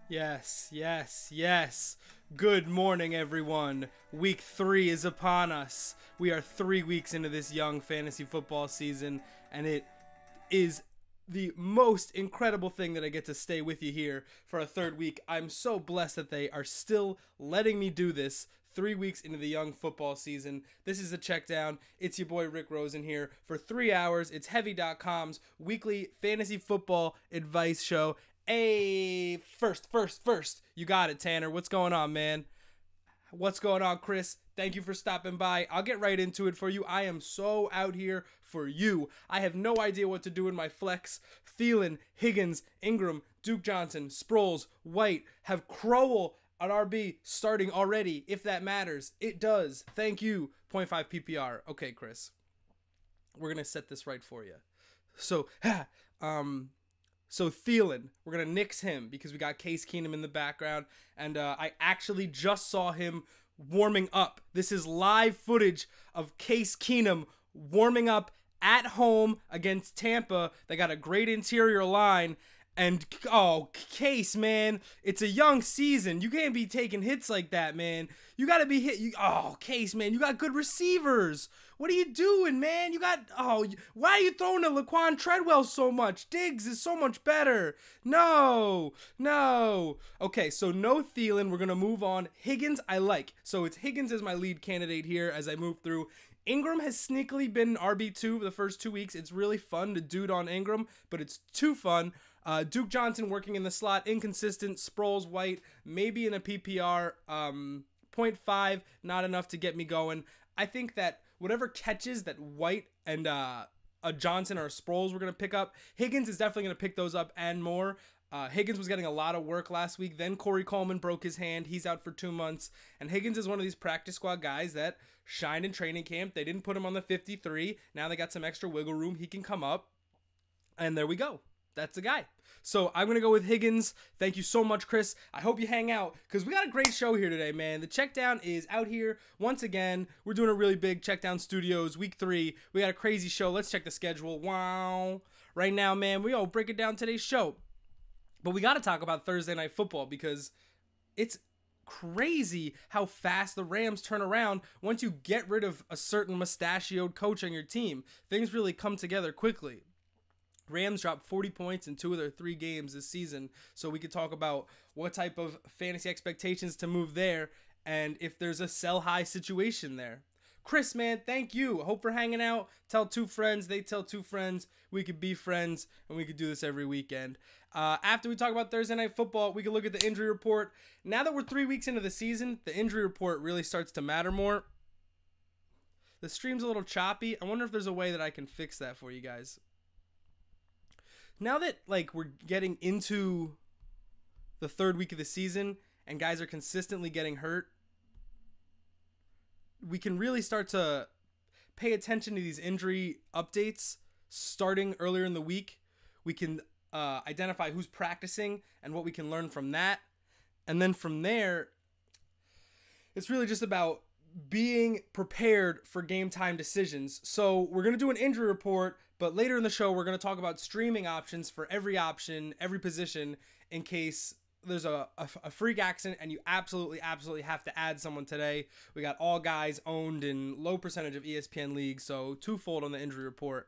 Yes, yes, yes. Good morning, everyone. Week 3 is upon us. We are 3 weeks into this young fantasy football season, and it is the most incredible thing that I get to stay with you here for a third week. I'm so blessed that they are still letting me do this 3 weeks into the young football season. This is a Checkdown. It's your boy Rick Rosen here for 3 hours. It's Heavy.com's weekly fantasy football advice show. Hey, first, you got it, Tanner. What's going on, man? What's going on, Chris? Thank you for stopping by. I'll get right into it for you. I am so out here for you. I have no idea what to do in my flex. Thielen, Higgins, Ingram, Duke Johnson, Sproles, White, have Crowell at RB starting already, if that matters. It does. Thank you. 0.5 PPR. Okay, Chris. We're going to set this right for you. So Thielen, we're going to nix him because we got Case Keenum in the background, and I actually just saw him warming up. This is live footage of Case Keenum warming up at home against Tampa. They got a great interior line, and Case, man, it's a young season. You can't be taking hits like that, man. You got to be hit. Case, man, you got good receivers. What are you doing, man? Why are you throwing to Laquan Treadwell so much? Diggs is so much better. No. Okay, so no Thielen. We're going to move on. Higgins, I like. So it's Higgins as my lead candidate here as I move through. Ingram has sneakily been an RB2 the first 2 weeks. It's really fun to dude on Ingram, but it's too fun. Duke Johnson working in the slot, inconsistent. Sproles, White, maybe in a PPR. 0.5, not enough to get me going. I think that whatever catches that White and a Johnson or a Sproles were going to pick up, Higgins is definitely going to pick those up and more. Higgins was getting a lot of work last week. Then Corey Coleman broke his hand. He's out for 2 months. And Higgins is one of these practice squad guys that shined in training camp. They didn't put him on the 53. Now they got some extra wiggle room. He can come up. And there we go. That's the guy. So I'm going to go with Higgins. Thank you so much, Chris. I hope you hang out because we got a great show here today, man. The Checkdown is out here once again. We're doing a really big Checkdown Studios week 3. We got a crazy show. Let's check the schedule. Wow. Right now, man, we all break it down today's show. But we got to talk about Thursday Night Football because it's crazy how fast the Rams turn around once you get rid of a certain mustachioed coach on your team. Things really come together quickly. Rams dropped 40 points in 2 of their 3 games this season, so we could talk about what type of fantasy expectations to move there and if there's a sell high situation there. Chris, man, thank you. Hope for hanging out. Tell 2 friends. They tell 2 friends. We could be friends, and we could do this every weekend. After we talk about Thursday Night Football, we can look at the injury report. Now that we're 3 weeks into the season, the injury report really starts to matter more. The stream's a little choppy. I wonder if there's a way that I can fix that for you guys. Now that we're getting into the 3rd week of the season and guys are consistently getting hurt, we can really start to pay attention to these injury updates starting earlier in the week. We can identify who's practicing and what we can learn from that. And then from there, it's really just about being prepared for game time decisions. So we're going to do an injury report, but later in the show, we're going to talk about streaming options for every option, every position, in case there's a freak accident and you absolutely have to add someone today. We got all guys owned in low percentage of ESPN leagues, so twofold on the injury report.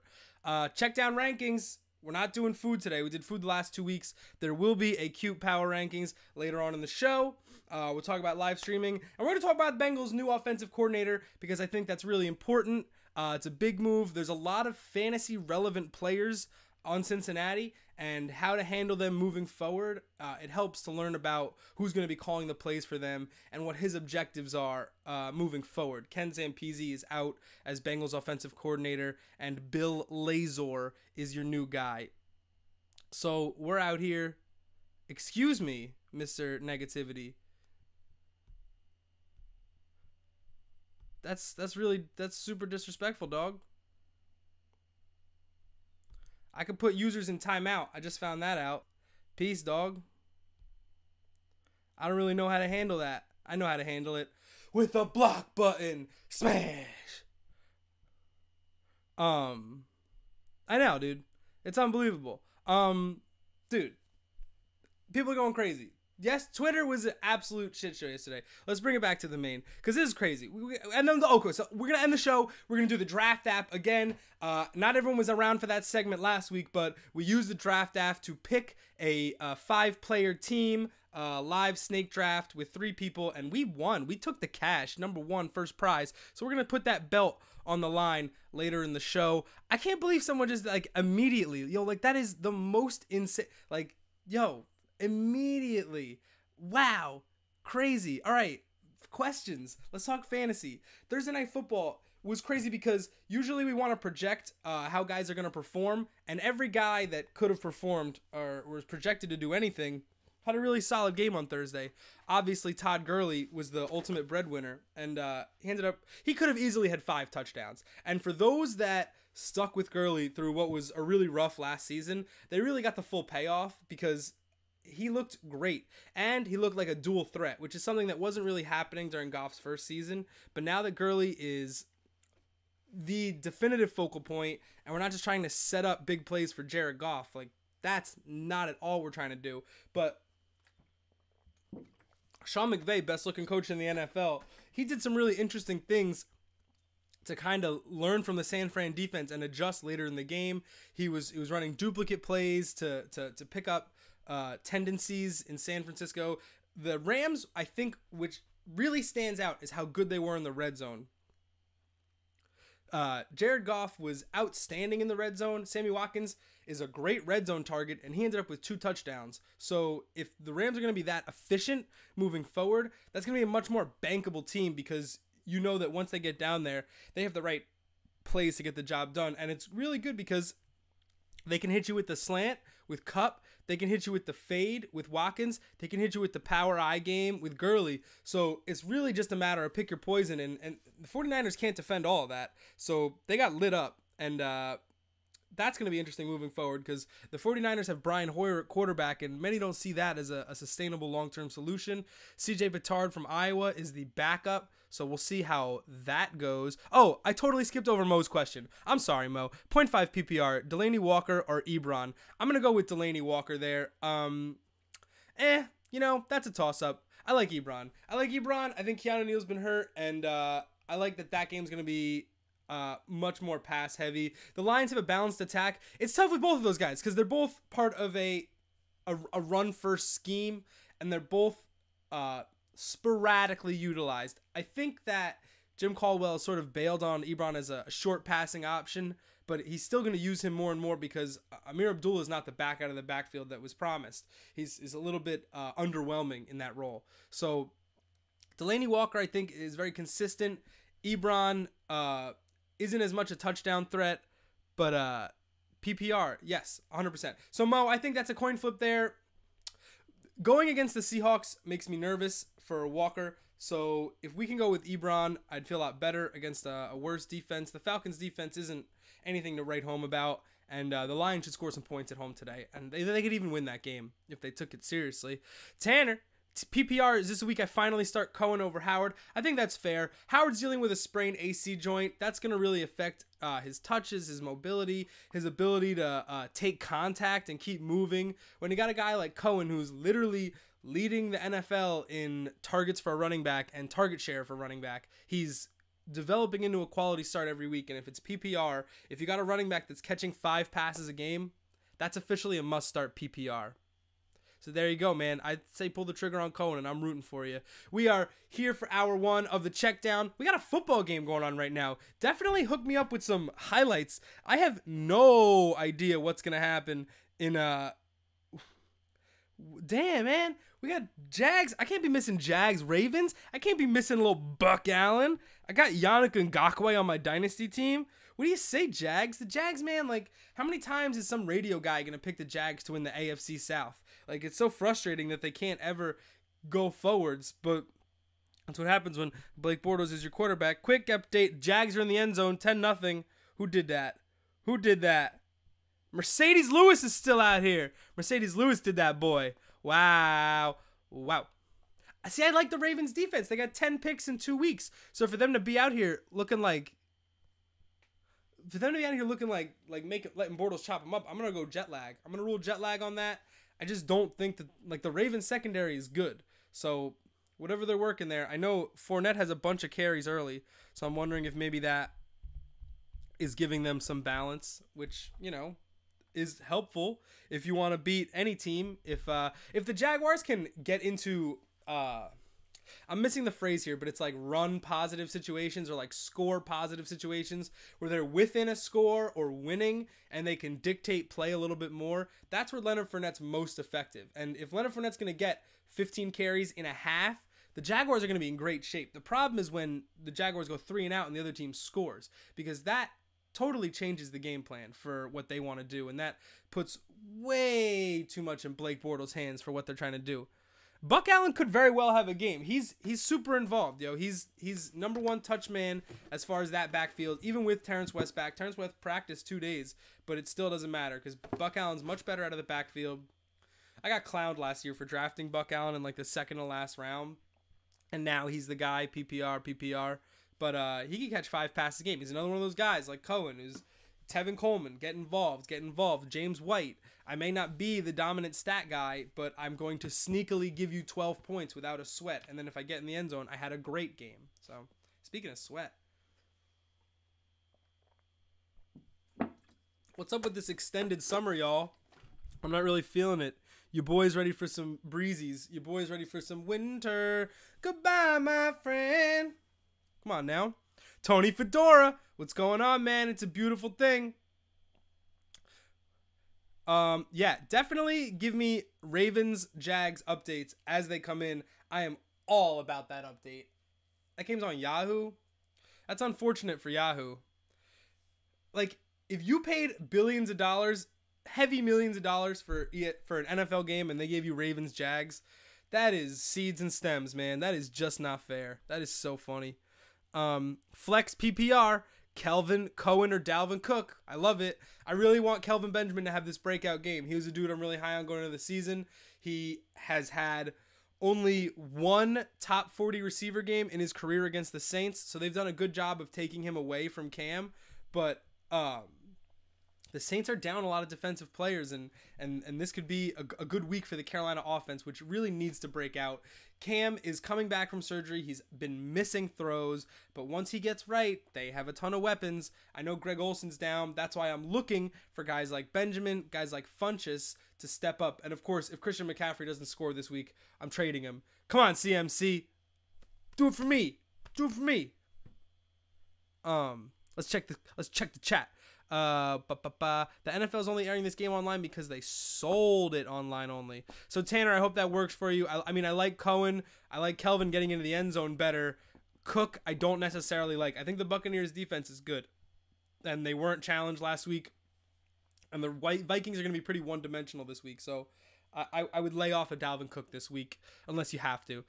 Check down rankings. We're not doing food today. We did food the last 2 weeks. There will be a cute power rankings later on in the show. We'll talk about live streaming. And we're going to talk about Bengals' new offensive coordinator because I think that's really important. It's a big move. There's a lot of fantasy relevant players on Cincinnati and how to handle them moving forward. It helps to learn about who's going to be calling the plays for them and what his objectives are moving forward. Ken Zampese is out as Bengals offensive coordinator and Bill Lazor is your new guy. So we're out here. Excuse me, Mr. Negativity. That's super disrespectful, dog. I could put users in timeout. I just found that out. Peace, dog. I don't really know how to handle that. I know how to handle it with a block button. Smash. I know, dude. It's unbelievable. Dude. People are going crazy. Yes, Twitter was an absolute shit show yesterday. Let's bring it back to the main, because this is crazy. And then, okay, so we're going to end the show. We're going to do the draft app again. Not everyone was around for that segment last week, but we used the draft app to pick a 5-player team, live snake draft with 3 people, and we won. We took the cash, number 1, first prize. So we're going to put that belt on the line later in the show. I can't believe someone just, like, immediately, like, that is the most insane, like, immediately. Wow. Crazy. All right. Questions. Let's talk fantasy. Thursday Night Football was crazy because usually we want to project how guys are going to perform, and every guy that could have performed or was projected to do anything had a really solid game on Thursday. Obviously, Todd Gurley was the ultimate breadwinner, and he could have easily had 5 touchdowns. And for those that stuck with Gurley through what was a really rough last season, they really got the full payoff because he looked great, and he looked like a dual threat, which is something that wasn't really happening during Goff's first season. But now that Gurley is the definitive focal point, and we're not just trying to set up big plays for Jared Goff, like, that's not at all we're trying to do. But Sean McVay, best looking coach in the NFL, he did some really interesting things to kind of learn from the San Fran defense and adjust later in the game. He was running duplicate plays to pick up tendencies in San Francisco. The Rams, I think, which really stands out is how good they were in the red zone. Jared Goff was outstanding in the red zone. Sammy Watkins is a great red zone target, and he ended up with 2 touchdowns. So if the Rams are going to be that efficient moving forward, that's going to be a much more bankable team, because you know that once they get down there, they have the right plays to get the job done. And it's really good because they can hit you with the slant with Kupp. They can hit you with the fade with Watkins. They can hit you with the power eye game with Gurley. So it's really just a matter of pick your poison. And the 49ers can't defend all of that. So they got lit up. And that's going to be interesting moving forward, because the 49ers have Brian Hoyer at quarterback, and many don't see that as a sustainable long-term solution. CJ Beathard from Iowa is the backup. So we'll see how that goes. Oh, I totally skipped over Mo's question. I'm sorry, Mo. 0.5 PPR, Delaney Walker or Ebron? I'm going to go with Delaney Walker there. That's a toss-up. I like Ebron. I think Keanu Neal's been hurt, and I like that game's going to be much more pass-heavy. The Lions have a balanced attack. It's tough with both of those guys because they're both part of a run-first scheme, and they're both sporadically utilized. I think that Jim Caldwell sort of bailed on Ebron as a short passing option, but he's still going to use him more and more because Amir Abdullah is not the back out of the backfield that was promised. He's a little bit underwhelming in that role. So Delaney Walker, I think, is very consistent. Ebron isn't as much a touchdown threat, but PPR, yes, 100%. So Mo, I think that's a coin flip there. Going against the Seahawks makes me nervous for Walker. So if we can go with Ebron, I'd feel a lot better against a worse defense. The Falcons' defense isn't anything to write home about, and the Lions should score some points at home today. And they could even win that game if they took it seriously. Tanner, PPR is this week I finally start Cohen over Howard. I think that's fair. Howard's dealing with a sprained AC joint. That's going to really affect his touches, his mobility, his ability to take contact and keep moving. When you got a guy like Cohen who's literally leading the NFL in targets for a running back and target share for running back, he's developing into a quality start every week. And if it's PPR, if you got a running back that's catching 5 passes a game, that's officially a must-start PPR. So there you go, man. I'd say pull the trigger on Cohen, and I'm rooting for you. We are here for hour 1 of the Checkdown. We got a football game going on right now. Definitely hook me up with some highlights. I have no idea what's going to happen in Damn, man. We got Jags. I can't be missing Jags Ravens. I can't be missing little Buck Allen. I got Yannick Ngakoue on my dynasty team. What do you say, Jags? The Jags, man, like, how many times is some radio guy going to pick the Jags to win the AFC South? Like, it's so frustrating that they can't ever go forwards, but that's what happens when Blake Bortles is your quarterback. Quick update, Jags are in the end zone, 10-0. Who did that? Mercedes Lewis is still out here. Mercedes Lewis did that, boy. Wow. See, I like the Ravens defense. They got 10 picks in 2 weeks. So for them to be out here looking like letting Bortles chop them up, I'm going to go jet lag. I'm going to rule jet lag on that. I just don't think that, like, the Ravens secondary is good. So whatever they're working there, I know Fournette has a bunch of carries early, so I'm wondering if maybe that is giving them some balance, which, you know, is helpful if you want to beat any team. If the Jaguars can get into I'm missing the phrase here, but it's like run positive situations or like score positive situations where they're within a score or winning and they can dictate play a little bit more. That's where Leonard Fournette's most effective. And if Leonard Fournette's going to get 15 carries in a half, the Jaguars are going to be in great shape. The problem is when the Jaguars go 3 and out and the other team scores, because that totally changes the game plan for what they want to do, and that puts way too much in Blake Bortles' hands for what they're trying to do. Buck Allen could very well have a game. He's super involved, yo. He's number one touch man as far as that backfield, even with Terrence West back. Terrence West practiced 2 days, but it still doesn't matter because Buck Allen's much better out of the backfield. I got clowned last year for drafting Buck Allen in like the second to last round, and now he's the guy, PPR. But he can catch 5 passes a game. He's another one of those guys like Cohen, who's Tevin Coleman, get involved. James White. I may not be the dominant stat guy, but I'm going to sneakily give you 12 points without a sweat. And then if I get in the end zone, I had a great game. So, speaking of sweat. What's up with this extended summer, y'all? I'm not really feeling it. You boys ready for some breezies? You boys ready for some winter? Goodbye, my friend. Come on now. Tony Fedora, what's going on, man? It's a beautiful thing. Yeah, definitely give me Ravens, Jags updates as they come in. I am all about that update. That game's on Yahoo. That's unfortunate for Yahoo. Like, if you paid billions of dollars, heavy millions of dollars for an NFL game and they gave you Ravens, Jags, that is seeds and stems, man. That is just not fair. That is so funny. Flex PPR, Kelvin, Cohen, or Dalvin Cook. I love it. I really want Kelvin Benjamin to have this breakout game. He was a dude I'm really high on going into the season. He has had only one top 40 receiver game in his career against the Saints, so they've done a good job of taking him away from Cam. But the Saints are down a lot of defensive players, and this could be a good week for the Carolina offense, which really needs to break out. Cam is coming back from surgery. He's been missing throws, but once he gets right, they have a ton of weapons. I know Greg Olson's down. That's why I'm looking for guys like Benjamin, guys like Funchess to step up. And of course, if Christian McCaffrey doesn't score this week, I'm trading him. Come on, CMC. Do it for me. Do it for me. Let's check the chat. The NFL is only airing this game online because they sold it online only. So Tanner, I hope that works for you. I mean, I like Cohen. I like Kelvin getting into the end zone better. Cook, I don't necessarily like. I think the Buccaneers defense is good, and they weren't challenged last week. And the Vikings are going to be pretty one-dimensional this week. So I would lay off a Dalvin Cook this week unless you have to.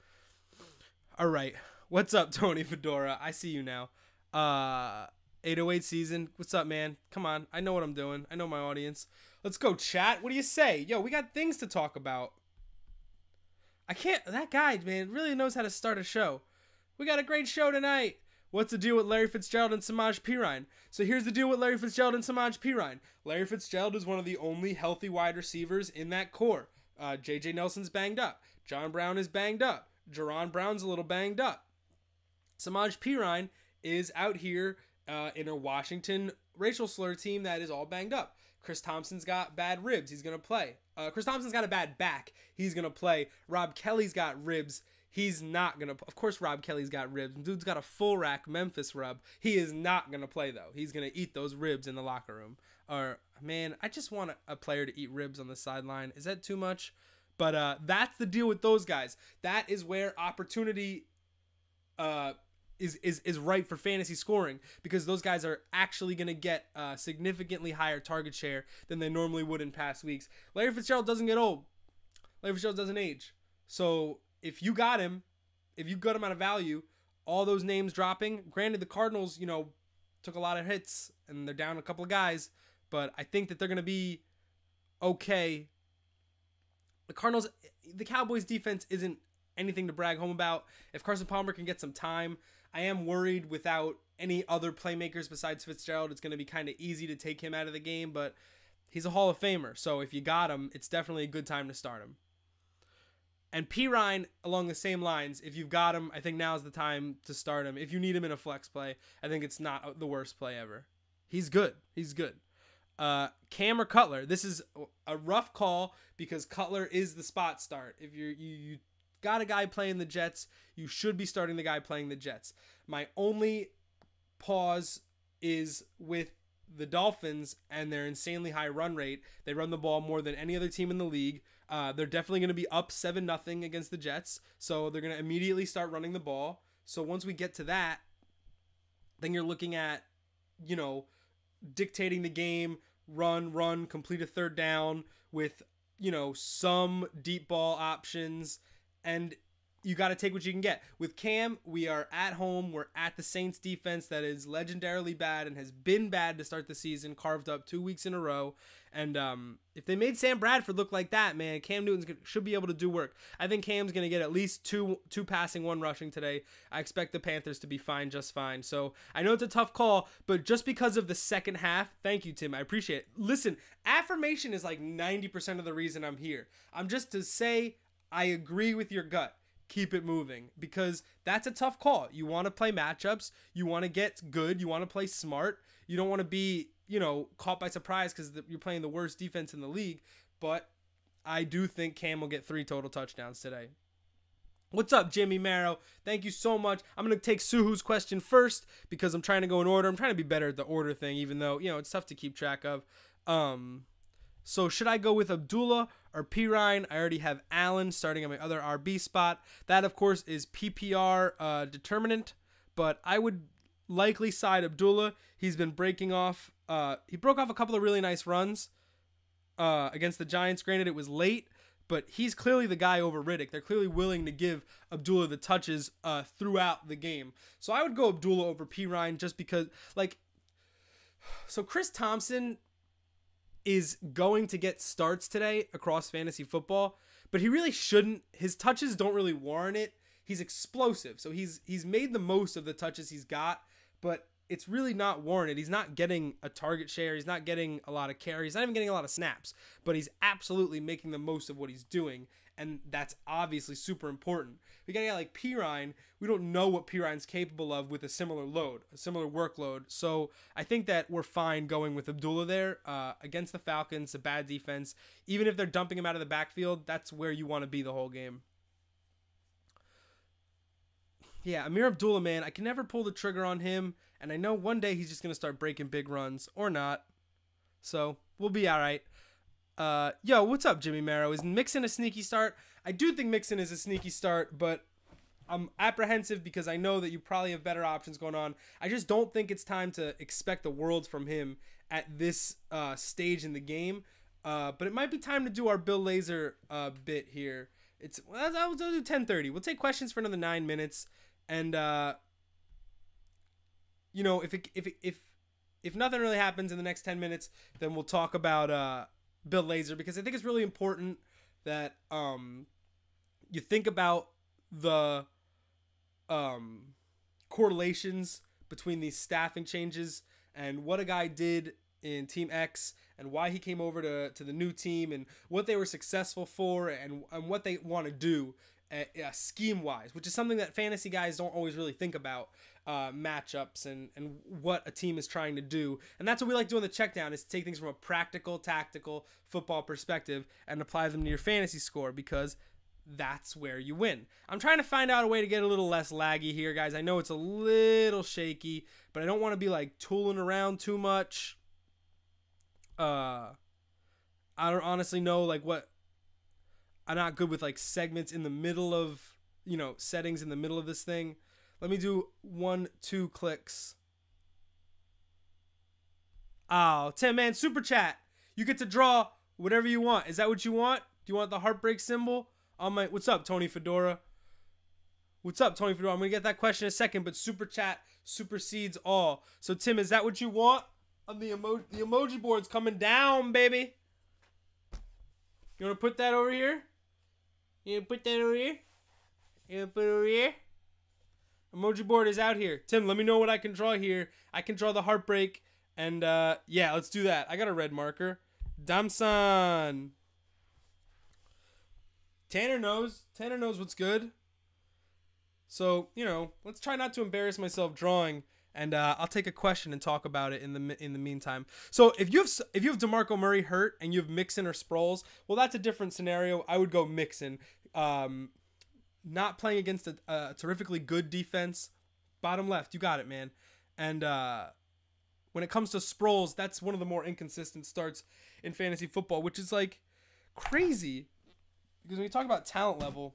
All right. What's up, Tony Fedora? I see you now. 808 season. What's up, man? Come on. I know what I'm doing. I know my audience. Let's go, chat. What do you say? Yo, we got things to talk about. That guy, man, really knows how to start a show. We got a great show tonight. What's the deal with Larry Fitzgerald and Samaj Pirine? So here's the deal with Larry Fitzgerald and Samaj Pirine. Larry Fitzgerald is one of the only healthy wide receivers in that core. J.J. Nelson's banged up. John Brown is banged up. Jerron Brown's a little banged up. Samaj Pirine is out here in a Washington racial slur team that is all banged up. Chris Thompson's got bad ribs. He's going to play. Chris Thompson's got a bad back. He's going to play. Rob Kelly's got ribs. He's not going to. Of course, Rob Kelly's got ribs. Dude's got a full rack Memphis rub. He is not going to play, though. He's going to eat those ribs in the locker room. Or, man, I just want a player to eat ribs on the sideline. Is that too much? But that's the deal with those guys. That is where opportunity is right for fantasy scoring, because those guys are actually going to get significantly higher target share than they normally would in past weeks. Larry Fitzgerald doesn't get old. Larry Fitzgerald doesn't age. So if you got him out of value, all those names dropping. Granted, the Cardinals, took a lot of hits and they're down a couple of guys, but I think that they're going to be okay. The Cowboys defense isn't anything to brag home about. If Carson Palmer can get some time, I am worried without any other playmakers besides Fitzgerald, it's going to be kind of easy to take him out of the game, but he's a Hall of Famer. So if you got him, it's definitely a good time to start him. And Pirine, along the same lines, if you've got him, I think now's the time to start him. If you need him in a flex play, I think it's not the worst play ever. He's good. He's good. Cam or Cutler? This is a rough call because Cutler is the spot start. If you got a guy playing the Jets, you should be starting the guy playing the Jets. My only pause is with the Dolphins and their insanely high run rate. They run the ball more than any other team in the league. They're definitely going to be up 7-0 against the Jets, so they're going to immediately start running the ball. So once we get to that, then you're looking at, dictating the game, run, complete a third down with, some deep ball options, and you got to take what you can get. With Cam, we are at home. We're at the Saints defense that is legendarily bad and has been bad to start the season, carved up 2 weeks in a row. And if they made Sam Bradford look like that, man, Cam Newton should be able to do work. I think Cam's going to get at least two passing, 1 rushing today. I expect the Panthers to be fine, just fine. So I know it's a tough call, but just because of the second half, thank you, Tim. I appreciate it. Listen, affirmation is like 90% of the reason I'm here. I'm just to say I agree with your gut. Keep it moving, because that's a tough call. You want to play matchups. You want to get good. You want to play smart. You don't want to be, caught by surprise because you're playing the worst defense in the league. But I do think Cam will get 3 total touchdowns today. What's up, Jimmy Marrow? Thank you so much. I'm going to take Suhu's question first because I'm trying to go in order. I'm trying to be better at the order thing, even though, it's tough to keep track of. So should I go with Abdullah or Pirine? I already have Allen starting at my other RB spot. That, of course, is PPR determinant, but I would likely side Abdullah. He's been breaking off. He broke off a couple of really nice runs against the Giants. Granted, it was late, but he's clearly the guy over Riddick. They're clearly willing to give Abdullah the touches throughout the game. So I would go Abdullah over Pirine just because, so Chris Thompson is going to get starts today across fantasy football, but he really shouldn't. His touches don't really warrant it. He's explosive, so he's made the most of the touches he's got, but it's really not warranted. He's not getting a target share. He's not getting a lot of carries. He's not even getting a lot of snaps, but he's absolutely making the most of what he's doing, and that's obviously super important. We got a guy like Pirine. We don't know what Pirine's capable of with a similar load, a similar workload. So I think that we're fine going with Abdullah there against the Falcons, a bad defense. Even if they're dumping him out of the backfield, that's where you want to be the whole game. Yeah, Amir Abdullah, man, I can never pull the trigger on him, and I know one day he's just going to start breaking big runs, or not. So we'll be all right. Yo, what's up, Jimmy Marrow? Is Mixon a sneaky start? I do think Mixon is a sneaky start, but I'm apprehensive because I know that you probably have better options going on. I just don't think it's time to expect the world from him at this stage in the game. But it might be time to do our Bill Lazor bit here. I'll do 10:30. We'll take questions for another 9 minutes, and if nothing really happens in the next 10 minutes, then we'll talk about Bill Lazor, because I think it's really important that you think about the correlations between these staffing changes and what a guy did in Team X and why he came over to the new team and what they were successful for and what they want to do scheme-wise, which is something that fantasy guys don't always really think about, matchups and what a team is trying to do. And that's what we like doing the Checkdown, is to take things from a practical, tactical football perspective and apply them to your fantasy score, because that's where you win. I'm trying to find out a way to get a little less laggy here, guys. I know it's a little shaky, but I don't want to be like tooling around too much. I don't honestly know what. I'm not good with segments in the middle of, settings in the middle of this thing. Let me do 1-2 clicks. Oh, Tim, man, super chat. You get to draw whatever you want. Is that what you want? Do you want the heartbreak symbol on my? What's up, Tony Fedora? What's up, Tony Fedora? I'm gonna get that question in a second, but super chat supersedes all. So, Tim, is that what you want? On the emoji board's coming down, baby. You wanna put that over here? You wanna put that over here? You wanna put it over here? Emoji board is out here. Tim, let me know what I can draw here. I can draw the heartbreak, and yeah, let's do that. I got a red marker, Damson. Tanner knows. Tanner knows what's good. So, let's try not to embarrass myself drawing, and I'll take a question and talk about it in the meantime. So, if you have DeMarco Murray hurt and you have Mixon or Sproles, well, that's a different scenario. I would go Mixon. Not playing against a terrifically good defense. Bottom left, you got it, man. And when it comes to Sproles, that's one of the more inconsistent starts in fantasy football, which is like crazy. Because when you talk about talent level,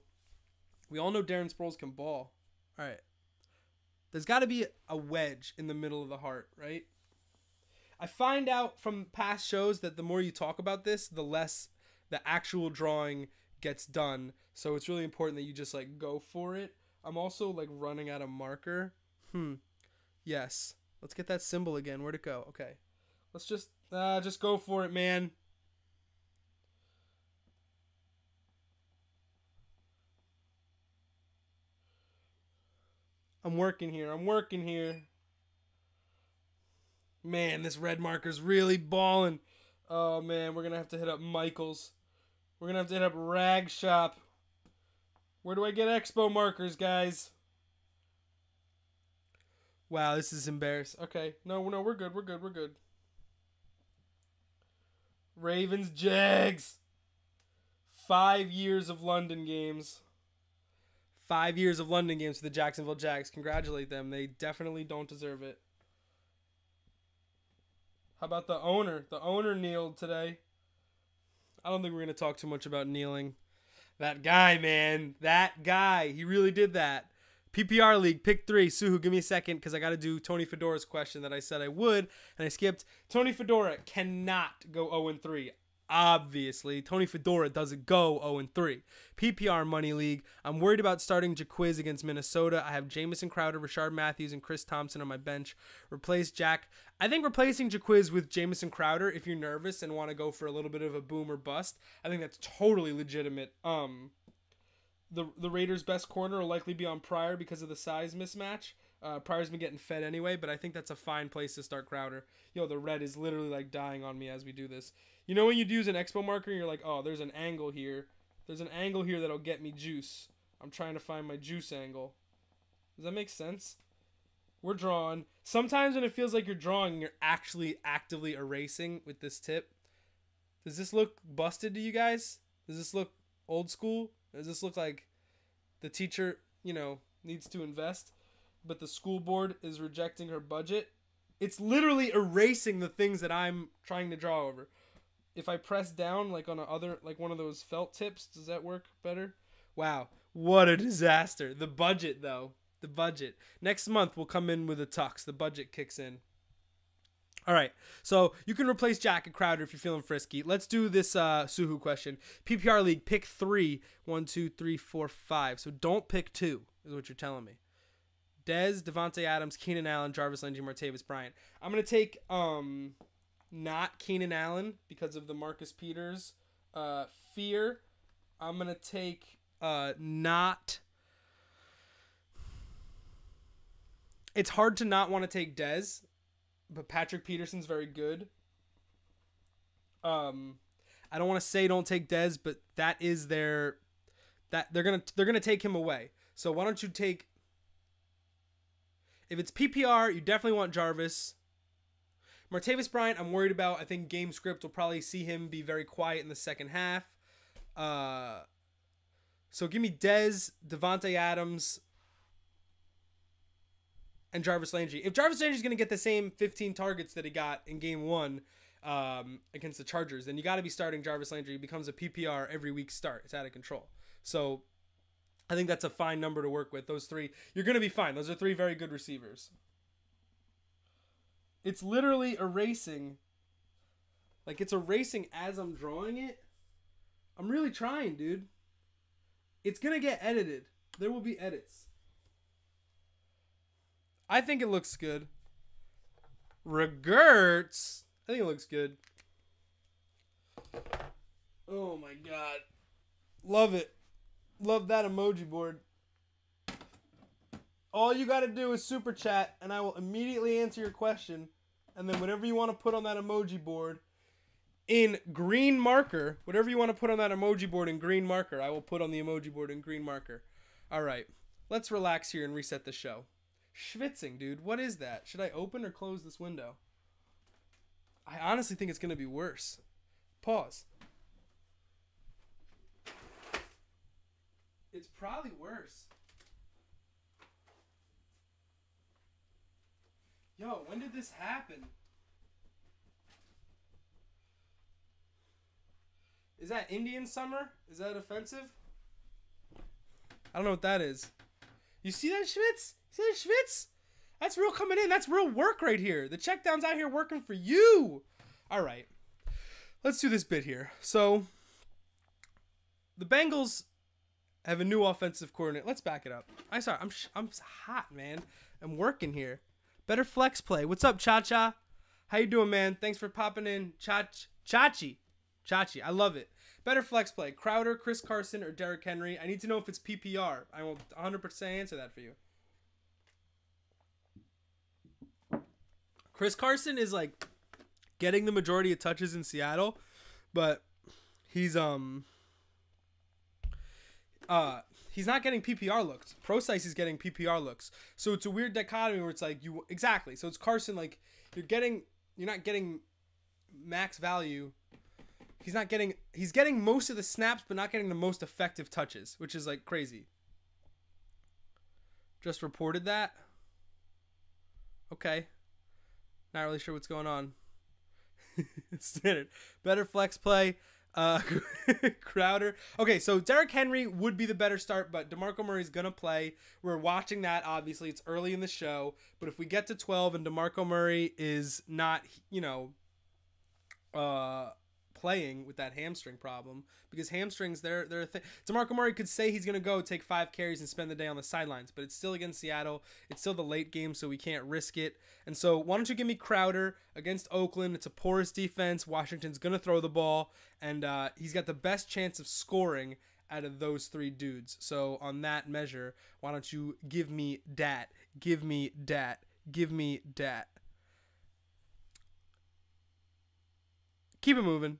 we all know Darren Sproles can ball. All right. There's got to be a wedge in the middle of the heart, right? I find out from past shows that the more you talk about this, the less the actual drawing gets done. So it's really important that you just like go for it. I'm also like running out of marker. Yes. Let's get that symbol again. Where'd it go? Okay. Let's just go for it, man. I'm working here. Man, this red marker's really balling. Oh, man, we're going to have to hit up Michael's. We're going to have to hit up Rag Shop. Where do I get Expo markers, guys? Wow, this is embarrassing. Okay, no, we're good. Ravens, Jags. 5 years of London games. 5 years of London games for the Jacksonville Jags. Congratulate them. They definitely don't deserve it. How about the owner? The owner kneeled today. I don't think we're going to talk too much about kneeling. That guy, man. That guy. He really did that. PPR League, pick 3. Suhu, give me a second because I got to do Tony Fedora's question that I said I would, and I skipped. Tony Fedora cannot go 0-3. Obviously, Tony Fedora doesn't go 0-3. PPR Money League, I'm worried about starting Jaquiz against Minnesota. I have Jamison Crowder, Rashard Matthews, and Chris Thompson on my bench. Replace Jack. I think replacing Jaquiz with Jamison Crowder, if you're nervous and want to go for a little bit of a boom or bust, I think that's totally legitimate. The Raiders' best corner will likely be on Pryor because of the size mismatch. Pryor's been getting fed anyway, but I think that's a fine place to start Crowder. Yo, the red is literally like dying on me as we do this. You know when you use an expo marker and you're like, oh, there's an angle here. There's an angle here that'll get me juice. I'm trying to find my juice angle. Does that make sense? We're drawing. Sometimes when it feels like you're drawing, you're actually actively erasing with this tip. Does this look busted to you guys? Does this look old school? Does this look like the teacher, needs to invest, but the school board is rejecting her budget? It's literally erasing the things that I'm trying to draw over. If I press down like on one of those felt tips, does that work better? Wow, what a disaster. The budget, though. The budget. Next month, we'll come in with a tux. The budget kicks in. All right, so you can replace Jack and Crowder if you're feeling frisky. Let's do this Suhu question. PPR League, pick 3. 1, 2, 3, 4, 5. So don't pick 2, is what you're telling me. Dez, Devontae Adams, Keenan Allen, Jarvis Landry, Martavis Bryant. I'm going to take not Keenan Allen because of the Marcus Peters fear. I'm going to take not... It's hard to not want to take Dez, but Patrick Peterson's very good. I don't want to say don't take Dez, but that is they're gonna take him away. So why don't you take? If it's PPR, you definitely want Jarvis. Martavis Bryant, I'm worried about. I think game script will probably see him be very quiet in the second half. So give me Dez, Devontae Adams, and Jarvis Landry. If Jarvis Landry's going to get the same 15 targets that he got in game 1 against the Chargers, then you got to be starting Jarvis Landry. He becomes a PPR every week start. It's out of control. So I think that's a fine number to work with. Those 3, you're going to be fine. Those are 3 very good receivers. It's literally erasing. Like, it's erasing as I'm drawing it. I'm really trying, dude. It's going to get edited. There will be edits. I think it looks good. Regerts. I think it looks good. Oh my god. Love it. Love that emoji board. All you got to do is super chat and I will immediately answer your question. And then whatever you want to put on that emoji board, in green marker. Whatever you want to put on that emoji board in green marker, I will put on the emoji board in green marker. All right, let's relax here and reset the show. Schwitzing, dude. What is that? Should I open or close this window? I honestly think it's going to be worse. Pause. It's probably worse. Yo, when did this happen? Is that Indian summer? Is that offensive? I don't know what that is. You see that, Schwitz? See that, Schwitz? That's real coming in. That's real work right here. The Checkdown's out here working for you. All right. Let's do this bit here. So, the Bengals have a new offensive coordinator. Let's back it up. I'm hot, man. I'm working here. Better flex play. What's up, Cha-Cha? How you doing, man? Thanks for popping in. Chachi. I love it. Better flex play. Crowder, Chris Carson, or Derrick Henry. I need to know if it's PPR. I will 100% answer that for you. Chris Carson is like getting the majority of touches in Seattle, but he's not getting PPR looks. Procise is getting PPR looks. So it's a weird dichotomy where it's like exactly. So it's Carson, like you're not getting max value. He's getting most of the snaps, but not getting the most effective touches, which is like crazy. Just reported that. Okay. Not really sure what's going on. Standard. Better flex play. Crowder. Okay, so Derrick Henry would be the better start, but DeMarco Murray's going to play. We're watching that, obviously. It's early in the show. But if we get to 12 and DeMarco Murray is not, playing with that hamstring problem, because hamstrings, they're a thing. DeMarco Murray could say he's going to go take 5 carries and spend the day on the sidelines, but it's still against Seattle. It's still the late game, so we can't risk it. And so why don't you give me Crowder against Oakland? It's a porous defense. Washington's going to throw the ball, and he's got the best chance of scoring out of those 3 dudes. So on that measure, why don't you give me dat? Give me dat. Give me dat. Keep it moving.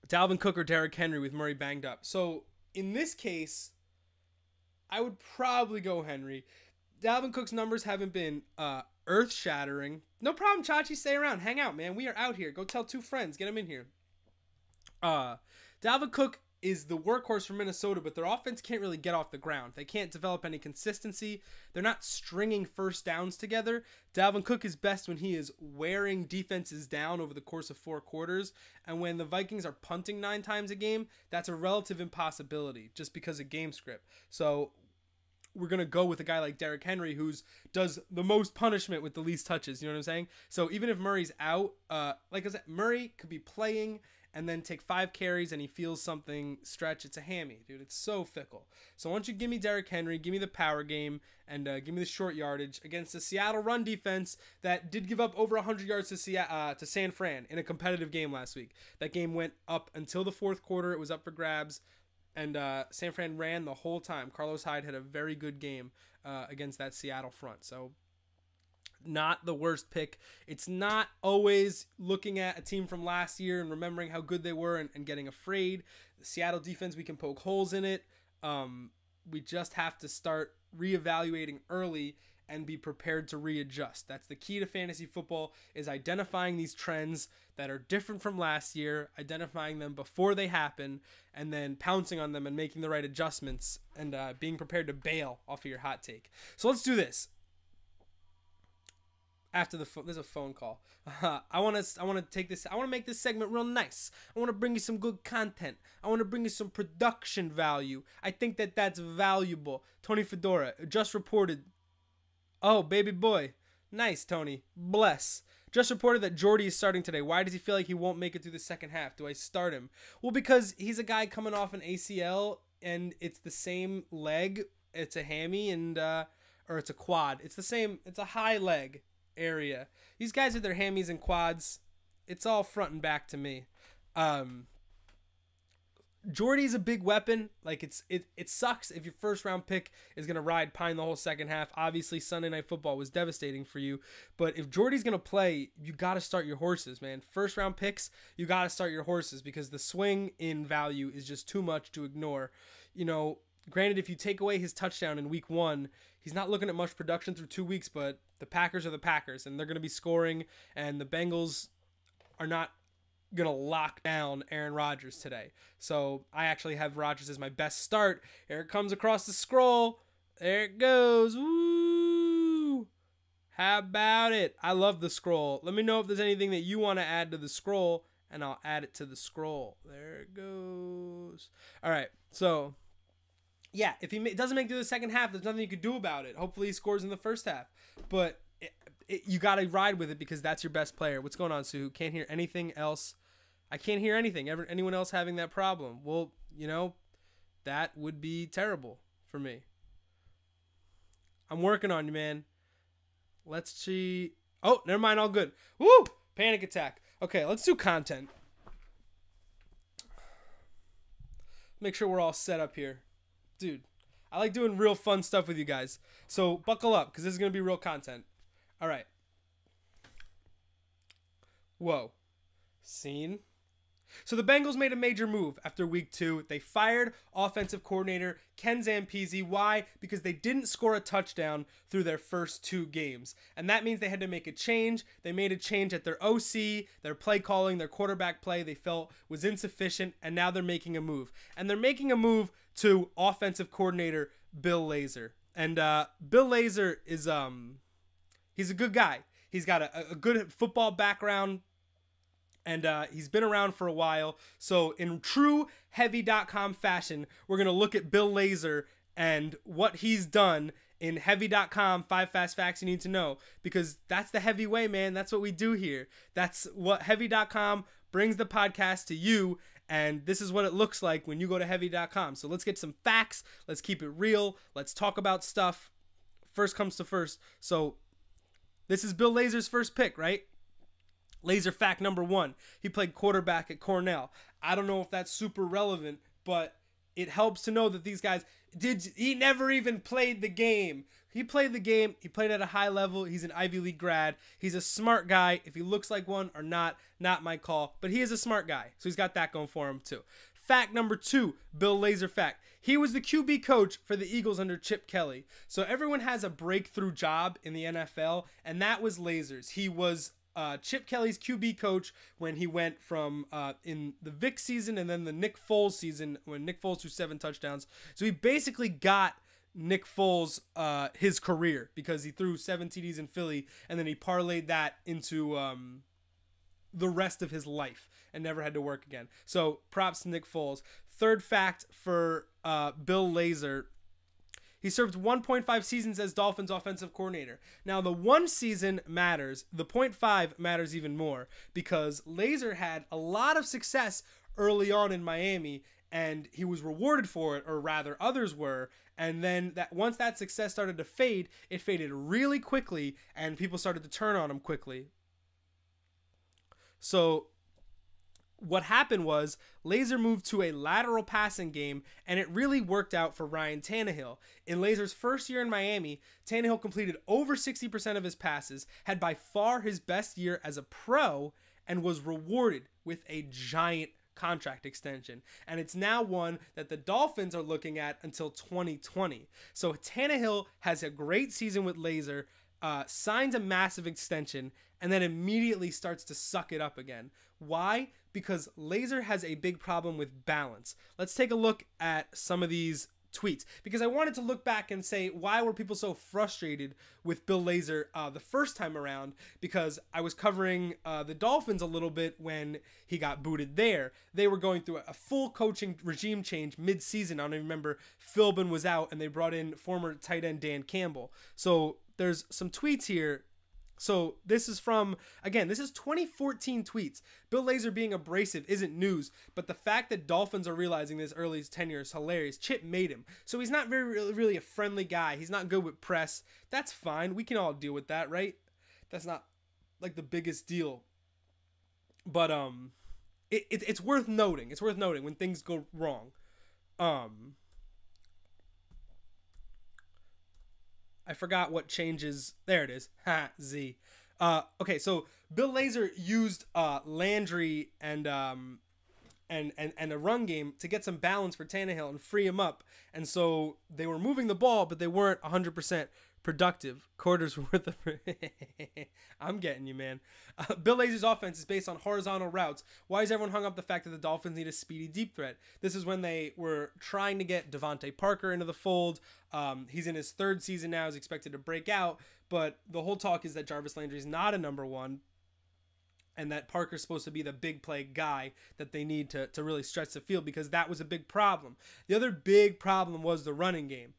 Dalvin Cook or Derrick Henry with Murray banged up. So in this case, I would probably go Henry. Dalvin Cook's numbers haven't been earth-shattering. No problem, Chachi. Stay around. Hang out, man. We are out here. Go tell 2 friends. Get them in here. Dalvin Cook is the workhorse for Minnesota, but their offense can't really get off the ground. They can't develop any consistency. They're not stringing first downs together. Dalvin Cook is best when he is wearing defenses down over the course of 4 quarters, and when the Vikings are punting 9 times a game, that's a relative impossibility just because of game script. So we're going to go with a guy like Derrick Henry, who does the most punishment with the least touches. You know what I'm saying? So even if Murray's out, like I said, Murray could be playing and then take 5 carries and he feels something stretch. It's a hammy, dude. It's so fickle. So why don't you give me Derrick Henry, give me the power game, and give me the short yardage against the Seattle run defense that did give up over 100 yards to San Fran in a competitive game last week. That game went up until the 4th quarter. It was up for grabs, and San Fran ran the whole time. Carlos Hyde had a very good game against that Seattle front. So not the worst pick. It's not always looking at a team from last year and remembering how good they were and getting afraid. The Seattle defense, we can poke holes in it. We just have to start reevaluating early and be prepared to readjust. That's the key to fantasy football, is identifying these trends that are different from last year, identifying them before they happen, and then pouncing on them and making the right adjustments and being prepared to bail off of your hot take. So let's do this. After there's a phone call. I want to take this. I want to make this segment real nice. I want to bring you some good content. I want to bring you some production value. I think that's valuable. Tony Fedora just reported. Oh, baby boy. Nice, Tony. Bless. Just reported that Jordy is starting today. Why does he feel like he won't make it through the second half? Do I start him? Well, because he's a guy coming off an ACL, and it's the same leg. It's a hammy or it's a quad. It's the same. It's a high leg area. These guys with their hammies and quads, it's all front and back to me. Jordy's a big weapon. Like it sucks if your first round pick is gonna ride Pine the whole second half. Obviously, Sunday Night Football was devastating for you, but if Jordy's gonna play, you gotta start your horses, man. First round picks, you gotta start your horses because the swing in value is just too much to ignore. You know, granted, if you take away his touchdown in week 1, he's not looking at much production through 2 weeks, but the Packers are the Packers, and they're gonna be scoring, and the Bengals are not gonna lock down Aaron Rodgers today. So I actually have Rodgers as my best start. Here it comes across the scroll. There it goes. Woo! How about it? I love the scroll. Let me know if there's anything that you want to add to the scroll, and I'll add it to the scroll. There it goes. All right. So yeah, if he doesn't make it to the second half, there's nothing you could do about it. Hopefully he scores in the first half. But you got to ride with it because that's your best player. What's going on, Sue? Can't hear anything else. I can't hear anything. Anyone else having that problem? Well, you know, that would be terrible for me. I'm working on you, man. Let's see. Oh, never mind. All good. Woo! Panic attack. Okay, let's do content. Make sure we're all set up here. Dude, I like doing real fun stuff with you guys. So buckle up because this is going to be real content. All right. Whoa. Scene. So the Bengals made a major move after week 2. They fired offensive coordinator Ken Zampese. Why? Because they didn't score a touchdown through their first 2 games. And that means they had to make a change. They made a change at their OC, their play calling, their quarterback play they felt was insufficient. And now they're making a move. And they're making a move to offensive coordinator Bill Lazor. And Bill Lazor is he's a good guy. He's got a good football background. And he's been around for a while. So in true Heavy.com fashion, we're going to look at Bill Lazor and what he's done in Heavy.com, 5 fast facts you need to know. Because that's the heavy way, man. That's what we do here. That's what Heavy.com brings the podcast to you. And this is what it looks like when you go to Heavy.com. So let's get some facts. Let's keep it real. Let's talk about stuff. First comes to first. So this is Bill Lazor's first pick, right? Lazor fact number 1, he played quarterback at Cornell. I don't know if that's super relevant, but it helps to know that these guys, he never even played the game. He played the game. He played at a high level. He's an Ivy League grad. He's a smart guy. If he looks like one or not my call. But he is a smart guy, so he's got that going for him too. Fact number 2, Bill Lazor fact. He was the QB coach for the Eagles under Chip Kelly. So everyone has a breakthrough job in the NFL, and that was Lazor's. He was Chip Kelly's QB coach when he went from in the Vic season and then the Nick Foles season when Nick Foles threw 7 touchdowns. So he basically got Nick Foles his career because he threw 7 TDs in Philly and then he parlayed that into the rest of his life and never had to work again. So props to Nick Foles. Third fact for Bill Lazor. He served 1.5 seasons as Dolphins offensive coordinator. Now, the 1 season matters. The 0.5 matters even more because Lazor had a lot of success early on in Miami, and he was rewarded for it, or rather, others were. And then once that success started to fade, it faded really quickly, and people started to turn on him quickly. So what happened was Lazor moved to a lateral passing game, and it really worked out for Ryan Tannehill. In Lazor's first year in Miami, Tannehill completed over 60% of his passes, had by far his best year as a pro, and was rewarded with a giant contract extension. And it's now one that the Dolphins are looking at until 2020. So Tannehill has a great season with Lazor, signs a massive extension, and then immediately starts to suck it up again. Why? Because Lazor has a big problem with balance. Let's take a look at some of these tweets because I wanted to look back and say, why were people so frustrated with Bill Lazor the first time around? Because I was covering the Dolphins a little bit when he got booted there. They were going through a full coaching regime change mid-season. I don't even remember. Philbin was out and they brought in former tight end Dan Campbell. So there's some tweets here. So this is from, again, this is 2014 tweets. Bill Lazor being abrasive isn't news, but the fact that Dolphins are realizing this early his tenure is hilarious. Chip made him. So he's not really a friendly guy. He's not good with press. That's fine. We can all deal with that, right? That's not like the biggest deal. But it's worth noting. It's worth noting when things go wrong. I forgot what changes. There it is. Ha, Z. Okay, so Bill Lazor used Landry and a run game to get some balance for Tannehill and free him up. And so they were moving the ball, but they weren't 100% productive. Quarters worth of... I'm getting you, man. Bill Lazor's offense is based on horizontal routes. Why is everyone hung up the fact that the Dolphins need a speedy deep threat? This is when they were trying to get Devontae Parker into the fold. He's in his third season now. He's expected to break out. But the whole talk is that Jarvis Landry is not a number one, and that Parker's supposed to be the big play guy that they need to really stretch the field, because that was a big problem. The other big problem was the running game.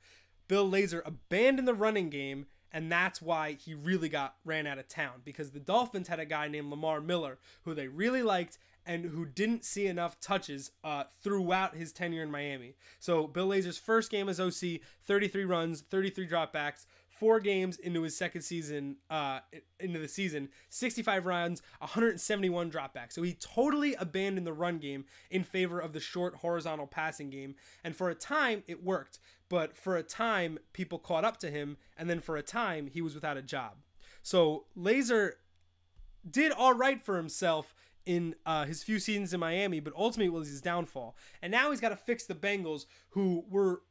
Bill Lazor abandoned the running game, and that's why he really got ran out of town, because the Dolphins had a guy named Lamar Miller who they really liked and who didn't see enough touches throughout his tenure in Miami. So Bill Lazor's first game as OC, 33 runs, 33 dropbacks, 4 games into his second season, into the season, 65 runs, 171 dropbacks. So he totally abandoned the run game in favor of the short horizontal passing game. And for a time, it worked. But for a time, people caught up to him. And then for a time, he was without a job. So Lazor did all right for himself in his few seasons in Miami, but ultimately it was his downfall. And now he's got to fix the Bengals, who were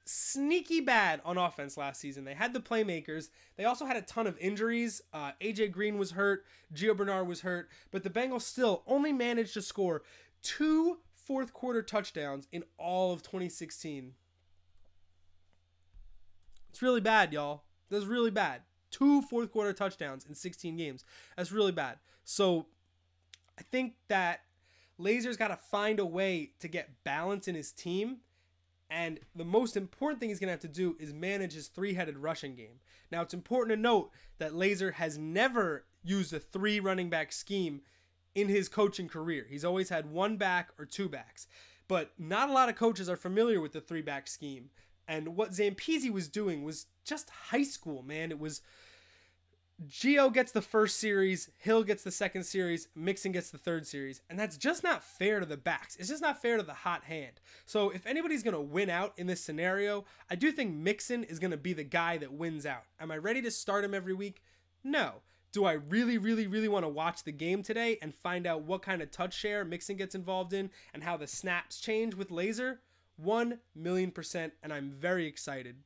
sneaky bad on offense last season. They had the playmakers. They also had a ton of injuries. AJ Green was hurt. Gio Bernard was hurt. But the Bengals still only managed to score 2 fourth quarter touchdowns in all of 2016. It's really bad, y'all. That's really bad. 2 fourth quarter touchdowns in 16 games. That's really bad. So I think that Lazor's got to find a way to get balance in his team. And the most important thing he's going to have to do is manage his 3-headed rushing game. Now, it's important to note that Lazor has never used a 3 running back scheme in his coaching career. He's always had 1 back or 2 backs. But not a lot of coaches are familiar with the 3-back scheme. And what Zampese was doing was just high school, man. It was Gio gets the first series, Hill gets the second series, Mixon gets the third series, and that's just not fair to the backs. It's just not fair to the hot hand. So if anybody's going to win out in this scenario, I do think Mixon is going to be the guy that wins out. Am I ready to start him every week? No. Do I really, really, really want to watch the game today and find out what kind of touch share Mixon gets involved in and how the snaps change with Lazor? 1,000,000%, and I'm very excited.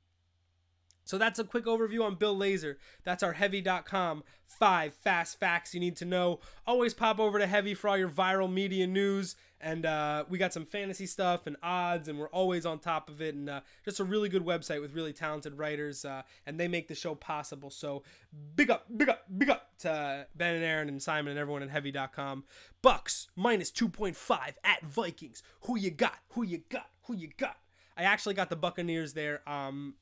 So that's a quick overview on Bill Lazor. That's our Heavy.com 5 fast facts you need to know. Always pop over to Heavy for all your viral media news. And we got some fantasy stuff and odds, and we're always on top of it. And just a really good website with really talented writers, and they make the show possible. So big up to Ben and Aaron and Simon and everyone at Heavy.com. Bucks minus 2.5 at Vikings. Who you got? I actually got the Buccaneers there.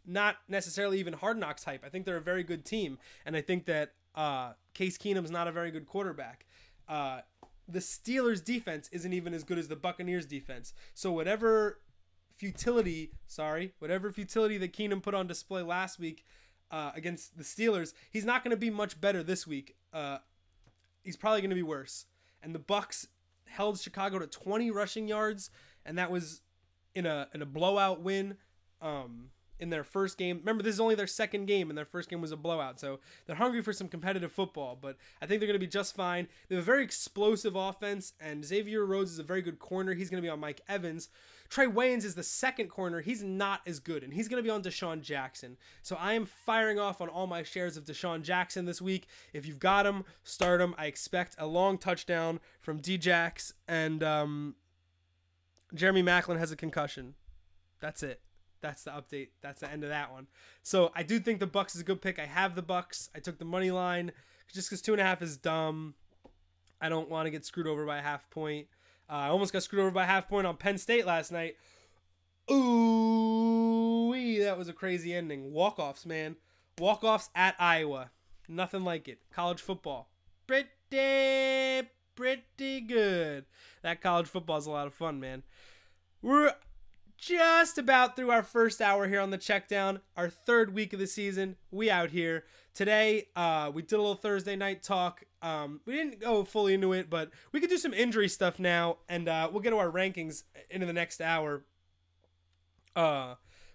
Not necessarily even Hard Knocks hype. I think they're a very good team, and I think that Case Keenum's not a very good quarterback. The Steelers' defense isn't even as good as the Buccaneers' defense. So whatever futility that Keenum put on display last week against the Steelers, he's not going to be much better this week. He's probably going to be worse. And the Bucs held Chicago to 20 rushing yards, and that was in a blowout win in their first game. Remember, this is only their second game, and their first game was a blowout. So they're hungry for some competitive football, but I think they're going to be just fine. They have a very explosive offense, and Xavier Rhodes is a very good corner. He's going to be on Mike Evans. Trey Wayans is the second corner. He's not as good, and he's going to be on Deshaun Jackson. So I am firing off on all my shares of Deshaun Jackson this week. If you've got him, start him. I expect a long touchdown from D-Jax, and Jeremy Maclin has a concussion. That's it. That's the update. That's the end of that one. So I do think the Bucs is a good pick. I have the Bucs. I took the money line just because 2.5 is dumb. I don't want to get screwed over by a half point. I almost got screwed over by a half point on Penn State last night. Ooh, that was a crazy ending. Walk-offs, man. Walk-offs at Iowa. Nothing like it. College football. Pretty good. That college football is a lot of fun, man. We're just about through our first hour here on the Checkdown, our third week of the season. We out here. Today, we did a little Thursday night talk. We didn't go fully into it, but we could do some injury stuff now, and we'll get to our rankings into the next hour.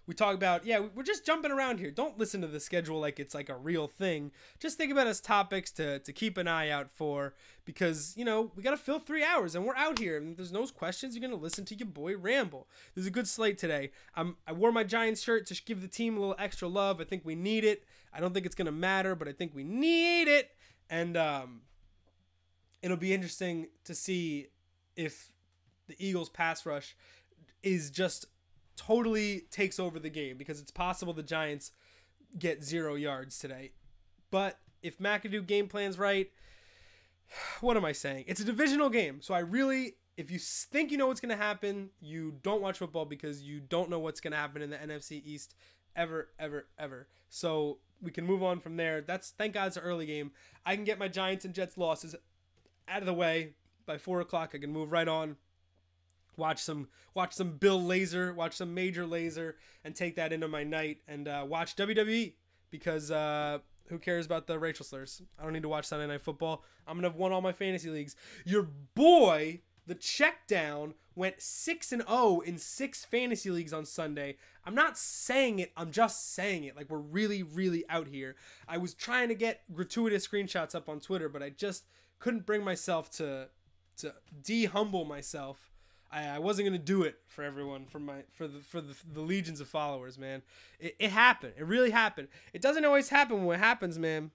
We talk about, we're just jumping around here. Don't listen to the schedule like it's like a real thing. Just think about it as topics to keep an eye out for, because, we got to fill 3 hours, and we're out here. And if there's no questions, you're going to listen to your boy ramble. There's a good slate today. I wore my Giants shirt to give the team a little extra love. I think we need it. I don't think it's going to matter, but I think we need it. And it'll be interesting to see if the Eagles' pass rush is just totally takes over the game, because it's possible the Giants get 0 yards today. But if McAdoo game plan's right, what am I saying? It's a divisional game. So if you think you know what's going to happen, you don't watch football, because you don't know what's going to happen in the NFC East ever, ever, ever. So we can move on from there. Thank God it's an early game. I can get my Giants and Jets losses out of the way by 4 o'clock. I can move right on. Watch some Bill Lazor, watch some Major Lazor, and take that into my night, and watch WWE, because who cares about the racial slurs? I don't need to watch Sunday Night Football. I'm gonna have won all my fantasy leagues. Your boy, the Checkdown, went 6-0 in 6 fantasy leagues on Sunday. I'm not saying it, I'm just saying it. Like, we're really, really out here. I was trying to get gratuitous screenshots up on Twitter, but I just couldn't bring myself to de-humble myself. I wasn't gonna do it for everyone, for the legions of followers, man. It happened. It really happened. It doesn't always happen when it happens, man.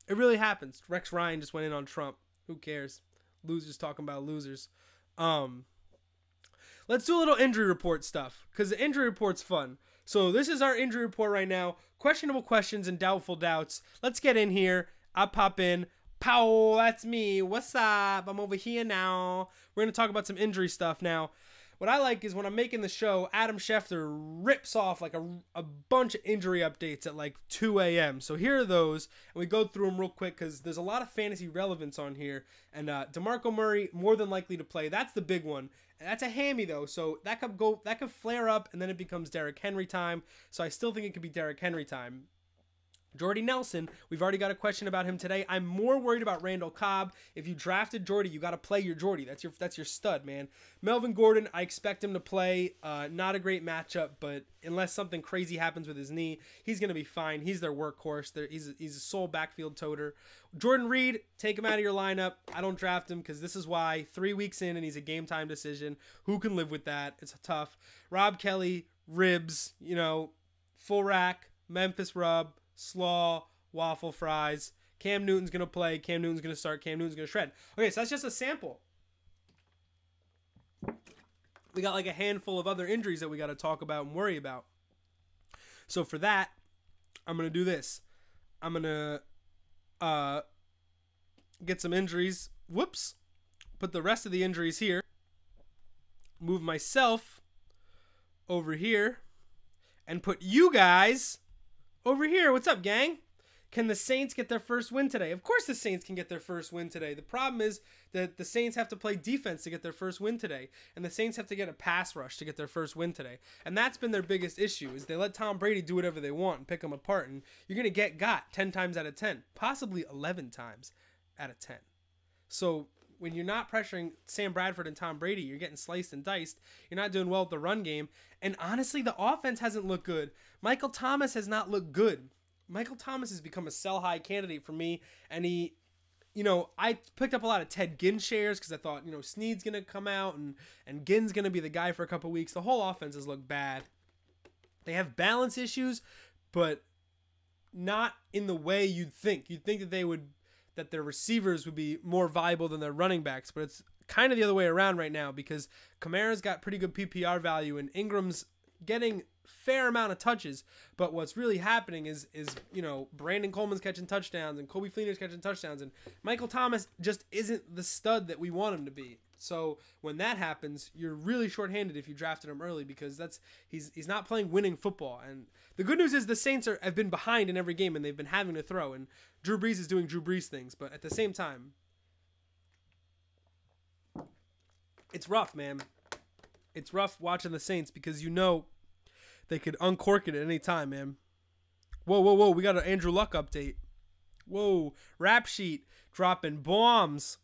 It really happens. Rex Ryan just went in on Trump. Who cares? Losers talking about losers. Let's do a little injury report stuff, because the injury report's fun. So this is our injury report right now. Questionable questions and doubtful doubts. Let's get in here. I'll pop in. Pow, that's me. What's up? I'm over here now. We're going to talk about some injury stuff now. What I like is when I'm making the show, Adam Schefter rips off like a bunch of injury updates at like 2 a.m. So here are those, and we go through them real quick, because there's a lot of fantasy relevance on here. And DeMarco Murray, more than likely to play. That's the big one. And that's a hammy though, so that could flare up, and then it becomes Derrick Henry time. So I still think it could be Derrick Henry time. Jordy Nelson, we've already got a question about him today. I'm more worried about Randall Cobb. If you drafted Jordy, you got to play your Jordy. That's your stud, man. Melvin Gordon, I expect him to play. Not a great matchup, but unless something crazy happens with his knee, he's going to be fine. He's their workhorse. He's a sole backfield toter. Jordan Reed, take him out of your lineup. I don't draft him, because this is why. 3 weeks in, and he's a game-time decision. Who can live with that? It's tough. Rob Kelly, ribs, full rack, Memphis rub, slaw, waffle fries. Cam Newton's going to play. Cam Newton's going to start. Cam Newton's going to shred. Okay, so that's just a sample. We got like a handful of other injuries that we got to talk about and worry about. So for that, I'm going to do this. I'm going to get some injuries. Whoops. Put the rest of the injuries here. Move myself over here. And put you guys over here. What's up, gang? Can the Saints get their first win today? Of course the Saints can get their first win today. The problem is that the Saints have to play defense to get their first win today. And the Saints have to get a pass rush to get their first win today. And that's been their biggest issue, is they let Tom Brady do whatever they want and pick them apart. And you're going to got 10 times out of 10. Possibly 11 times out of 10. So when you're not pressuring Sam Bradford and Tom Brady, you're getting sliced and diced. You're not doing well with the run game. And honestly, the offense hasn't looked good. Michael Thomas has not looked good. Michael Thomas has become a sell-high candidate for me. And he, I picked up a lot of Ted Ginn shares, because I thought, Snead's going to come out and Ginn's going to be the guy for a couple weeks. The whole offense has looked bad. They have balance issues, but not in the way you'd think. You'd think that their receivers would be more viable than their running backs, but it's kind of the other way around right now, because Kamara's got pretty good PPR value and Ingram's getting fair amount of touches. But what's really happening is Brandon Coleman's catching touchdowns and Kobe Fleener's catching touchdowns, and Michael Thomas just isn't the stud that we want him to be. So when that happens, you're really shorthanded if you drafted him early, because he's not playing winning football. And the good news is the Saints have been behind in every game, and they've been having to throw, and Drew Brees is doing Drew Brees things. But at the same time, it's rough, man. It's rough watching the Saints because you know they could uncork it at any time, man. Whoa, whoa, whoa. We got an Andrew Luck update. Whoa. Rap sheet dropping bombs.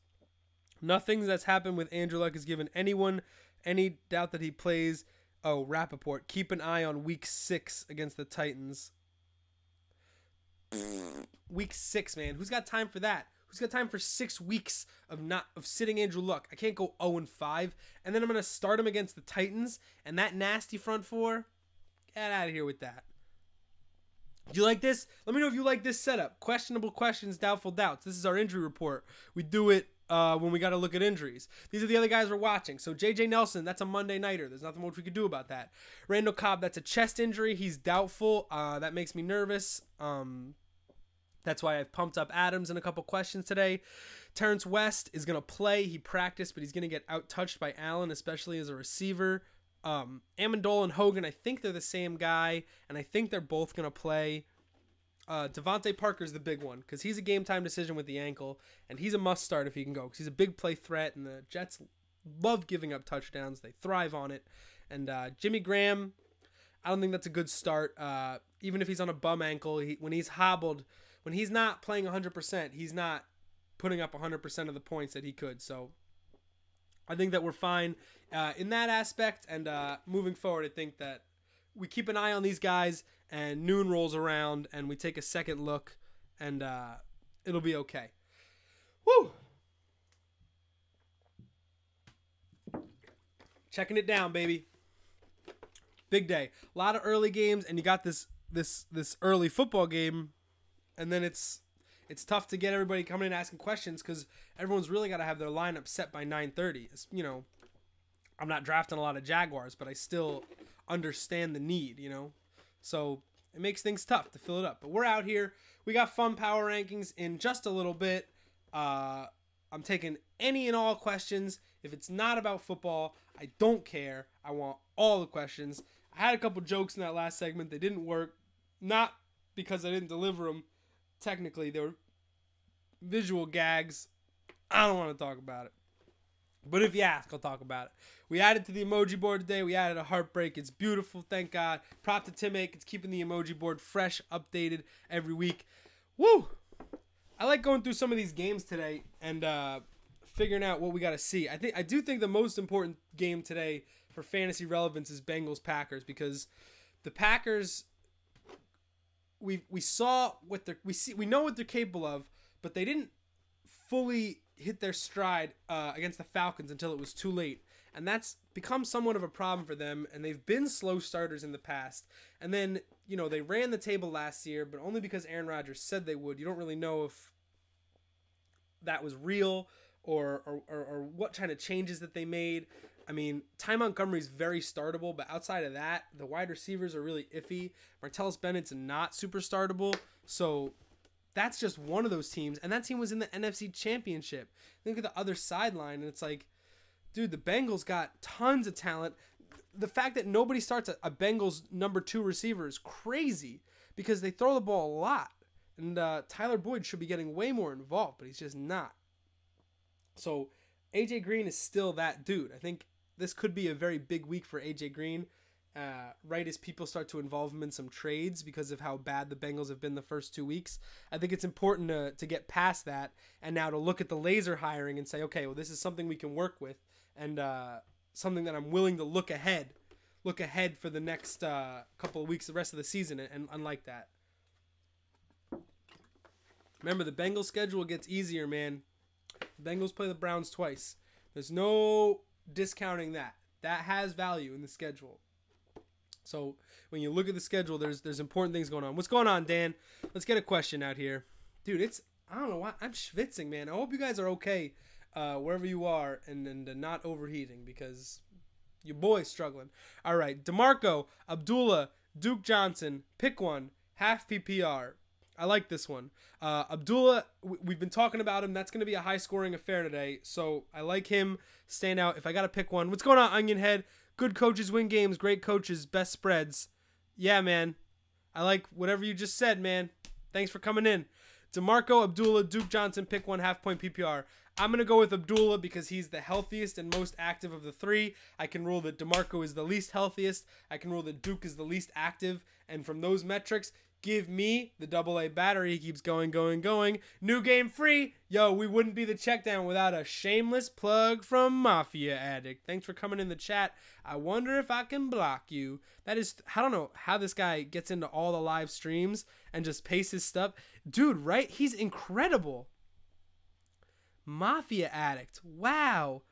Nothing that's happened with Andrew Luck has given anyone any doubt that he plays. Oh, Rappaport. Keep an eye on week 6 against the Titans. Week 6, man. Who's got time for that? Who's got time for 6 weeks of sitting Andrew Luck? I can't go 0-5. And then I'm going to start him against the Titans. And that nasty front four. Get out of here with that. Do you like this? Let me know if you like this setup. Questionable questions, doubtful doubts. This is our injury report. We do it when we got to look at injuries. These are the other guys we're watching. So J.J. Nelson, that's a Monday nighter. There's nothing much we could do about that. Randall Cobb, that's a chest injury. He's doubtful. That makes me nervous. That's why I've pumped up Adams in a couple questions today. Terrence West is going to play. He practiced, but he's going to get out-touched by Allen, especially as a receiver. Amendola and Hogan, I think they're the same guy, and I think they're both going to play. Devontae Parker's the big one because he's a game-time decision with the ankle, and he's a must-start if he can go because he's a big play threat, and the Jets love giving up touchdowns. They thrive on it. And Jimmy Graham, I don't think that's a good start. Even if he's on a bum ankle, when he's hobbled, when he's not playing 100%, he's not putting up 100% of the points that he could. So I think that we're fine in that aspect. And moving forward, I think that we keep an eye on these guys, and noon rolls around, and we take a second look, and it'll be okay. Woo! Checking it down, baby. Big day. A lot of early games, and you got this early football game, and then it's tough to get everybody coming in asking questions because everyone's really got to have their lineup set by 9:30. You know, I'm not drafting a lot of Jaguars, but I still understand the need, you know. So it makes things tough to fill it up. But we're out here. We got fun power rankings in just a little bit. I'm taking any and all questions. If it's not about football, I don't care. I want all the questions. I had a couple jokes in that last segment. They didn't work. Not because I didn't deliver them. Technically, they were visual gags. I don't want to talk about it. But if you ask, I'll talk about it. We added to the emoji board today. We added a heartbreak. It's beautiful. Thank God. Prop to Tim Akins. Keeping the emoji board fresh, updated every week. Woo! I like going through some of these games today and figuring out what we got to see. I do think the most important game today for fantasy relevance is Bengals Packers, because the Packers, we saw what we know what they're capable of, but they didn't fully hit their stride against the Falcons until it was too late. And that's become somewhat of a problem for them, and they've been slow starters in the past. And then, you know, they ran the table last year, but only because Aaron Rodgers said they would. You don't really know if that was real or what kind of changes that they made. I mean, Ty Montgomery's very startable, but outside of that, the wide receivers are really iffy. Martellus Bennett's not super startable, so that's just one of those teams. And that team was in the NFC Championship. Look at the other sideline, and it's like, dude, the Bengals got tons of talent. The fact that nobody starts a Bengals number 2 receiver is crazy because they throw the ball a lot. And Tyler Boyd should be getting way more involved, but he's just not. So A.J. Green is still that dude. I think this could be a very big week for A.J. Green, right as people start to involve him in some trades because of how bad the Bengals have been the first 2 weeks. I think it's important to get past that and now to look at the Lazor hiring and say, okay, well, this is something we can work with and something that I'm willing to look ahead for the next couple of weeks, the rest of the season, and unlike that. Remember, the Bengals schedule gets easier, man. The Bengals play the Browns twice. There's no discounting that. That has value in the schedule. So when you look at the schedule, there's important things going on. What's going on, Dan? Let's get a question out here. Dude, I don't know why. I'm schwitzing, man. I hope you guys are okay wherever you are and not overheating because your boy's struggling. All right, DeMarco, Abdullah, Duke Johnson, pick one, half PPR. I like this one. Abdullah, we've been talking about him. That's going to be a high-scoring affair today, so I like him. Stand out. If I got to pick one. What's going on, Onion Head? Good coaches win games. Great coaches, best spreads. Yeah, man. I like whatever you just said, man. Thanks for coming in. DeMarco, Abdullah, Duke Johnson, pick one, half-point PPR. I'm going to go with Abdullah because he's the healthiest and most active of the three. I can rule that DeMarco is the least healthiest. I can rule that Duke is the least active. And from those metrics, give me the AA battery. He keeps going, going, going. New game free. Yo, we wouldn't be the Checkdown without a shameless plug from Mafia Addict. Thanks for coming in the chat. I wonder if I can block you. That is, I don't know how this guy gets into all the live streams and just pastes his stuff. Dude, right? He's incredible. Mafia Addict. Wow.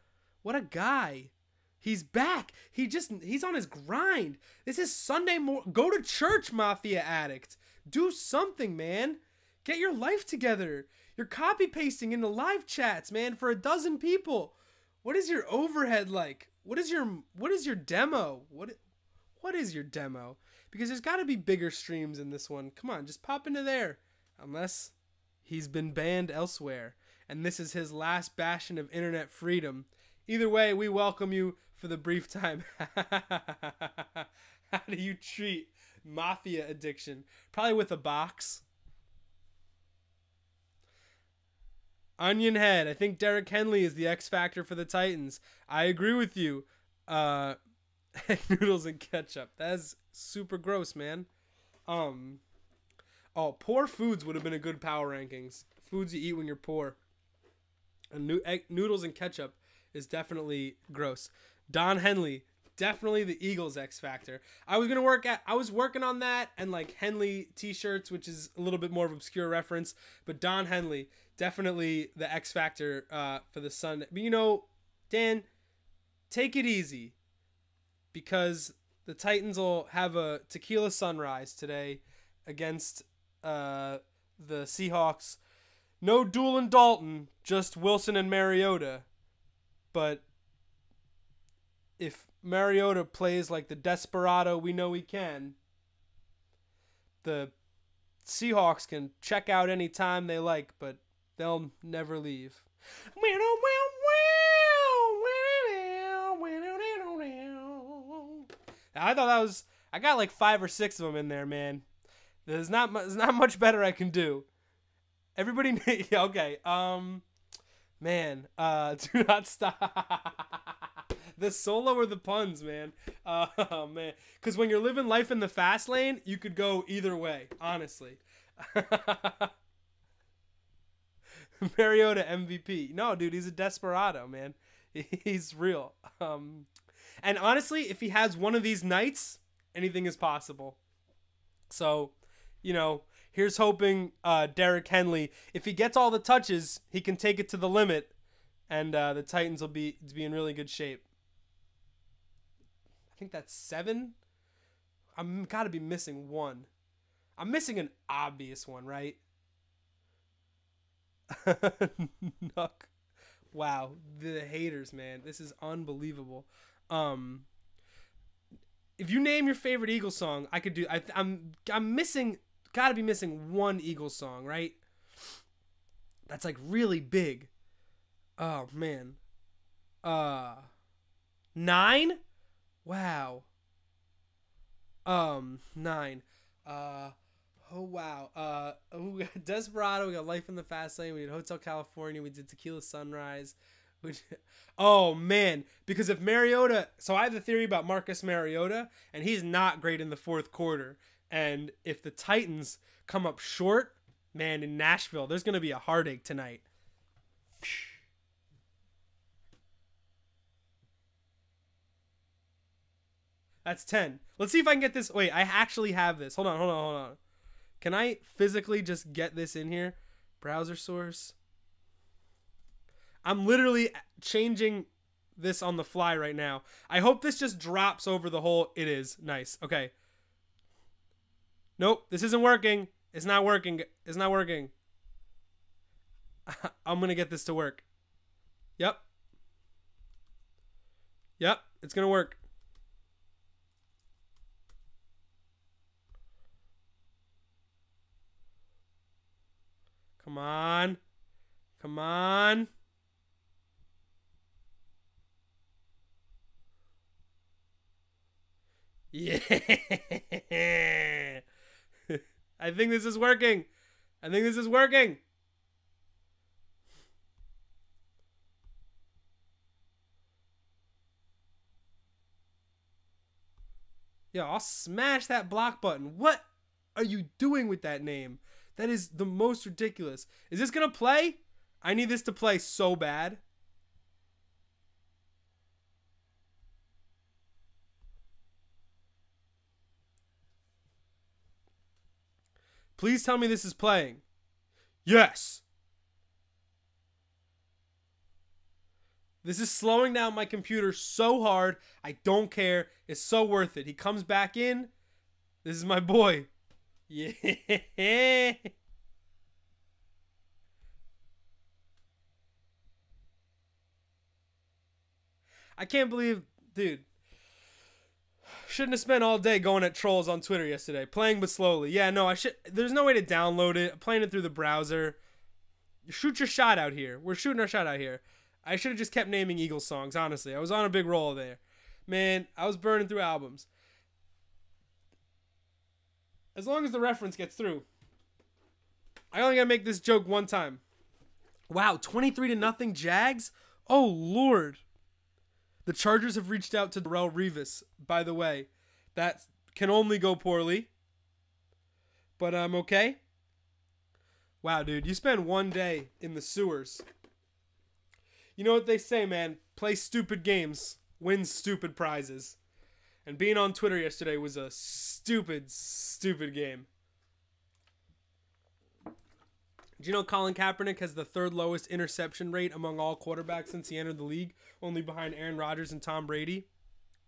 What a guy. He's back. He's on his grind. This is Sunday morning. Go to church, Mafia Addict. Do something, man. Get your life together. You're copy pasting into live chats, man, for 12 people. What is your overhead like? What is your demo? What is your demo? Because there's got to be bigger streams in this one. Come on, just pop into there. Unless he's been banned elsewhere and this is his last bastion of internet freedom. Either way, we welcome you for the brief time. How do you treat Mafia addiction? Probably with a box. Onion Head. I think Derrick Henley is the X factor for the Titans. I agree with you. Noodles and ketchup. That's super gross, man. Oh, poor foods would have been a good power rankings. Foods you eat when you're poor. And noodles and ketchup is definitely gross. Don Henley, definitely the Eagles X factor. I was working on that and like Henley t-shirts, which is a little bit more of an obscure reference, but Don Henley, definitely the X factor for the Sunday. But you know, Dan, take it easy because the Titans will have a tequila sunrise today against the Seahawks. No Dool and Dalton, just Wilson and Mariota. But if Mariota plays like the desperado we know he can, the Seahawks can check out any time they like, but they'll never leave. I thought that was... I got like 5 or 6 of them in there, man. There's not much better I can do. Everybody... Okay, man, do not stop. The solo or the puns, man. Oh, man. Because when you're living life in the fast lane, you could go either way, honestly. Mariota MVP. No, dude, he's a desperado, man. He's real. And honestly, if he has one of these nights, anything is possible. So, you know, here's hoping Derrick Henley, if he gets all the touches, he can take it to the limit, and the Titans will be in really good shape. I think that's 7. I'm got to be missing one. I'm missing an obvious one, right? Nuck. Wow, the haters, man. This is unbelievable. If you name your favorite Eagles song, I could do. I'm missing. Got to be missing one Eagles song, right? That's like really big. Oh man. 9. Wow. 9. Oh wow. We got Desperado. We got Life in the Fast Lane. We did Hotel California. We did Tequila Sunrise. Oh man, because if Mariota, so I have the theory about Marcus Mariota, and he's not great in the fourth quarter. And if the Titans come up short, man, in Nashville, there's gonna be a heartache tonight. That's 10. Let's see if I can get this. Wait, I actually have this. Hold on. Can I physically just get this in here? Browser source. I'm literally changing this on the fly right now. I hope this just drops over the whole... It is. Nice. Okay. Nope. This isn't working. It's not working. It's not working. I'm going to get this to work. Yep. It's going to work. Come on. Yeah. I think this is working. Yo, I'll smash that block button. What are you doing with that name? That is the most ridiculous. Is this going to play? I need this to play so bad. Please tell me this is playing. Yes. This is slowing down my computer so hard. I don't care. It's so worth it. He comes back in. This is my boy. Yeah. I can't believe, dude. Shouldn't have spent all day going at trolls on Twitter yesterday. Playing but slowly. Yeah, no, I should. There's no way to download it. I'm playing it through the browser. Shoot your shot out here. We're shooting our shot out here. I should have just kept naming Eagles songs, honestly. I was on a big roll there. Man, I was burning through albums. As long as the reference gets through. I only gotta make this joke one time. Wow, 23-0 Jags? Oh, Lord. The Chargers have reached out to Darrelle Revis, by the way. That can only go poorly. But I'm okay. Wow, dude, you spend one day in the sewers. You know what they say, man. Play stupid games, win stupid prizes. And being on Twitter yesterday was a stupid, stupid game. Do you know Colin Kaepernick has the third lowest interception rate among all quarterbacks since he entered the league, only behind Aaron Rodgers and Tom Brady?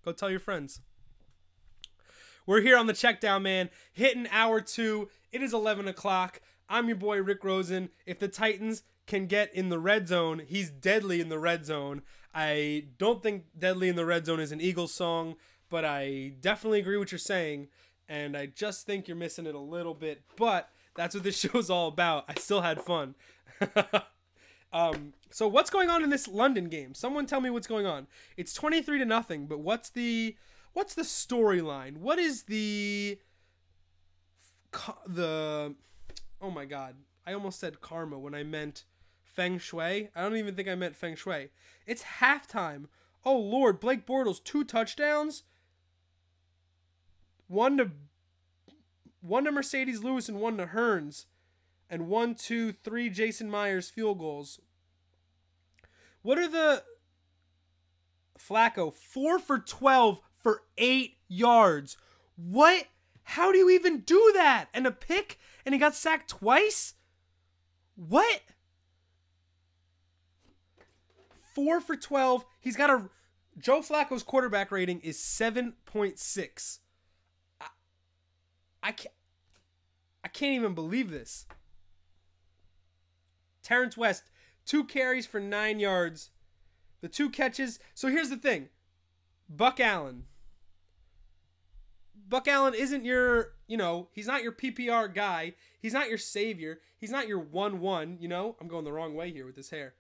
Go tell your friends. We're here on the Checkdown, man. Hitting hour 2. It is 11 o'clock. I'm your boy, Rick Rosen. If the Titans can get in the red zone, he's deadly in the red zone. I don't think Deadly in the Red Zone is an Eagles song, but I definitely agree with what you're saying, and I just think you're missing it a little bit, but that's what this show's all about. I still had fun. So what's going on in this London game? Someone tell me what's going on. It's 23-0, but what's the storyline? What is the oh my god. I almost said karma when I meant feng shui. I don't even think I meant feng shui. It's halftime. Oh Lord, Blake Bortles 2 touchdowns. One to Mercedes Lewis and one to Hearns. And 1, 2, 3 Jason Myers field goals. What are the Flacco 4 for 12 for 8 yards? What? How do you even do that? And a pick? And he got sacked twice? What? 4 for 12. He's got a Joe Flacco's quarterback rating is 7.6. I can't even believe this. Terrence West, 2 carries for 9 yards. The 2 catches. So here's the thing. Buck Allen. Buck Allen isn't your, he's not your PPR guy. He's not your savior. He's not your 1-1, I'm going the wrong way here with this hair.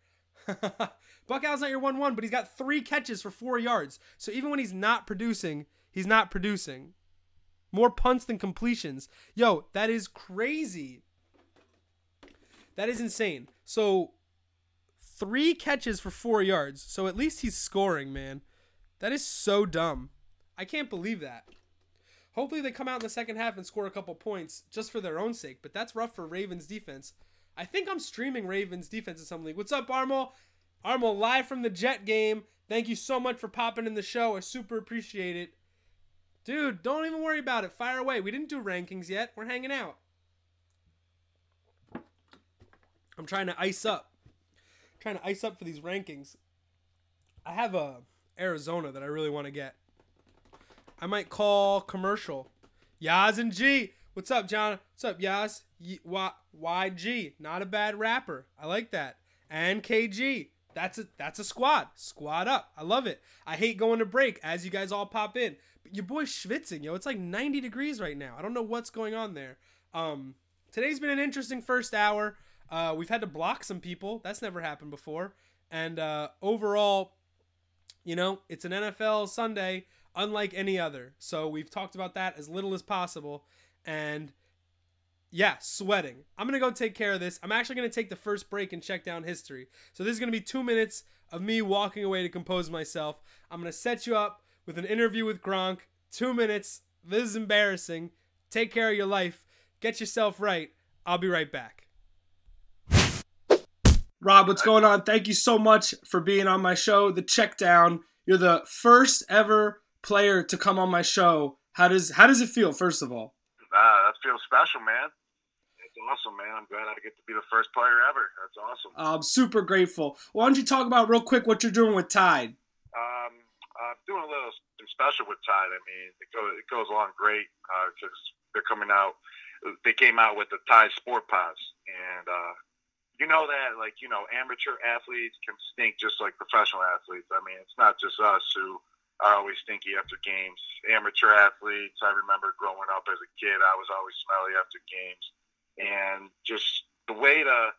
Buck Allen's not your 1-1, but he's got 3 catches for 4 yards. So even when he's not producing, he's not producing. More punts than completions. Yo, that is crazy. That is insane. So 3 catches for 4 yards. So at least he's scoring, man. That is so dumb. I can't believe that. Hopefully they come out in the second half and score a couple points just for their own sake. But that's rough for Ravens defense. I think I'm streaming Ravens defense in some league. What's up, Armo? Armo, live from the Jet game. Thank you so much for popping in the show. I super appreciate it. Dude, don't even worry about it. Fire away. We didn't do rankings yet. We're hanging out. I'm trying to ice up. Trying to ice up for these rankings. I have a Arizona that I really want to get. I might call commercial. Yaz and G. What's up, John? What's up, Yaz? YG. Not a bad rapper. I like that. And KG. That's a squad. Squad up. I love it. I hate going to break as you guys all pop in. But your boy's schwitzing, yo. It's like 90 degrees right now. I don't know what's going on there. Today's been an interesting first hour. We've had to block some people. That's never happened before. And overall, it's an NFL Sunday unlike any other. So we've talked about that as little as possible. And yeah, sweating. I'm going to go take care of this. I'm actually going to take the first break in Checkdown history. So this is going to be 2 minutes of me walking away to compose myself. I'm going to set you up with an interview with Gronk. 2 minutes. This is embarrassing. Take care of your life. Get yourself right. I'll be right back. Rob, what's going on? Thank you so much for being on my show, The Checkdown. You're the first ever player to come on my show. How does it feel, first of all? That feels special, man. It's awesome, man. I'm glad I get to be the first player ever. That's awesome. I'm super grateful. Why don't you talk about real quick what you're doing with Tide? I'm doing a little special with Tide. I mean, it goes along great because they're coming out. They came out with the Tide Sport Pods, and you know that, like, you know, amateur athletes can stink just like professional athletes. I mean, it's not just us who are always stinky after games. Amateur athletes, I remember growing up as a kid, I was always smelly after games. And just the way to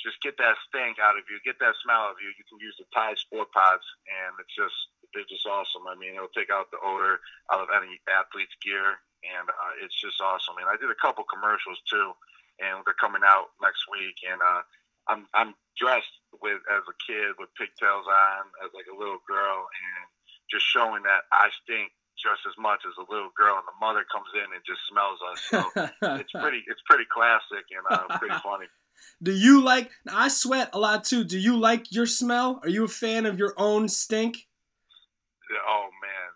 just get that stink out of you, get that smell of you, you can use the Tide Sport Pods, and they're just awesome. I mean, it'll take out the odor out of any athlete's gear, and it's just awesome. And I did a couple commercials too, and they're coming out next week, and I'm dressed as a kid with pigtails on, as like a little girl, and just showing that I stink just as much as a little girl, and the mother comes in and just smells us. So it's pretty classic and pretty funny. Do you like? I sweat a lot too. Do you like your smell? Are you a fan of your own stink? Oh man,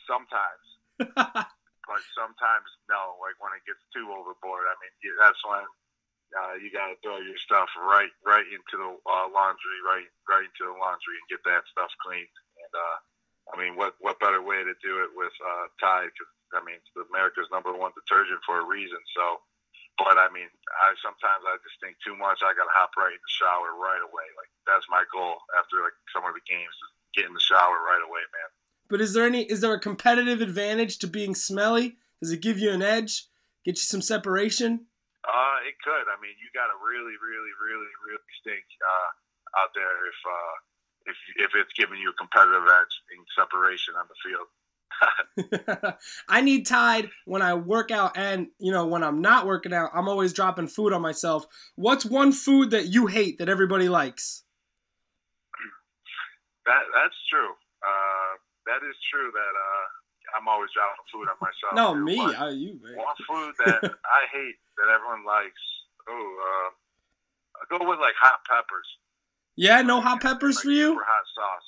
sometimes, but sometimes no. Like when it gets too overboard. I mean, that's when you gotta throw your stuff right into the laundry, right into the laundry, and get that stuff cleaned. And I mean, what better way to do it with Tide? Because I mean, it's America's #1 detergent for a reason. So, but I mean, sometimes I just think too much. I gotta hop right in the shower right away. Like that's my goal after like some of the games, is get in the shower right away, man. But is there a competitive advantage to being smelly? Does it give you an edge? Get you some separation? It could. I mean, you gotta really stink out there if it's giving you a competitive edge in separation on the field. I need Tide when I work out, and when I'm not working out, I'm always dropping food on myself. What's one food that you hate that everybody likes? That's true. That is true that I'm always dropping food on myself. No, me. You. One food that I hate that everyone likes. I go with like hot peppers. Yeah, no hot peppers for you? Super hot sauce.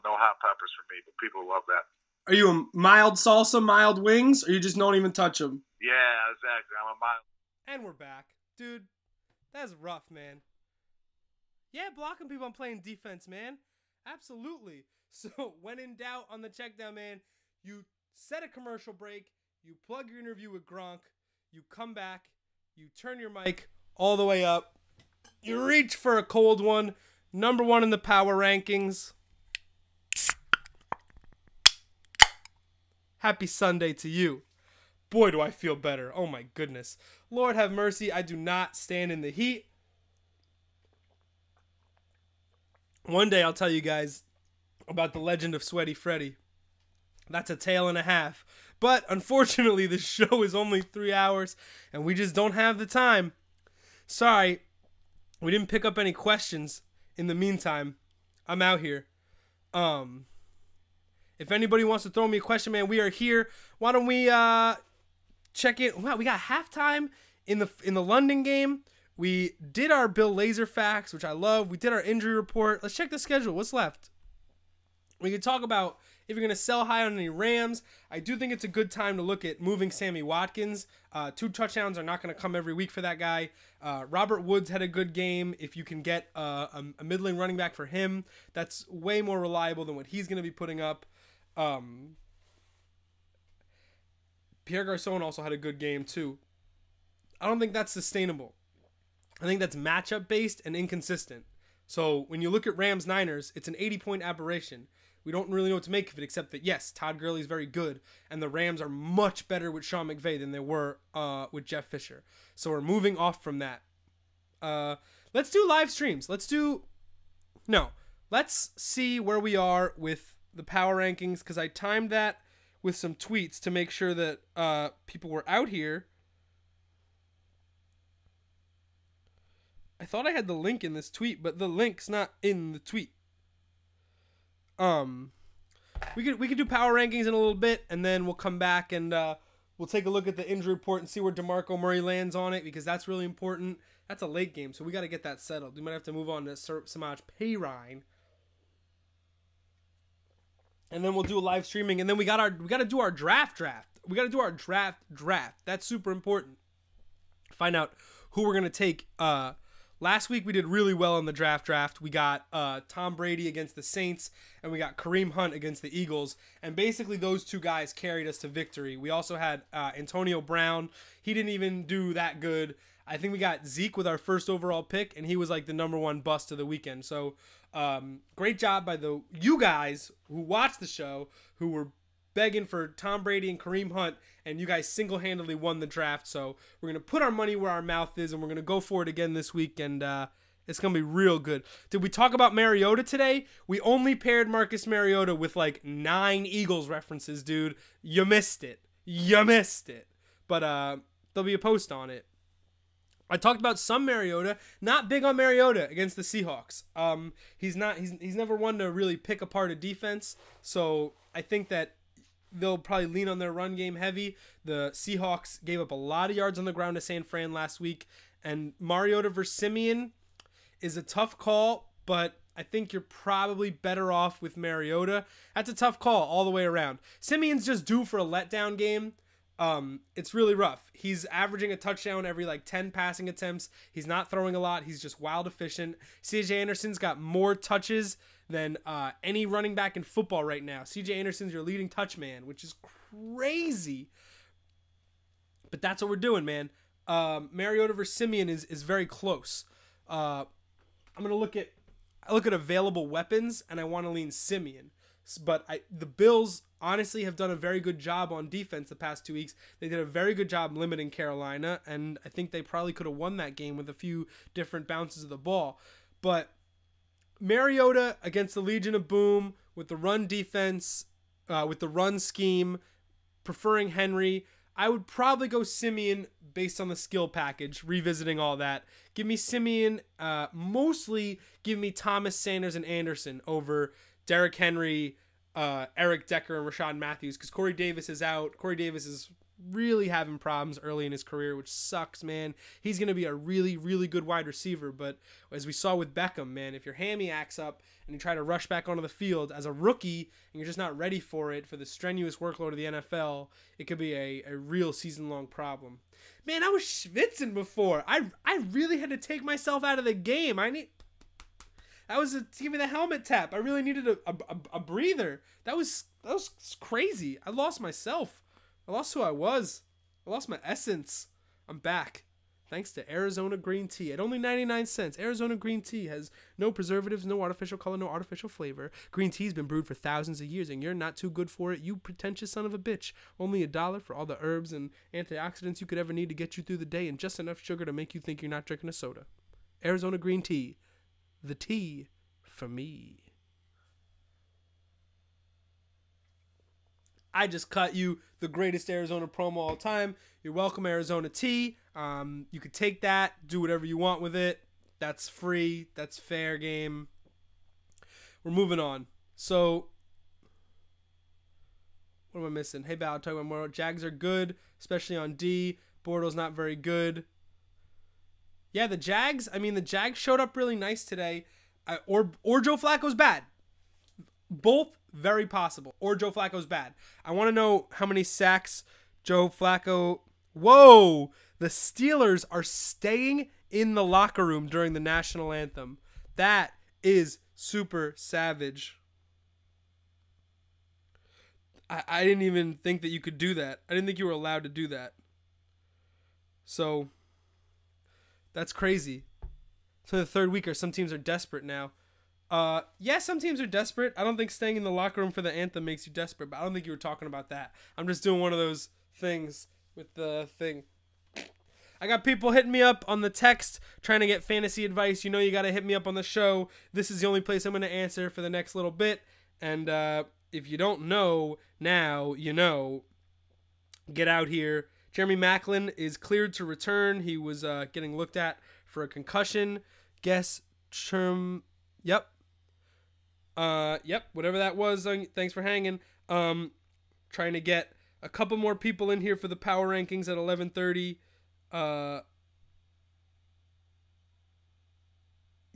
No hot peppers for me, but people love that. Are you a mild salsa, mild wings, or you just don't even touch them? Yeah, exactly. I'm a mild. And we're back. Dude, that's rough, man. Yeah, blocking people, I'm playing defense, man. Absolutely. So, when in doubt on the Checkdown, man, you set a commercial break, you plug your interview with Gronk, you come back, you turn your mic all the way up, you reach for a cold one, #1 in the power rankings. Happy Sunday to you. Boy, do I feel better. Oh my goodness. Lord have mercy, I do not stand in the heat. One day I'll tell you guys about the legend of Sweaty Freddy. That's a tale and a half. But unfortunately, the show is only 3 hours, and we just don't have the time. Sorry, we didn't pick up any questions in the meantime. I'm out here. If anybody wants to throw me a question, man, we are here. Why don't we check it? Wow, we got halftime in the London game. We did our Bill Lazor facts, which I love. We did our injury report. Let's check the schedule. What's left? We can talk about if you're going to sell high on any Rams. I do think it's a good time to look at moving Sammy Watkins. 2 touchdowns are not going to come every week for that guy. Robert Woods had a good game. If you can get a middling running back for him, that's way more reliable than what he's going to be putting up. Pierre Garçon also had a good game too. I don't think that's sustainable. I think that's matchup based and inconsistent. So when you look at Rams-Niners, it's an 80-point aberration. We don't really know what to make of it, except that, yes, Todd Gurley's very good, and the Rams are much better with Sean McVay than they were with Jeff Fisher. So we're moving off from that. Let's do live streams. Let's see where we are with the power rankings, because I timed that with some tweets to make sure that people were out here. I thought I had the link in this tweet, but the link's not in the tweet. we could do power rankings in a little bit, and then we'll come back and we'll take a look at the injury report and see where DeMarco Murray lands on it, because that's really important. That's a late game, so we got to get that settled. We might have to move on to Samaj Perine. And then we'll do a live streaming, and then we got to do our draft. We got to do our draft. That's super important. Find out who we're going to take. Last week we did really well in the draft. We got Tom Brady against the Saints, and we got Kareem Hunt against the Eagles. And basically those two guys carried us to victory. We also had Antonio Brown. He didn't even do that good. I think we got Zeke with our first overall pick, and he was like the number one bust of the weekend. So great job by you guys who watched the show, who were begging for Tom Brady and Kareem Hunt, and you guys single-handedly won the draft. So we're going to put our money where our mouth is, and we're going to go for it again this week, and it's going to be real good. Did we talk about Mariota today? We only paired Marcus Mariota with like 9 Eagles references, dude. You missed it. But there'll be a post on it. I talked about some Mariota, not big on Mariota against the Seahawks. He's never one to really pick apart a defense, so I think that they'll probably lean on their run game heavy. The Seahawks gave up a lot of yards on the ground to San Fran last week, and Mariota versus Simeon is a tough call, but I think you're probably better off with Mariota. That's a tough call all the way around. Simeon's just due for a letdown game. It's really rough. He's averaging a touchdown every like 10 passing attempts. He's not throwing a lot. He's just wild efficient. CJ Anderson's got more touches than any running back in football right now. CJ Anderson's your leading touch man, which is crazy. But that's what we're doing, man. Mariota versus Simeon is very close. I'm gonna look at available weapons, and I want to lean Simeon. But the Bills honestly have done a very good job on defense the past 2 weeks. They did a very good job limiting Carolina, and I think they probably could have won that game with a few different bounces of the ball. But Mariota against the Legion of Boom with the run defense, with the run scheme, preferring Henry, I would probably go Simeon based on the skill package, revisiting all that. Give me Simeon, mostly give me Thomas, Sanders, and Anderson over Derrick Henry, Eric Decker, and Rashad Matthews, because Corey Davis is out. Corey Davis is really having problems early in his career, which sucks, man. He's going to be a really, really good wide receiver, but as we saw with Beckham, man, if your hammy acts up and you try to rush back onto the field as a rookie and you're just not ready for it, for the strenuous workload of the NFL, it could be a real season-long problem. Man, I was schwitzing before. I really had to take myself out of the game. Give me the helmet tap. I really needed a breather. That was crazy. I lost myself. I lost who I was. I lost my essence. I'm back. Thanks to Arizona green tea at only 99 cents. Arizona green tea has no preservatives, no artificial color, no artificial flavor. Green tea's been brewed for thousands of years, and you're not too good for it, you pretentious son of a bitch. Only $1 for all the herbs and antioxidants you could ever need to get you through the day, and just enough sugar to make you think you're not drinking a soda. Arizona green tea. The tea for me. I just cut you the greatest Arizona promo all time. You're welcome, Arizona tea. You could take that, do whatever you want with it. That's free. That's fair game. We're moving on. So, what am I missing? Hey, Bal, talking about more. Jags are good, especially on D. Bortles not very good. Yeah, the Jags showed up really nice today. Or Joe Flacco's bad. Both very possible. Or Joe Flacco's bad. I want to know how many sacks Joe Flacco... Whoa! The Steelers are staying in the locker room during the national anthem. That is super savage. I didn't even think that you could do that. I didn't think you were allowed to do that. So, that's crazy. So the third week, some teams are desperate now. Yeah, some teams are desperate. I don't think staying in the locker room for the anthem makes you desperate, but I don't think you were talking about that. I'm just doing one of those things with the thing. I got people hitting me up on the text trying to get fantasy advice. You know you got to hit me up on the show. This is the only place I'm going to answer for the next little bit. And if you don't know now, you know. Get out here. Jeremy Maclin is cleared to return. He was getting looked at for a concussion. Yep. Yep, whatever that was. Thanks for hanging. Trying to get a couple more people in here for the power rankings at 11:30.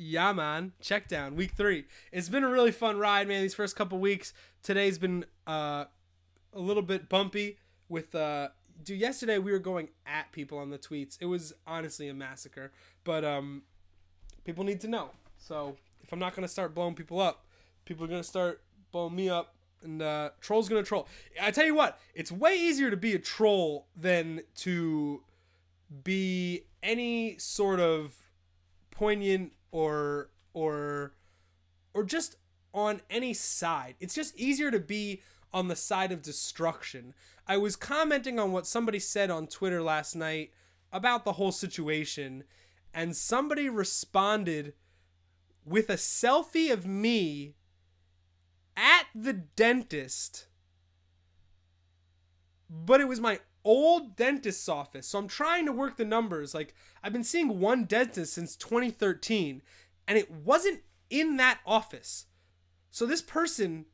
Yeah, man. Checkdown, week 3. It's been a really fun ride, man, these first couple weeks. Today's been a little bit bumpy with... Dude, yesterday we were going at people on the tweets. It was honestly a massacre. But people need to know. So if I'm not going to start blowing people up, people are going to start blowing me up. And troll's going to troll. I tell you what, it's way easier to be a troll than to be any sort of poignant or just on any side. It's just easier to be on the side of destruction. I was commenting on what somebody said on Twitter last night about the whole situation, and somebody responded with a selfie of me at the dentist, but it was my old dentist's office. So I'm trying to work the numbers. Like, I've been seeing one dentist since 2013, and it wasn't in that office. So this person,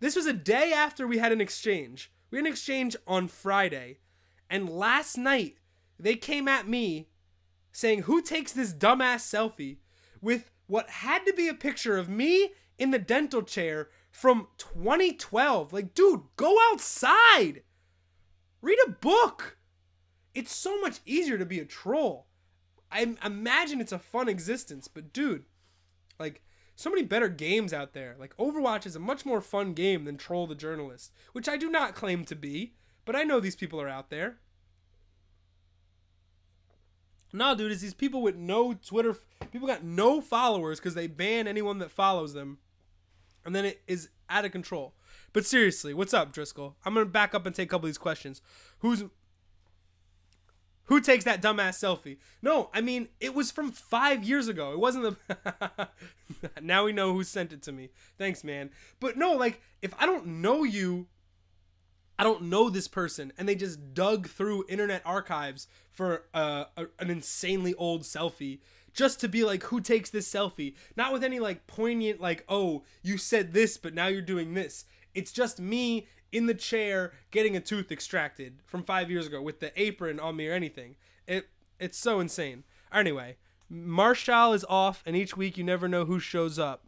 this was a day after we had an exchange. We had an exchange on Friday, and last night they came at me saying, who takes this dumbass selfie with what had to be a picture of me in the dental chair from 2012. Like, dude, go outside. Read a book. It's so much easier to be a troll. I imagine it's a fun existence, but dude, like, so many better games out there. Like, Overwatch is a much more fun game than Troll the Journalist, which I do not claim to be, but I know these people are out there. Nah, dude, it's these people with no Twitter. People got no followers because they ban anyone that follows them. And then it is out of control. But seriously, what's up, Driscoll? I'm going to back up and take a couple of these questions. Who takes that dumbass selfie? No, I mean, it was from 5 years ago. It wasn't the... Now we know who sent it to me. Thanks, man. But no, like, if I don't know you, I don't know this person, and they just dug through internet archives for an insanely old selfie just to be like, who takes this selfie? Not with any, like, poignant, like, oh, you said this, but now you're doing this. It's just me in the chair getting a tooth extracted from 5 years ago with the apron on me or anything. It's so insane. Anyway, Marshall is off, and each week you never know who shows up.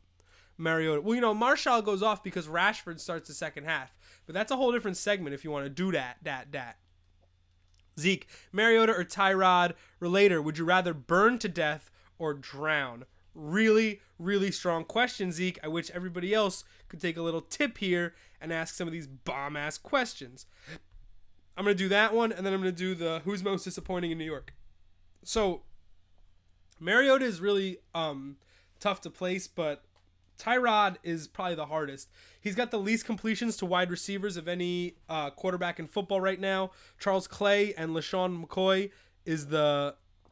Mariota. Well, you know, Marshall goes off because Rashford starts the second half. But that's a whole different segment if you want to do that. Zeke, Mariota or Tyrod? Relator, would you rather burn to death or drown? Really, really strong question, Zeke. I wish everybody else could take a little tip here and ask some of these bomb-ass questions. I'm going to do that one, and then I'm going to do the who's most disappointing in New York. So, Mariota is really tough to place, but Tyrod is probably the hardest. He's got the least completions to wide receivers of any quarterback in football right now. Charles Clay and LaShawn McCoy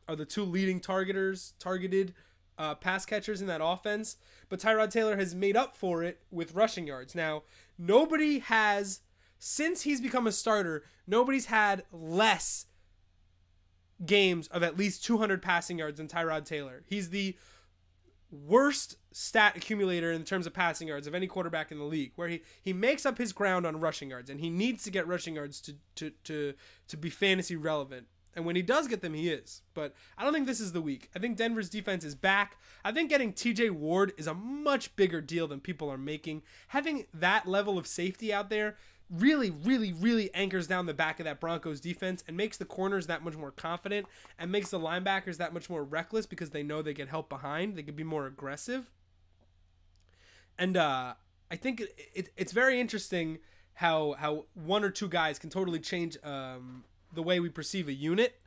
are the two leading targeted pass catchers in that offense. But Tyrod Taylor has made up for it with rushing yards. Now, nobody has, since he's become a starter, nobody's had less games of at least 200 passing yards than Tyrod Taylor. He's the worst stat accumulator in terms of passing yards of any quarterback in the league, where he makes up his ground on rushing yards, and he needs to get rushing yards to be fantasy relevant. And when he does get them, he is. But I don't think this is the week. I think Denver's defense is back. I think getting TJ Ward is a much bigger deal than people are making. Having that level of safety out there really, really, really anchors down the back of that Broncos defense and makes the corners that much more confident and makes the linebackers that much more reckless because they know they get help behind. They can be more aggressive. And I think it's very interesting how one or two guys can totally change the way we perceive a unit.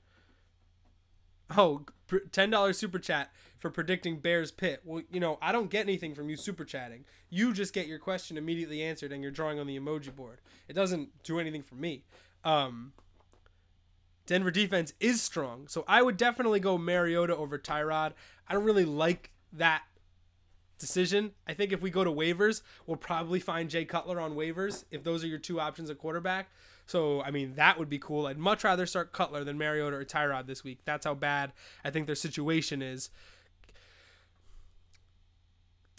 Oh, $10 super chat for predicting Bears Pitt. Well, you know, I don't get anything from you super chatting. You just get your question immediately answered and you're drawing on the emoji board. It doesn't do anything for me. Denver defense is strong, so I would definitely go Mariota over Tyrod. I don't really like that decision. I think if we go to waivers, we'll probably find Jay Cutler on waivers if those are your two options at quarterback. So, I mean, that would be cool. I'd much rather start Cutler than Mariota or Tyrod this week. That's how bad I think their situation is.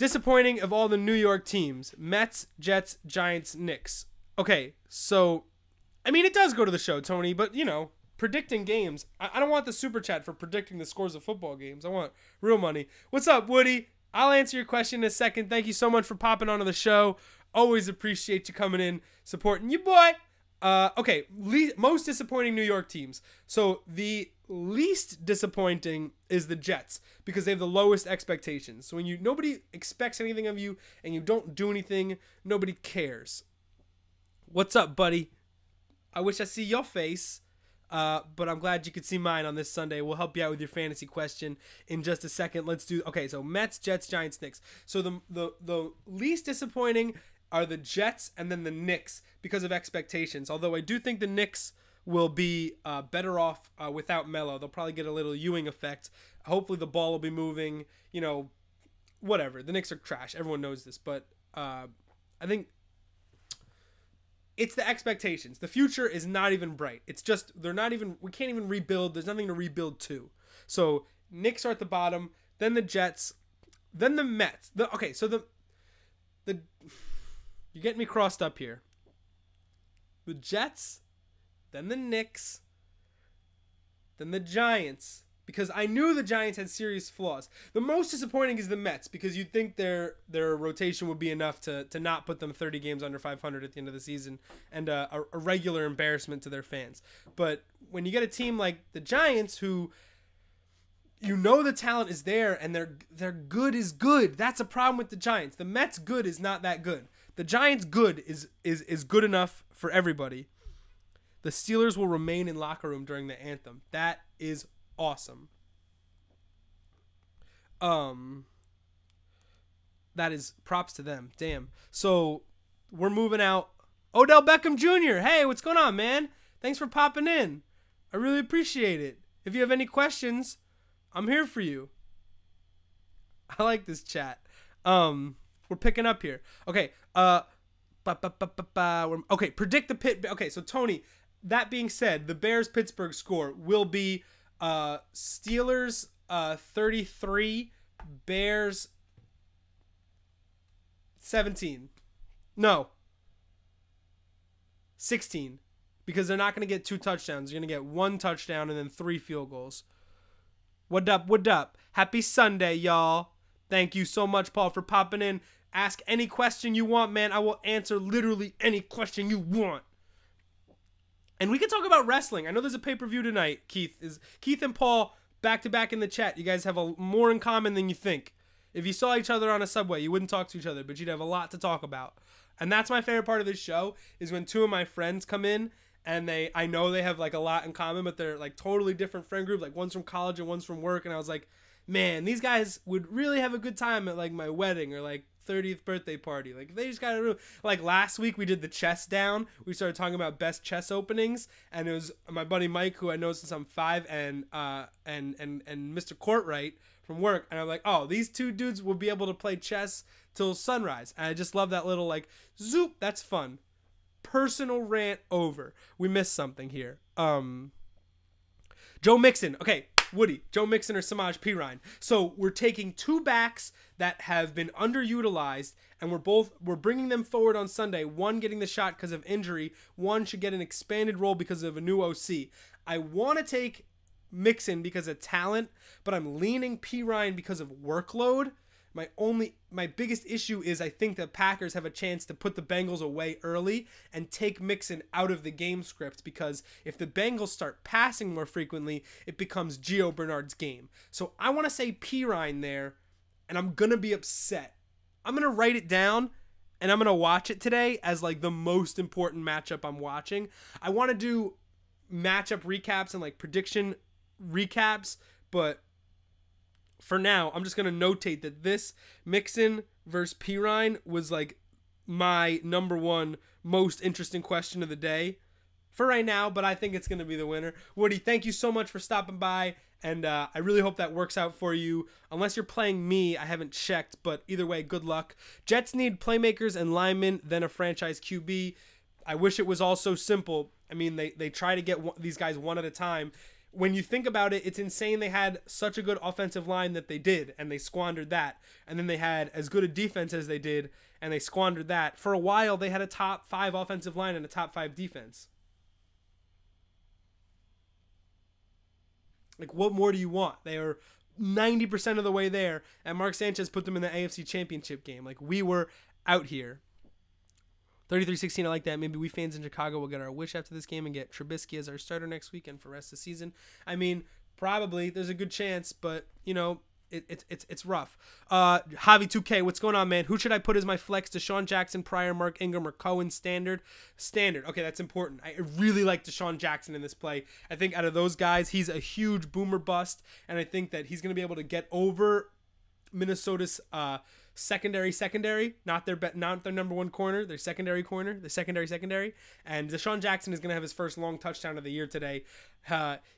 Disappointing of all the New York teams: Mets, Jets, Giants, Knicks. Okay, so, I mean, it does go to the show, Tony, but, you know, predicting games. I don't want the super chat for predicting the scores of football games. I want real money. What's up, Woody? I'll answer your question in a second. Thank you so much for popping onto the show. Always appreciate you coming in, supporting you, boy. Okay, most disappointing New York teams. So the least disappointing is the Jets because they have the lowest expectations. So when nobody expects anything of you and you don't do anything, nobody cares. What's up, buddy? I wish I see your face, but I'm glad you could see mine on this Sunday. We'll help you out with your fantasy question in just a second. Okay, so Mets, Jets, Giants, Knicks. So the least disappointing are the Jets and then the Knicks because of expectations. Although I do think the Knicks will be better off without Melo. They'll probably get a little Ewing effect. Hopefully the ball will be moving. You know, whatever. The Knicks are trash. Everyone knows this. But I think it's the expectations. The future is not even bright. It's just we can't even rebuild. There's nothing to rebuild to. So Knicks are at the bottom. Then the Jets. Then the Mets. You're getting me crossed up here. The Jets, then the Knicks, then the Giants, because I knew the Giants had serious flaws. The most disappointing is the Mets, because you'd think their rotation would be enough to not put them 30 games under 500 at the end of the season, and a regular embarrassment to their fans. But when you get a team like the Giants, who you know the talent is there, and their good is good. That's a problem with the Giants. The Mets good is not that good. The Giants good is good enough for everybody. The Steelers will remain in locker room during the anthem. That is awesome. That is props to them. Damn. So we're moving out. Odell Beckham Jr. Hey, what's going on, man? Thanks for popping in. I really appreciate it. If you have any questions, I'm here for you. I like this chat. We're picking up here. Okay. Okay, predict the pit. Okay, so Tony, that being said, the Bears-Pittsburgh score will be Steelers 33, Bears 17. No. 16. Because they're not going to get 2 touchdowns. They're going to get 1 touchdown and then 3 field goals. What up, what up? Happy Sunday, y'all. Thank you so much, Paul, for popping in. Ask any question you want, man. I will answer literally any question you want. And we can talk about wrestling. I know there's a pay-per-view tonight, Keith. Keith and Paul back-to-back in the chat. You guys have more in common than you think. If you saw each other on a subway, you wouldn't talk to each other, but you'd have a lot to talk about. And that's my favorite part of this show, is when 2 of my friends come in, and I know they have like a lot in common, but they're like totally different friend group. Like one's from college and one's from work. And I was like, man, these guys would really have a good time at like my wedding or like 30th birthday party. Like they just got to like last week we did the chess down. We started talking about best chess openings, and it was my buddy Mike, who I know since I'm 5, and Mr. Courtwright from work. And I'm like, oh, these 2 dudes will be able to play chess till sunrise. And I just love that little like zoop. That's fun. Personal rant over. We missed something here. Joe Mixon. Okay, Woody, Joe Mixon or Samaj Pirine. So we're taking 2 backs that have been underutilized, and we're bringing them forward on Sunday. One getting the shot because of injury. One should get an expanded role because of a new OC. I want to take Mixon because of talent, but I'm leaning Pirine because of workload. My biggest issue is I think the Packers have a chance to put the Bengals away early and take Mixon out of the game script, because if the Bengals start passing more frequently, it becomes Gio Bernard's game. So I want to say Pirine there, and I'm going to be upset. I'm going to write it down, and I'm going to watch it today as like the most important matchup I'm watching. I want to do matchup recaps and like prediction recaps, but for now, I'm just going to notate that this Mixon versus Pirine was like my number 1 most interesting question of the day for right now, but I think it's going to be the winner. Woody, thank you so much for stopping by, and I really hope that works out for you. Unless you're playing me, I haven't checked, but either way, good luck. Jets need playmakers and linemen, then a franchise QB. I wish it was all so simple. I mean, they try to get these guys one at a time. when you think about it, it's insane they had such a good offensive line that they did, and they squandered that. And then they had as good a defense as they did, and they squandered that. For a while, they had a top 5 offensive line and a top 5 defense. Like, what more do you want? They are 90% of the way there, and Mark Sanchez put them in the AFC Championship game. Like, we were out here. 33-16, I like that. Maybe we fans in Chicago will get our wish after this game and get Trubisky as our starter next week and for the rest of the season. I mean, probably. There's a good chance, but, you know, it's rough. Javi2K, what's going on, man? Who should I put as my flex? Deshaun Jackson, Pryor, Mark Ingram, or Cohen? Standard. Okay, that's important. I really like Deshaun Jackson in this play. I think out of those guys, he's a huge boomer bust, and I think that he's going to be able to get over Minnesota's secondary, not their number one corner, their secondary corner, the secondary, and Deshaun Jackson is going to have his first long touchdown of the year today.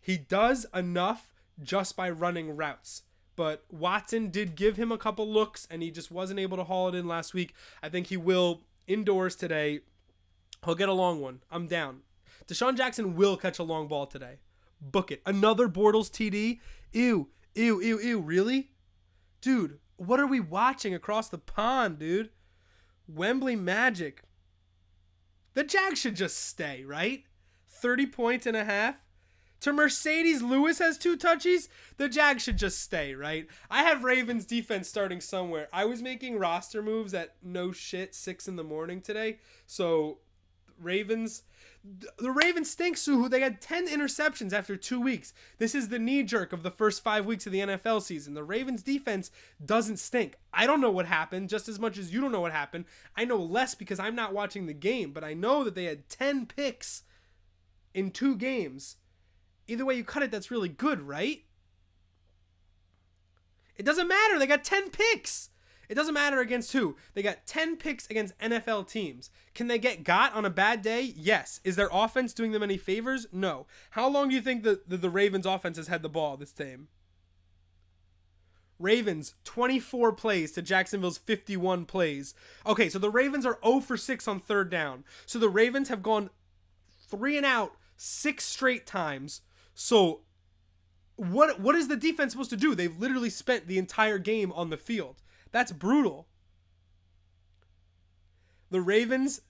He does enough just by running routes, but Watson did give him a couple looks, and he just wasn't able to haul it in last week. I think he will indoors today. He'll get a long one. I'm down. Deshaun Jackson will catch a long ball today. Book it. Another Bortles TD? Ew, really? Dude, what are we watching across the pond, dude? Wembley Magic. The Jags should just stay, right? 30 points and a half. To Mercedes Lewis has 2 touchies. The Jags should just stay, right? I have Ravens defense starting somewhere. I was making roster moves at 6 in the morning today. So the Ravens stink, Suhu. They had 10 interceptions after 2 weeks. This is the knee jerk of the first 5 weeks of the NFL season. The Ravens defense doesn't stink. I don't know what happened, just as much as you don't know what happened. I know less because I'm not watching the game, but I know that they had 10 picks in 2 games. Either way you cut it, that's really good, right? It doesn't matter. They got 10 picks. It doesn't matter against who. They got 10 picks against NFL teams. Can they get got on a bad day? Yes. Is their offense doing them any favors? No. How long do you think the Ravens offense has had the ball this time? Ravens, 24 plays to Jacksonville's 51 plays. Okay, so the Ravens are 0 for 6 on 3rd down. So the Ravens have gone 3 and out 6 straight times. So what is the defense supposed to do? They've literally spent the entire game on the field. That's brutal. The Ravens,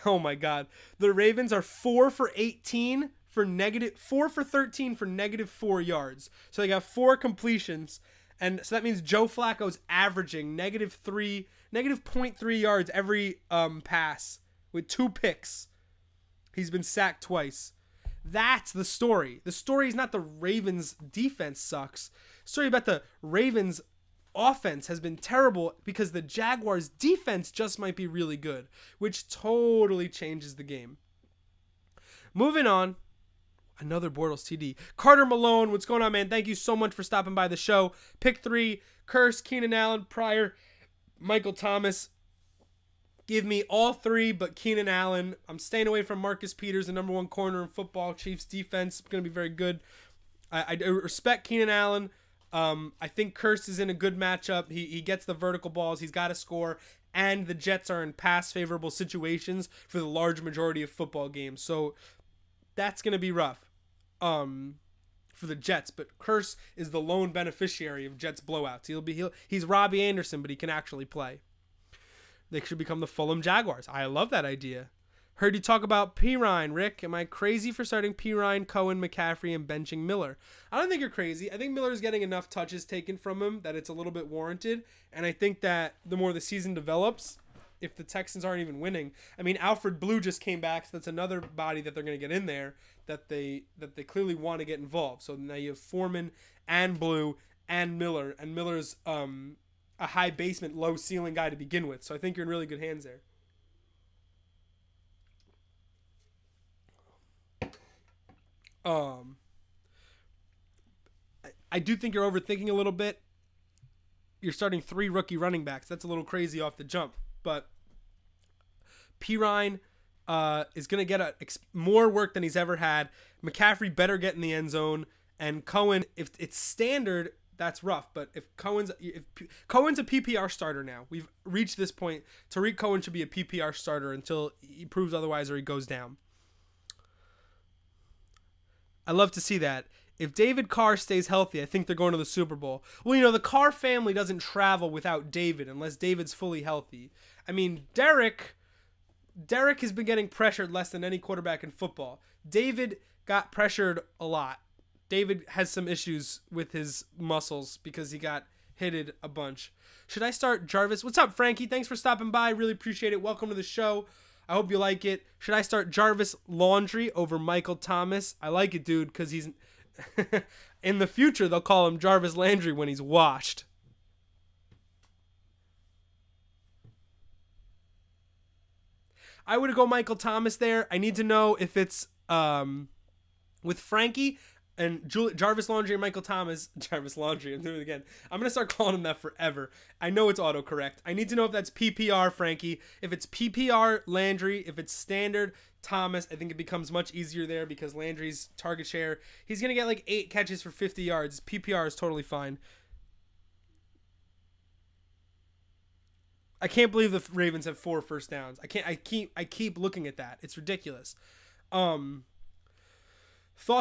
oh my God. The Ravens are 4 for 18 for -4 for 13 for -4 yards. So they got 4 completions. And so that means Joe Flacco's averaging -0.3 yards every pass with 2 picks. He's been sacked twice. That's the story. The story is not the Ravens defense sucks. The story about the Ravens offense has been terrible because the Jaguars defense just might be really good, which totally changes the game. Moving on. Another Bortles TD. Carter Malone, what's going on, man? Thank you so much for stopping by the show. Pick 3, Curse, Keenan Allen, Pryor, Michael Thomas. Give me all 3 but Keenan Allen. I'm staying away from Marcus Peters, the number 1 corner in football. Chiefs defense going to be very good. I respect Keenan Allen. I think Curse is in a good matchup. He gets the vertical balls. He's got to score. And the Jets are in pass favorable situations for the large majority of football games. So that's going to be rough for the Jets. But Curse is the lone beneficiary of Jets blowouts. He's Robbie Anderson, but he can actually play. They should become the Fulham Jaguars. I love that idea. Heard you talk about Pirine, Rick. Am I crazy for starting Pirine, Cohen, McCaffrey, and benching Miller? I don't think you're crazy. I think Miller's getting enough touches taken from him that it's a little bit warranted. And I think that the more the season develops, if the Texans aren't even winning, I mean, Alfred Blue just came back, so that's another body that they're going to get in there that they clearly want to get involved. So now you have Foreman and Blue and Miller, and Miller's a high basement, low ceiling guy to begin with. So I think you're in really good hands there. I do think you're overthinking a little bit. You're starting 3 rookie running backs. That's a little crazy off the jump. But Pirine is going to get more work than he's ever had. McCaffrey better get in the end zone. And Cohen, if it's standard, that's rough. But if Cohen's a PPR starter now. We've reached this point. Tariq Cohen should be a PPR starter until he proves otherwise or he goes down. I love to see that. if David Carr stays healthy, I think they're going to the Super Bowl. Well, you know, the Carr family doesn't travel without David unless David's fully healthy. I mean, Derek has been getting pressured less than any quarterback in football. David got pressured a lot. David has some issues with his muscles because he got hitted a bunch. Should I start Jarvis? What's up, Frankie? Thanks for stopping by. Really appreciate it. Welcome to the show. I hope you like it. Should I start Jarvis Landry over Michael Thomas? I like it, dude, because he's... in the future, they'll call him Jarvis Landry when he's washed. I would go Michael Thomas there. I need to know if it's with Frankie and Jarvis Landry and Michael Thomas. Jarvis Landry, I'm doing it again. I'm going to start calling him that forever. I know it's autocorrect. I need to know if that's PPR Frankie. If it's PPR Landry, if it's standard Thomas, I think it becomes much easier there because Landry's target share, he's going to get like 8 catches for 50 yards. PPR is totally fine. I can't believe the Ravens have 4 first downs. I keep looking at that. It's ridiculous. Thoughts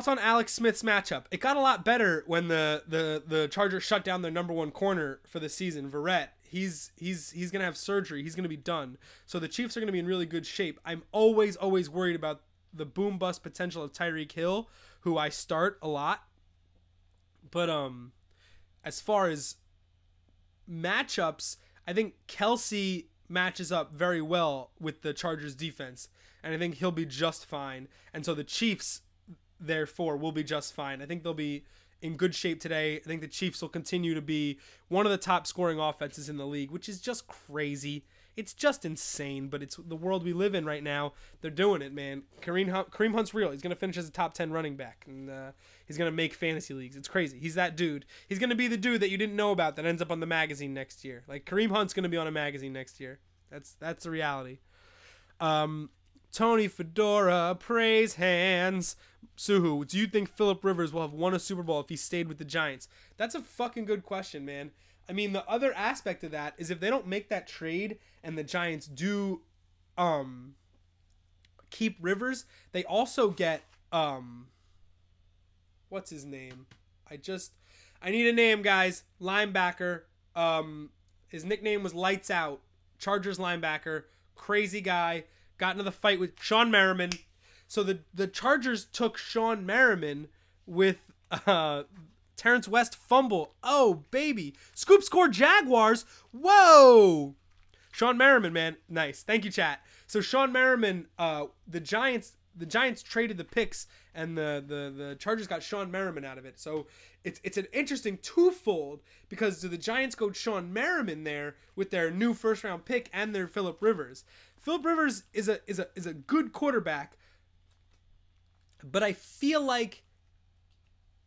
on Alex Smith's matchup? It got a lot better when the Chargers shut down their number 1 corner for the season, Verrett. He's gonna have surgery. He's gonna be done. So the Chiefs are gonna be in really good shape. I'm always worried about the boom bust potential of Tyreek Hill, who I start a lot. But as far as matchups, I think Kelsey matches up very well with the Chargers defense, and I think he'll be just fine. And so the Chiefs, therefore, will be just fine. I think they'll be in good shape today. I think the Chiefs will continue to be one of the top scoring offenses in the league, which is just crazy. It's just insane, but it's the world we live in right now. They're doing it, man. Kareem Hunt's real. He's going to finish as a top 10 running back, and he's going to make fantasy leagues. It's crazy. He's that dude. He's going to be the dude that you didn't know about that ends up on the magazine next year. Like, Kareem Hunt's going to be on a magazine next year. That's the reality. Tony Fedora, praise hands. Suhu, do you think Phillip Rivers will have won a Super Bowl if he stayed with the Giants? That's a fucking good question, man. I mean, the other aspect of that is if they don't make that trade and the Giants do keep Rivers, they also get what's his name? I need a name, guys. Linebacker. His nickname was Lights Out. Chargers linebacker. Crazy guy. Got into the fight with Sean Merriman. So the Chargers took Sean Merriman with Terrence West fumble. Oh, baby. Scoop score Jaguars. Whoa. Sean Merriman, man. Nice. Thank you, chat. So Sean Merriman, the Giants traded the picks, and the Chargers got Sean Merriman out of it. So it's an interesting twofold, because do the Giants go Sean Merriman there with their new first round pick and their Phillip Rivers? Phillip Rivers is a good quarterback, but I feel like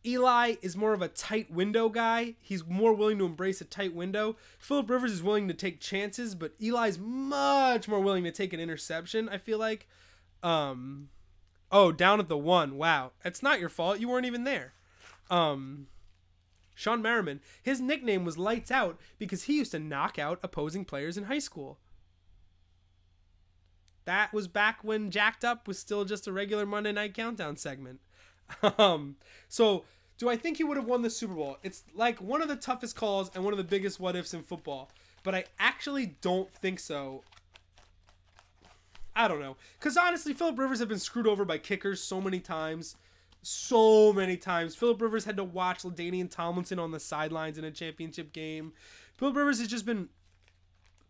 Eli is more of a tight window guy. He's more willing to embrace a tight window. Phillip Rivers is willing to take chances, but Eli's much more willing to take an interception, I feel like. Oh, down at the 1. Wow. That's not your fault. You weren't even there. Sean Merriman, his nickname was Lights Out because he used to knock out opposing players in high school. That was back when Jacked Up was still just a regular Monday Night Countdown segment. So, do I think he would have won the Super Bowl? It's like one of the toughest calls and one of the biggest what-ifs in football. But I actually don't think so. I don't know. Because honestly, Phillip Rivers have been screwed over by kickers so many times. So many times. Phillip Rivers had to watch LaDainian Tomlinson on the sidelines in a championship game. Phillip Rivers has just been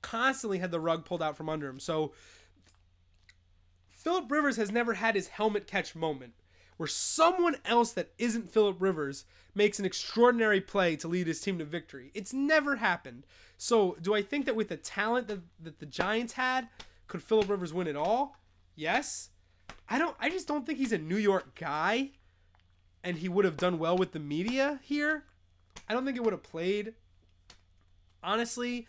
constantly had the rug pulled out from under him. So, Phillip Rivers has never had his helmet catch moment where someone else that isn't Phillip Rivers makes an extraordinary play to lead his team to victory. It's never happened. So, do I think that with the talent that the Giants had, could Phillip Rivers win it all? Yes. I just don't think he's a New York guy, and he would have done well with the media here. I don't think it would have played. Honestly,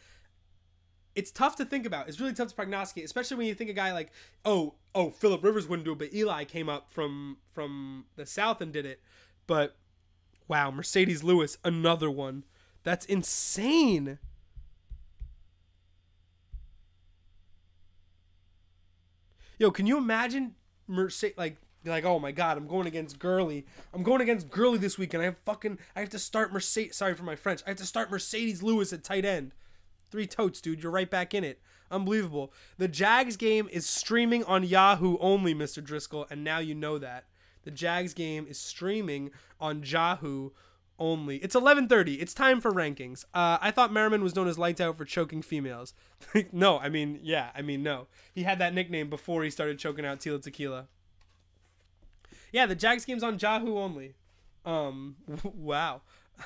it's tough to think about. It's really tough to prognosticate, especially when you think a guy like, oh, Phillip Rivers wouldn't do it, but Eli came up from the South and did it. But, wow, Mercedes Lewis, another one. That's insane. Yo, can you imagine You're like, oh my God, I'm going against Gurley. I'm going against Gurley this week, and I have to start Mercedes. Sorry for my French. I have to start Mercedes Lewis at tight end. 3 totes, dude. You're right back in it. Unbelievable. The Jags game is streaming on Yahoo only, Mr. Driscoll, and now you know that. The Jags game is streaming on Yahoo only. It's 11:30. It's time for rankings. I thought Merriman was known as Lights Out for choking females. No. He had that nickname before he started choking out Tila Tequila. Yeah, the Jags game's on Yahoo only. Wow.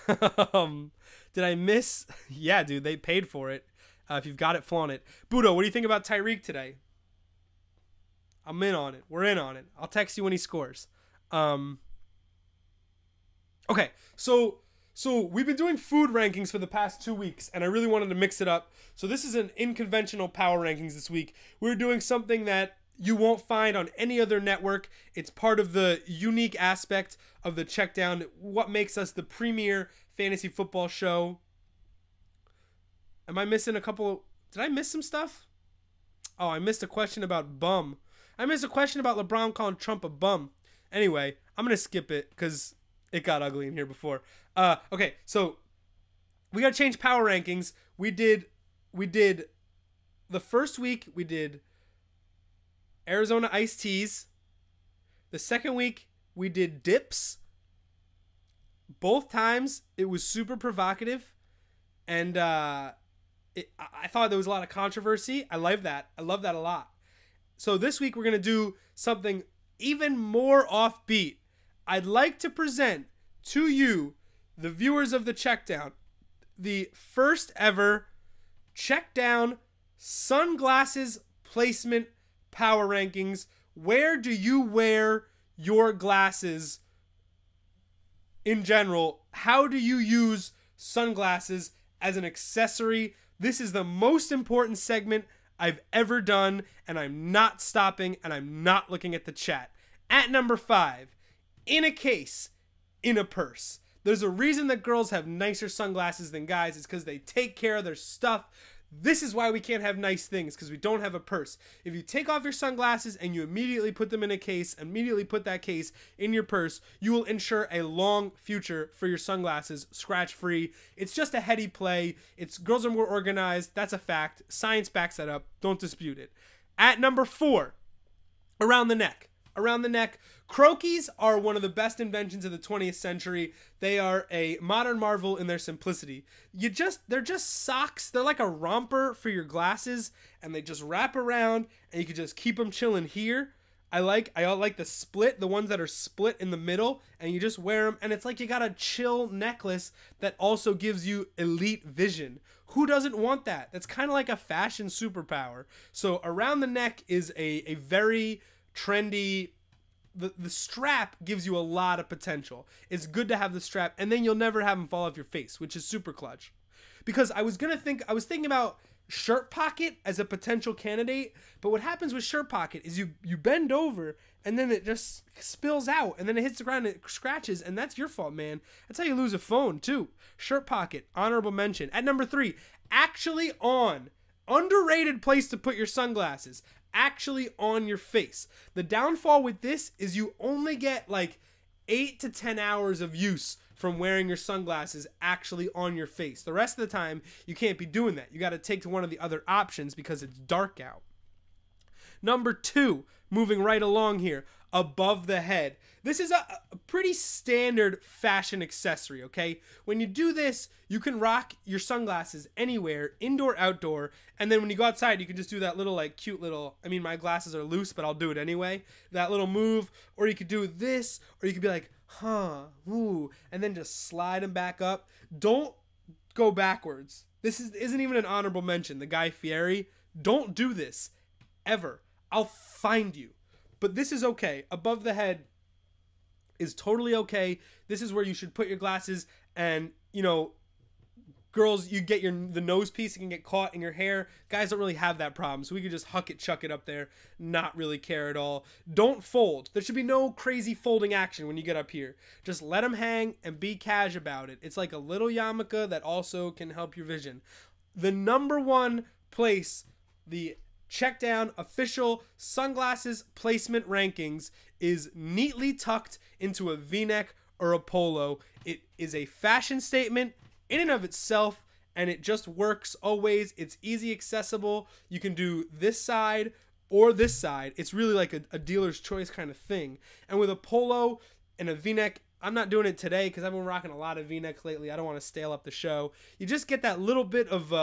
Did I miss? Yeah, dude, they paid for it. If you've got it, flaunt it. Budo, what do you think about Tyreek today? I'm in on it. We're in on it. I'll text you when he scores. Okay, so we've been doing food rankings for the past 2 weeks, and I really wanted to mix it up. So this is an unconventional power rankings this week. We're doing something that you won't find on any other network. It's part of the unique aspect of the Checkdown, what makes us the premier fantasy football show. Am I missing a couple? Did I miss some stuff? Oh, I missed a question about bum. I missed a question about LeBron calling Trump a bum. Anyway, I'm going to skip it because it got ugly in here before. Okay, so we got to change power rankings. We did the first week, we did Arizona iced teas. The second week, we did dips. Both times, it was super provocative. And I thought there was a lot of controversy. I love that. I love that a lot. So this week, we're going to do something even more offbeat. I'd like to present to you, the viewers of the Checkdown, the first ever Checkdown sunglasses placement power rankings. Where do you wear your glasses in general? How do you use sunglasses as an accessory? This is the most important segment I've ever done, and I'm not stopping, and I'm not looking at the chat. At number 5, in a case, in a purse. There's a reason that girls have nicer sunglasses than guys. It's because they take care of their stuff. This is why we can't have nice things, because we don't have a purse. If you take off your sunglasses and you immediately put them in a case, immediately put that case in your purse, you will ensure a long future for your sunglasses, scratch-free. It's just a heady play. Girls are more organized. That's a fact. Science backs that up. Don't dispute it. At number 4, around the neck. Around the neck. Croquis are one of the best inventions of the 20th century. They are a modern marvel in their simplicity. They're just socks. They're like a romper for your glasses, and they just wrap around, and you can just keep them chilling here. I like the split, the ones that are split in the middle, and you just wear them, and it's like you got a chill necklace that also gives you elite vision. Who doesn't want that? That's kind of like a fashion superpower. So around the neck is a very trendy. The strap gives you a lot of potential. It's good to have the strap, and then you'll never have them fall off your face, which is super clutch. Because I was thinking about shirt pocket as a potential candidate, but what happens with shirt pocket is you bend over and then it just spills out and then it hits the ground and it scratches, and that's your fault, man. That's how you lose a phone too. Shirt pocket, honorable mention. At number 3, actually on. Underrated place to put your sunglasses. Actually on your face. The downfall with this is you only get like 8 to 10 hours of use from wearing your sunglasses actually on your face. The rest of the time, you can't be doing that. You got to take to one of the other options because it's dark out. Number 2, moving right along here, above the head. This is a pretty standard fashion accessory, okay? When you do this, you can rock your sunglasses anywhere, indoor, outdoor, and then when you go outside, you can just do that little, like, cute little, I mean, my glasses are loose, but I'll do it anyway, that little move, or you could do this, or you could be like, huh, ooh, and then just slide them back up. Don't go backwards. This isn't even an honorable mention. The Guy Fieri, don't do this, ever. I'll find you. But this is okay. Above the head is totally okay. This is where you should put your glasses, and, you know, girls, you get the nose piece, it can get caught in your hair. Guys don't really have that problem, so we could just huck it, chuck it up there, not really care at all. Don't fold. There should be no crazy folding action when you get up here. Just let them hang and be cash about it. It's like a little yarmulke that also can help your vision. The number 1 place the Checkdown official sunglasses placement rankings is neatly tucked into a V-neck or a polo. It is a fashion statement in and of itself, and it just works always. It's easy accessible. You can do this side or this side. It's really like a dealer's choice kind of thing. And with a polo and a V-neck, I'm not doing it today because I've been rocking a lot of V-necks lately. I don't want to stale up the show. You just get that little bit of,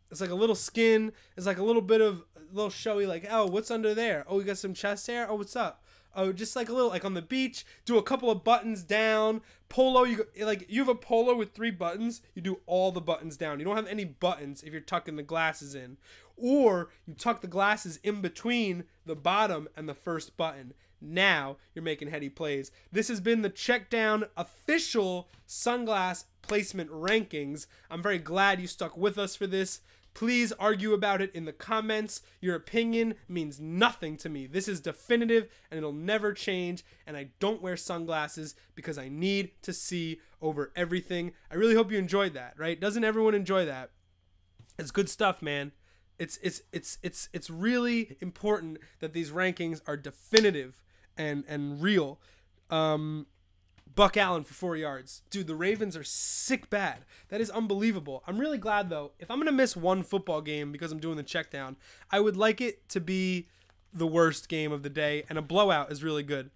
it's like a little skin. It's like a little bit of, a little showy, like, oh, what's under there? Oh, you got some chest hair? Oh, what's up? Oh, just like a little, like on the beach, do a couple of buttons down. Polo, you have a polo with 3 buttons, you do all the buttons down. You don't have any buttons if you're tucking the glasses in. Or you tuck the glasses in between the bottom and the first button. Now you're making heady plays. This has been the Checkdown official sunglass placement rankings. I'm very glad you stuck with us for this. Please argue about it in the comments. Your opinion means nothing to me. This is definitive and it'll never change. And I don't wear sunglasses because I need to see over everything. I really hope you enjoyed that, right? Doesn't everyone enjoy that? It's good stuff, man. It's really important that these rankings are definitive and real. Buck Allen for 4 yards. Dude, the Ravens are sick bad. That is unbelievable. I'm really glad, though. If I'm going to miss one football game because I'm doing the Checkdown, I would like it to be the worst game of the day, and a blowout is really good.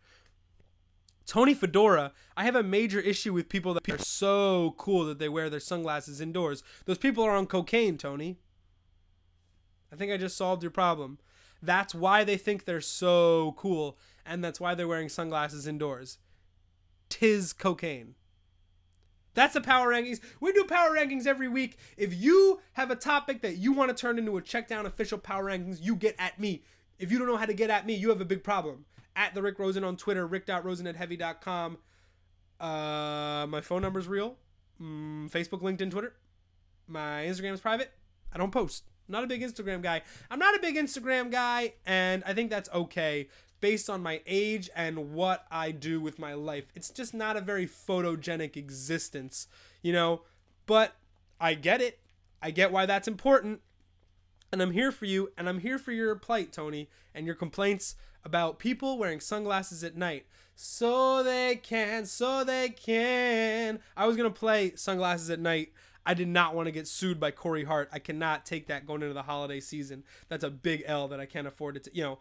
Tony Fedora, I have a major issue with people that are so cool that they wear their sunglasses indoors. Those people are on cocaine, Tony. I think I just solved your problem. That's why they think they're so cool, and that's why they're wearing sunglasses indoors. 'Tis cocaine. That's the power rankings. We do power rankings every week. If you have a topic that you want to turn into a Checkdown official power rankings, you get at me. If you don't know how to get at me, you have a big problem. At the Rick Rosen on Twitter, rick.rosen@heavy.com. My phone number's real. Facebook, LinkedIn, Twitter. My Instagram is private. I don't post. I'm not a big Instagram guy. And I think that's okay based on my age and what I do with my life. It's just not a very photogenic existence, you know? But I get it. I get why that's important. And I'm here for you, and I'm here for your plight, Tony, and your complaints about people wearing sunglasses at night. So they can. I was going to play Sunglasses at Night. I did not want to get sued by Corey Hart. I cannot take that going into the holiday season. That's a big L that I can't afford to,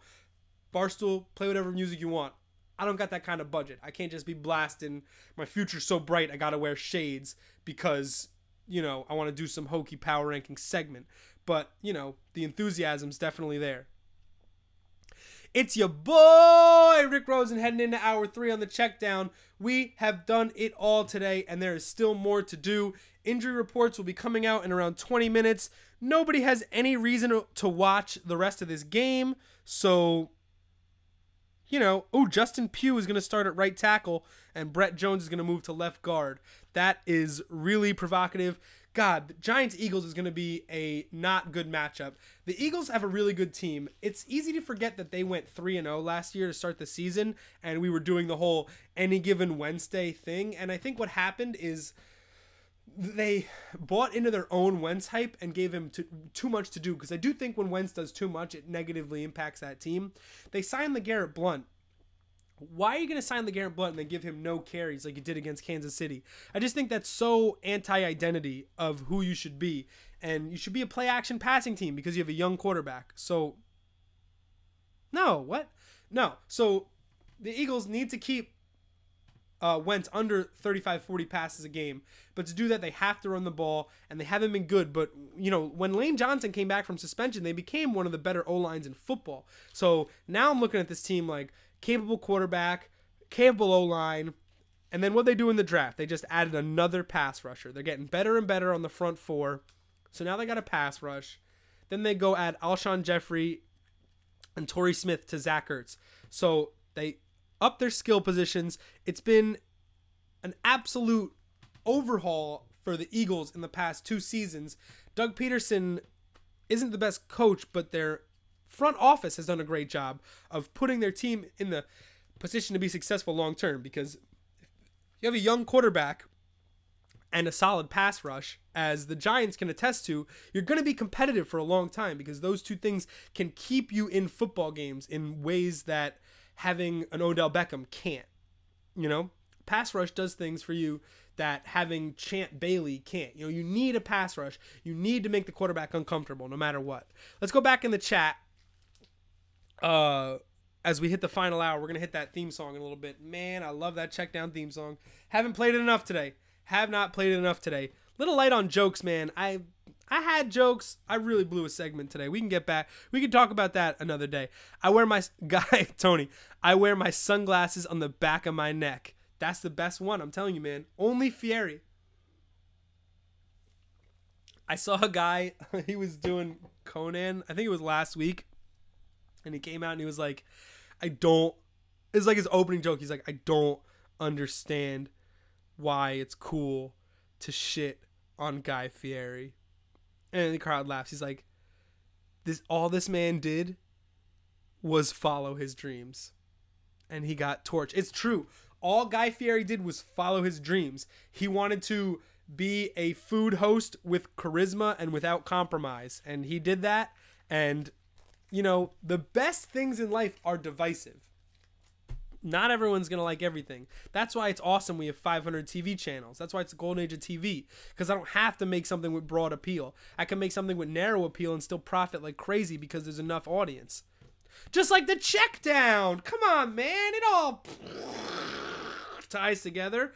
Barstool, play whatever music you want. I don't got that kind of budget. I can't just be blasting, my future's so bright I got to wear shades because, I want to do some hokey power ranking segment. But, the enthusiasm's definitely there. It's your boy, Rick Rosen, heading into hour 3 on the Checkdown. We have done it all today, and there is still more to do. Injury reports will be coming out in around 20 minutes. Nobody has any reason to watch the rest of this game. So, Justin Pugh is going to start at right tackle, and Brett Jones is going to move to left guard. That is really provocative. God, the Giants-Eagles is going to be a not good matchup. The Eagles have a really good team. It's easy to forget that they went 3-0 last year to start the season, and we were doing the whole any given Wednesday thing. And I think what happened is they bought into their own Wentz hype and gave him too much to do, because I do think when Wentz does too much, it negatively impacts that team. They signed LeGarrette Blount. Why are you going to sign LeGarrette Blount and then give him no carries like you did against Kansas City? I just think that's so anti-identity of who you should be. And you should be a play-action passing team because you have a young quarterback. So, no. So, the Eagles need to keep Wentz under 35-40 passes a game. But to do that, they have to run the ball, and they haven't been good. But, when Lane Johnson came back from suspension, they became one of the better O-lines in football. So, now I'm looking at this team like capable quarterback, capable O-line, and then what they do in the draft, they just added another pass rusher. They're getting better and better on the front four. So now they got a pass rush. Then they go add Alshon Jeffrey and Torrey Smith to Zach Ertz. So they up their skill positions. It's been an absolute overhaul for the Eagles in the past 2 seasons. Doug Peterson isn't the best coach, but their front office has done a great job of putting their team in the position to be successful long term, because you have a young quarterback and a solid pass rush, as the Giants can attest to, you're going to be competitive for a long time, because those two things can keep you in football games in ways that having an Odell Beckham can't. You know, pass rush does things for you that having Champ Bailey can't. You know, you need a pass rush. You need to make the quarterback uncomfortable no matter what. Let's go back in the chat. As we hit the final hour, we're going to hit that theme song in a little bit. Man, I love that Checkdown theme song. Haven't played it enough today. Have not played it enough today. Little light on jokes, man. I had jokes. I really blew a segment today. We can get back. We can talk about that another day. I wear my guy, Tony. I wear my sunglasses on the back of my neck. That's the best one. I'm telling you, man. Only Fieri. I saw a guy. He was doing Conan. I think it was last week. And he came out and he was like, it's like his opening joke. He's like, I don't understand why it's cool to shit on Guy Fieri. And the crowd laughs. He's like, all this man did was follow his dreams. And he got torched. It's true. All Guy Fieri did was follow his dreams. He wanted to be a food host with charisma and without compromise. And he did that. And, you know, the best things in life are divisive. Not everyone's going to like everything. That's why it's awesome we have 500 TV channels. That's why it's the golden age of TV. Because I don't have to make something with broad appeal. I can make something with narrow appeal and still profit like crazy because there's enough audience. Just like the Checkdown. Come on, man. It all ties together.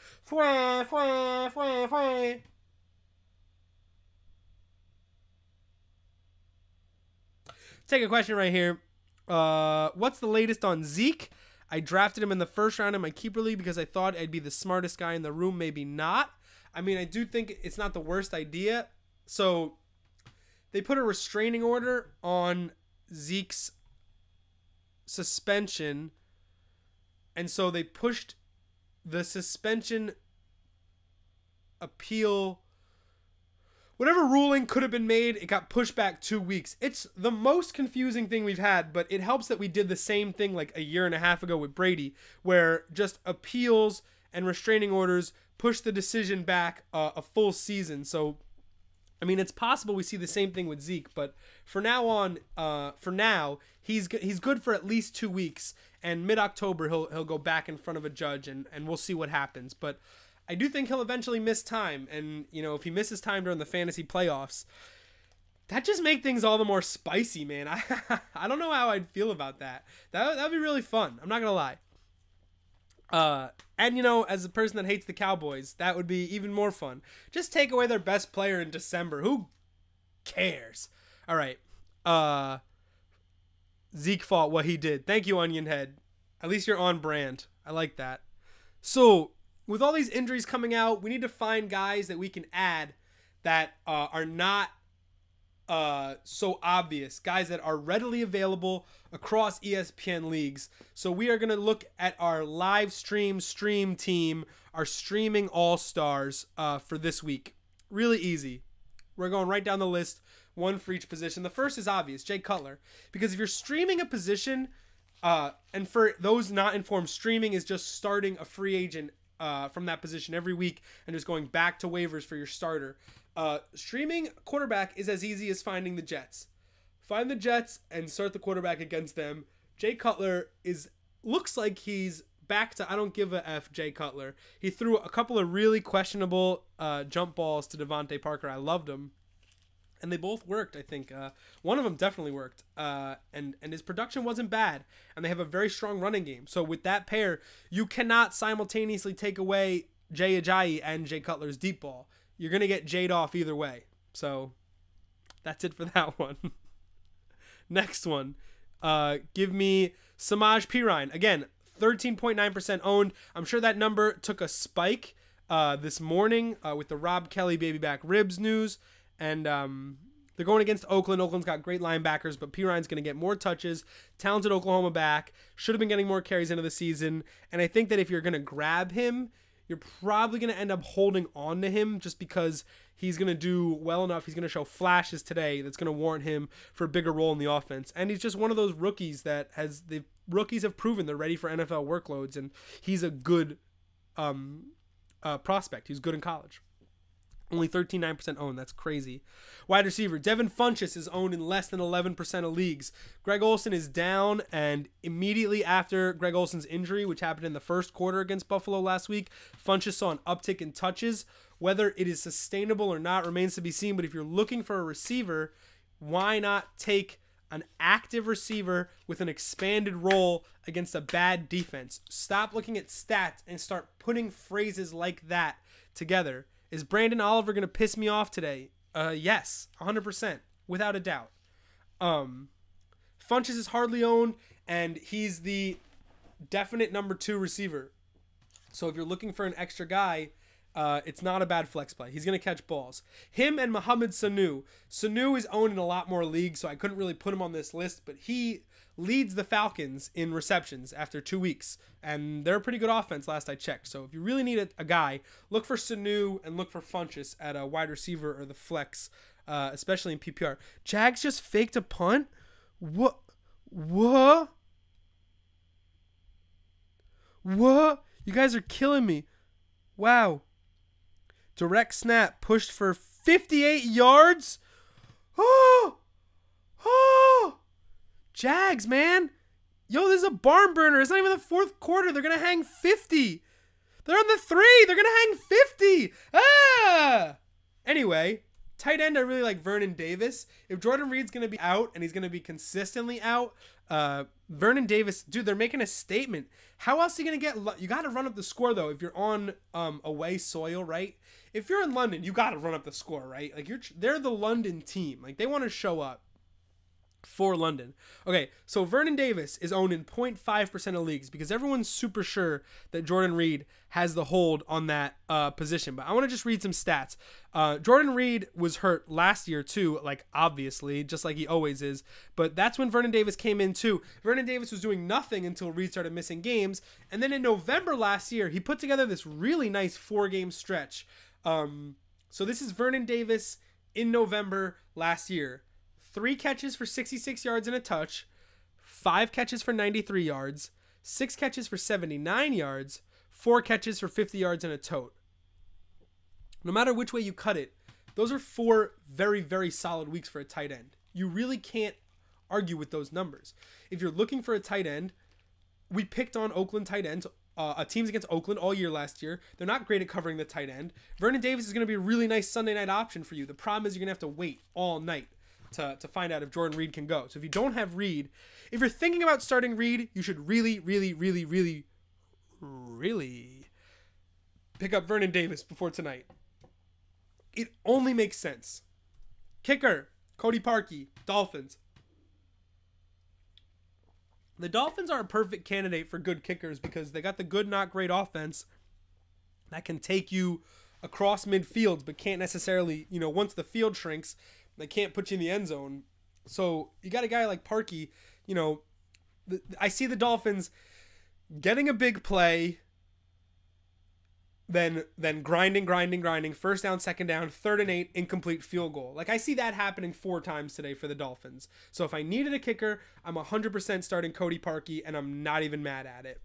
Take a question right here. What's the latest on Zeke? I drafted him in the first round in my keeper league because I thought I'd be the smartest guy in the room. Maybe not. I mean, I do think it's not the worst idea. So they put a restraining order on Zeke's suspension. And so they pushed the suspension appeal. Whatever ruling could have been made, it got pushed back 2 weeks. It's the most confusing thing we've had, but it helps that we did the same thing like a year and a half ago with Brady, where just appeals and restraining orders pushed the decision back a full season. So, I mean, it's possible we see the same thing with Zeke, but for now, he's good for at least 2 weeks, and mid-October he'll go back in front of a judge, and we'll see what happens. But I do think he'll eventually miss time, and, you know, if he misses time during the fantasy playoffs, that just make things all the more spicy, man. I don't know how I'd feel about that. That'd be really fun. I'm not gonna lie. And, you know, as a person that hates the Cowboys, that would be even more fun. Just take away their best player in December. Who cares? All right. Zeke fought what he did. Thank you, Onion Head. At least you're on brand. I like that. So, with all these injuries coming out, we need to find guys that we can add that are not so obvious. Guys that are readily available across ESPN leagues. So we are going to look at our live stream team, our streaming all-stars for this week. Really easy. We're going right down the list, one for each position. The first is obvious, Jay Cutler. Because if you're streaming a position, and for those not informed, streaming is just starting a free agent from that position every week and just going back to waivers for your starter. Streaming quarterback is as easy as finding the Jets. Find the Jets and start the quarterback against them. Jay Cutler looks like he's back to I don't give a F Jay Cutler. He threw a couple of really questionable jump balls to Devontae Parker. I loved them. And they both worked, I think. One of them definitely worked. And his production wasn't bad. And they have a very strong running game. So with that pair, you cannot simultaneously take away Jay Ajayi and Jay Cutler's deep ball. You're going to get Jade off either way. So that's it for that one. Next one. Give me Samaj Pirine. Again, 13.9% owned. I'm sure that number took a spike this morning with the Rob Kelly baby back ribs news. And they're going against Oakland. Oakland's got great linebackers, but Pirine's going to get more touches. Talented Oklahoma back. Should have been getting more carries into the season. And I think that if you're going to grab him, you're probably going to end up holding on to him just because he's going to do well enough. He's going to show flashes today that's going to warrant him for a bigger role in the offense. And he's just one of those rookies that the rookies have proven they're ready for NFL workloads, and he's a good prospect. He's good in college. Only 13.9% owned. That's crazy. Wide receiver. Devin Funchess is owned in less than 11% of leagues. Greg Olsen is down, and immediately after Greg Olsen's injury, which happened in the first quarter against Buffalo last week, Funchess saw an uptick in touches. Whether it is sustainable or not remains to be seen, but if you're looking for a receiver, why not take an active receiver with an expanded role against a bad defense? Stop looking at stats and start putting phrases like that together. Is Brandon Oliver going to piss me off today? Yes, 100%, without a doubt. Funchess is hardly owned, and he's the definite number 2 receiver. So if you're looking for an extra guy, it's not a bad flex play. He's going to catch balls. Him and Mohamed Sanu. Sanu is owned in a lot more leagues, so I couldn't really put him on this list, but he leads the Falcons in receptions after 2 weeks, and they're a pretty good offense last I checked. So if you really need a guy, look for Sanu and look for Funchess at a wide receiver or the flex, especially in PPR. Jags just faked a punt? What? You guys are killing me. Wow. Direct snap pushed for 58 yards. Oh! Jags, man. Yo, this is a barn burner. It's not even the fourth quarter. They're going to hang 50. They're on the 3. They're going to hang 50. Anyway, tight end, I really like Vernon Davis. If Jordan Reed's going to be out and he's going to be consistently out, Vernon Davis, dude, they're making a statement. How else are you going to get... You got to run up the score, though, if you're on away soil, right? If you're in London, you got to run up the score, right? Like, they're the London team. Like, they want to show up for London. Okay, so Vernon Davis is owned in 0.5% of leagues because everyone's super sure that Jordan Reed has the hold on that position. But I want to just read some stats. Jordan Reed was hurt last year too, like obviously, just like he always is. But that's when Vernon Davis came in too. Vernon Davis was doing nothing until Reed started missing games. And then in November last year, he put together this really nice 4-game stretch. So this is Vernon Davis in November last year. 3 catches for 66 yards and a touch, 5 catches for 93 yards, 6 catches for 79 yards, 4 catches for 50 yards and a tote. No matter which way you cut it, those are 4 very, very solid weeks for a tight end. You really can't argue with those numbers. If you're looking for a tight end, we picked on Oakland tight ends, teams against Oakland all year last year. They're not great at covering the tight end. Vernon Davis is going to be a really nice Sunday night option for you. The problem is you're going to have to wait all night to find out if Jordan Reed can go. So if you don't have Reed, if you're thinking about starting Reed, you should really, really, really, really, really pick up Vernon Davis before tonight. It only makes sense. Kicker, Cody Parkey, Dolphins. The Dolphins are a perfect candidate for good kickers because they got the good, not great offense that can take you across midfields, but can't necessarily, once the field shrinks, they can't put you in the end zone. So you got a guy like Parkey, I see the Dolphins getting a big play, then grinding, first down, second down, 3rd and 8, incomplete field goal. Like I see that happening 4 times today for the Dolphins. So if I needed a kicker, I'm 100% starting Cody Parkey, and I'm not even mad at it.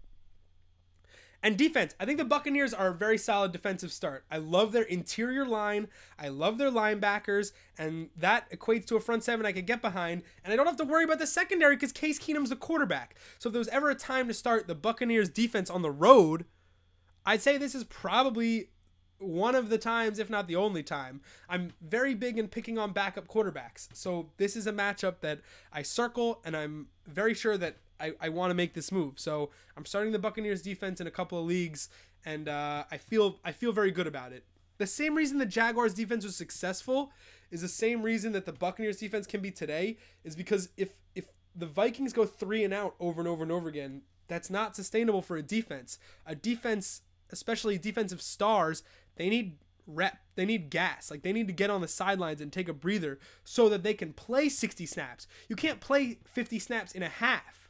And defense, I think the Buccaneers are a very solid defensive start. I love their interior line. I love their linebackers, and that equates to a front 7 I could get behind, and I don't have to worry about the secondary because Case Keenum's the quarterback. So if there was ever a time to start the Buccaneers defense on the road, I'd say this is probably one of the times, if not the only time. I'm very big in picking on backup quarterbacks. So this is a matchup that I circle, and I'm very sure that I want to make this move. So I'm starting the Buccaneers defense in a couple of leagues, and I feel very good about it. The same reason the Jaguars defense was successful is the same reason that the Buccaneers defense can be today, is because if the Vikings go 3 and out over and over and over again, that's not sustainable for a defense. A defense, especially defensive stars, they need rep. They need gas. Like they need to get on the sidelines and take a breather so that they can play 60 snaps. You can't play 50 snaps in a half.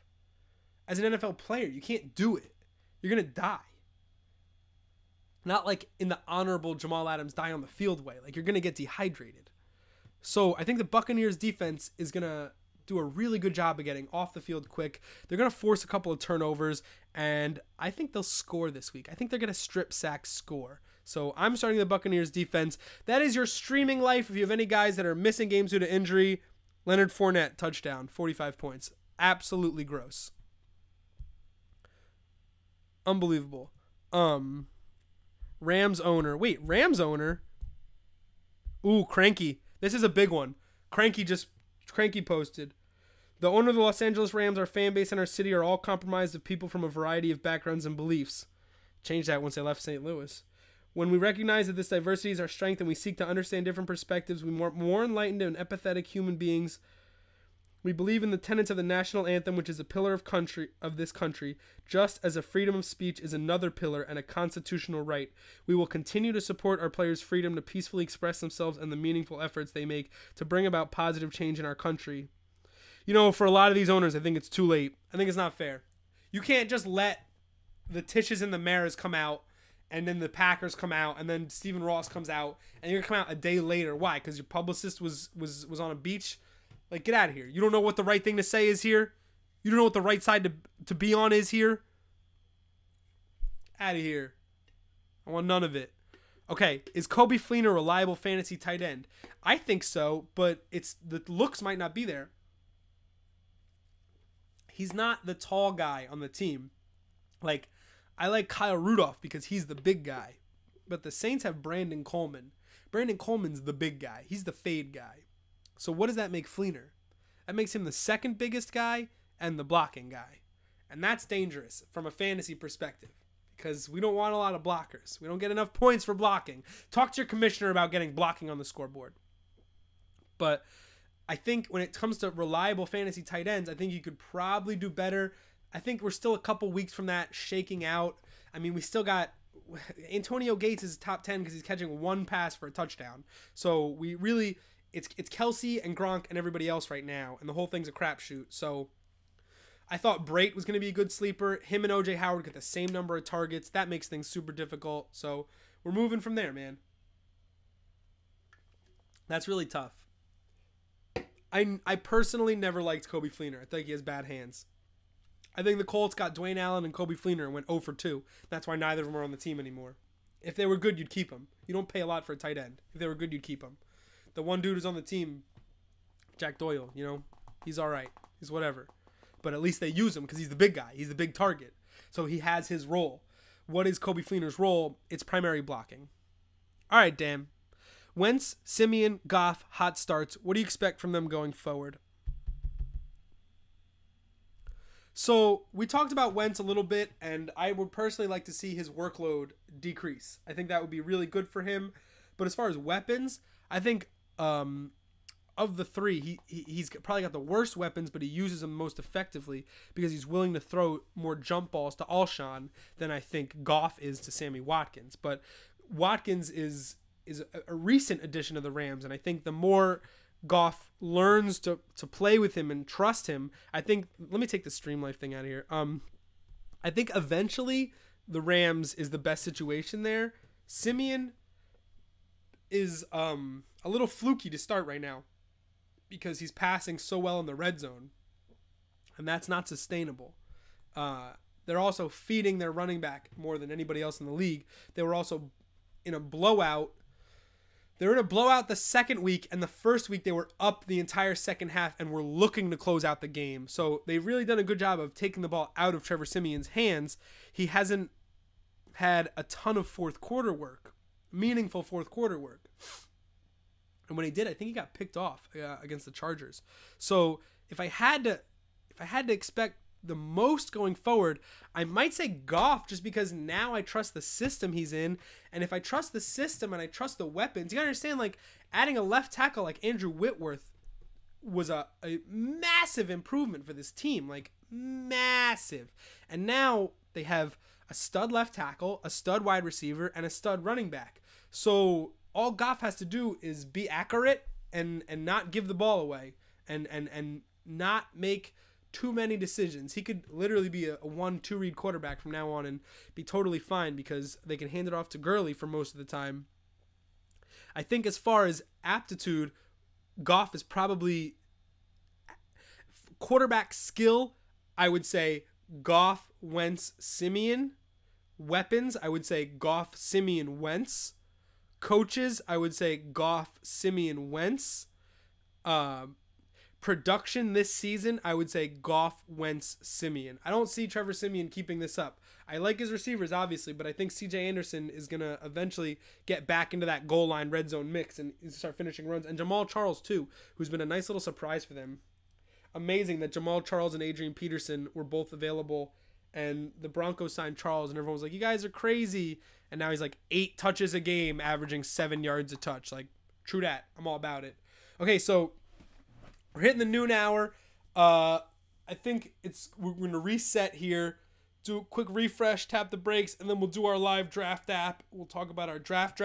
As an NFL player, you can't do it. You're going to die. Not like in the honorable Jamal Adams die on the field way. Like you're going to get dehydrated. So I think the Buccaneers defense is going to do a really good job of getting off the field quick. They're going to force a couple of turnovers, and I think they'll score this week. I think they're going to strip sack score. So I'm starting the Buccaneers defense. That is your streaming life. If you have any guys that are missing games due to injury, Leonard Fournette, touchdown, 45 points. Absolutely gross. Unbelievable. Rams owner. Wait, Rams owner? Ooh, Cranky. This is a big one. Cranky posted. The owner of the Los Angeles Rams, our fan base, and our city are all comprised of people from a variety of backgrounds and beliefs. Changed that once they left St. Louis. When we recognize that this diversity is our strength and we seek to understand different perspectives, we more enlightened and empathetic human beings. We believe in the tenets of the national anthem, which is a pillar of this country, just as a freedom of speech is another pillar and a constitutional right. We will continue to support our players' freedom to peacefully express themselves and the meaningful efforts they make to bring about positive change in our country. You know, for a lot of these owners, I think it's too late. I think it's not fair. You can't just let the Tisches and the Maras come out, and then the Packers come out, and then Stephen Ross comes out, and you're going to come out a day later. Why? Because your publicist was on a beach? Like, get out of here. You don't know what the right thing to say is here? You don't know what the right side to be on is here? Out of here. I want none of it. Okay, is Coby Fleener a reliable fantasy tight end? I think so, but the looks might not be there. He's not the tall guy on the team. Like, I like Kyle Rudolph because he's the big guy. But the Saints have Brandon Coleman. Brandon Coleman's the big guy. He's the fade guy. So what does that make Fleener? That makes him the second biggest guy and the blocking guy. And that's dangerous from a fantasy perspective because we don't want a lot of blockers. We don't get enough points for blocking. Talk to your commissioner about getting blocking on the scoreboard. But I think when it comes to reliable fantasy tight ends, I think you could probably do better. I think we're still a couple weeks from that shaking out. I mean, we still got Antonio Gates is top 10 because he's catching one pass for a touchdown. So we really, it's Kelsey and Gronk and everybody else right now, and the whole thing's a crapshoot. So I thought Brait was going to be a good sleeper. Him and OJ Howard get the same number of targets. That makes things super difficult. So we're moving from there, man. That's really tough. I personally never liked Coby Fleener. I think he has bad hands. I think the Colts got Dwayne Allen and Coby Fleener and went 0 for 2. That's why neither of them are on the team anymore. If they were good, you'd keep them. You don't pay a lot for a tight end. If they were good, you'd keep them. The one dude who's on the team, Jack Doyle, you know, he's all right. He's whatever. But at least they use him because he's the big guy. He's the big target. So he has his role. What is Coby Fleener's role? It's primary blocking. All right, Dan. Wentz, Simeon, Goff, hot starts. What do you expect from them going forward? So we talked about Wentz a little bit, and I would personally like to see his workload decrease. I think that would be really good for him. But as far as weapons, I think of the three, he's probably got the worst weapons, but he uses them most effectively because he's willing to throw more jump balls to Alshon than I think Goff is to Sammy Watkins. But Watkins is a recent addition to the Rams, and I think the more Goff learns to play with him and trust him, I think, let me take the Stream Life thing out of here. I think eventually the Rams is the best situation there. Simeon is a little fluky to start right now because he's passing so well in the red zone, and that's not sustainable. They're also feeding their running back more than anybody else in the league. They were also in a blowout. They were in a blowout the second week, and the first week they were up the entire second half and were looking to close out the game. So they've really done a good job of taking the ball out of Trevor Simeon's hands. He hasn't had a ton of fourth quarter work, meaningful fourth quarter work. And when he did, I think he got picked off against the Chargers. So if I had to expect the most going forward, I might say Goff, just because now I trust the system he's in. And if I trust the system and I trust the weapons, you gotta understand, like, adding a left tackle like Andrew Whitworth was a massive improvement for this team, like massive. And now they have a stud left tackle, a stud wide receiver, and a stud running back. So all Goff has to do is be accurate and not give the ball away and not make too many decisions. He could literally be a 1-2 read quarterback from now on and be totally fine because they can hand it off to Gurley for most of the time. I think as far as aptitude, Goff is probably quarterback skill. I would say Goff, Wentz, Simeon. Weapons, I would say Goff, Simeon, Wentz. Coaches, I would say Goff, Simeon, Wentz. Production this season, I would say Goff, Wentz, Simeon. I don't see Trevor Simeon keeping this up. I like his receivers, obviously, but I think C.J. Anderson is going to eventually get back into that goal line red zone mix and start finishing runs. And Jamal Charles, too, who's been a nice little surprise for them. Amazing that Jamal Charles and Adrian Peterson were both available, and the Broncos signed Charles, and everyone was like, you guys are crazy. And now he's like 8 touches a game, averaging 7 yards a touch. Like, true that. I'm all about it. Okay, so we're hitting the noon hour. I think we're going to reset here, do a quick refresh, tap the brakes, and then we'll do our live draft app. We'll talk about our draft,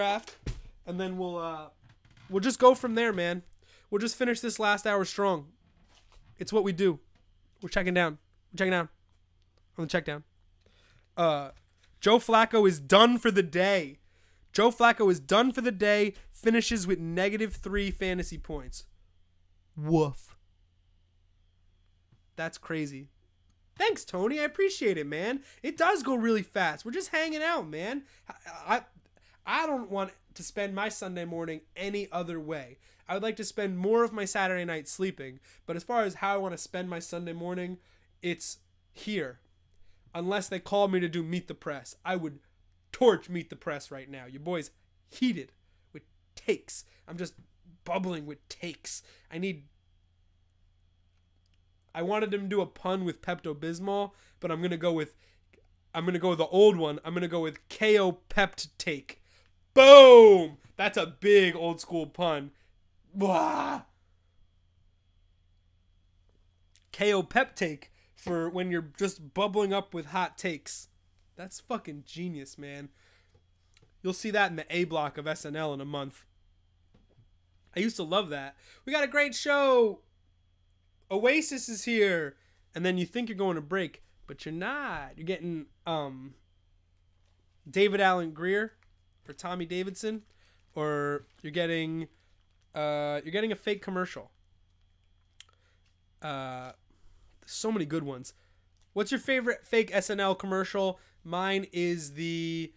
and then we'll just go from there, man. We'll just finish this last hour strong. It's what we do. We're checking down. On the check down. Joe Flacco is done for the day. Finishes with -3 fantasy points. Woof. That's crazy. Thanks, Tony. I appreciate it, man. It does go really fast. We're just hanging out, man. I don't want to spend my Sunday morning any other way. I would like to spend more of my Saturday night sleeping. But as far as how I want to spend my Sunday morning, it's here. Unless they call me to do Meet the Press. I would torch Meet the Press right now. Your boy's heated with takes. I'm just bubbling with takes. I wanted him to do a pun with Pepto-Bismol, but I'm gonna go with the old one. I'm gonna go with KO Pept Take. Boom! That's a big old school pun. Blah! KO Pep Take for when you're just bubbling up with hot takes. That's fucking genius, man. You'll see that in the A block of SNL in a month. I used to love that. We got a great show. Oasis is here. And then you think you're going to break, but you're not. You're getting David Allen Greer or Tommy Davidson, or you're getting a fake commercial. So many good ones. What's your favorite fake SNL commercial? Mine is the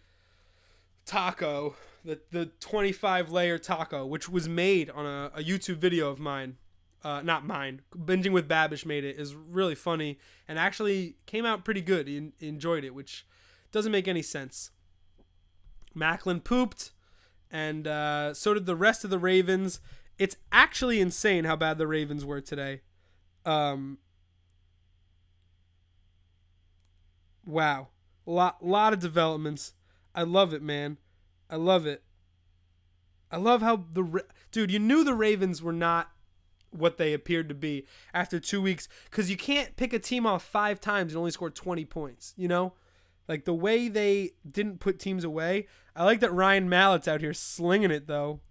taco, the 25-layer taco, which was made on a YouTube video of mine. Not mine. Binging with Babish made it. Is really funny and actually came out pretty good. He enjoyed it, which doesn't make any sense. Macklin pooped, and so did the rest of the Ravens. It's actually insane how bad the Ravens were today. Wow. Lot of developments. I love it, man. I love it. I love how dude, you knew the Ravens were not what they appeared to be after 2 weeks, because you can't pick a team off 5 times and only score 20 points, you know? Like the way they didn't put teams away. I like that Ryan Mallett's out here slinging it, though.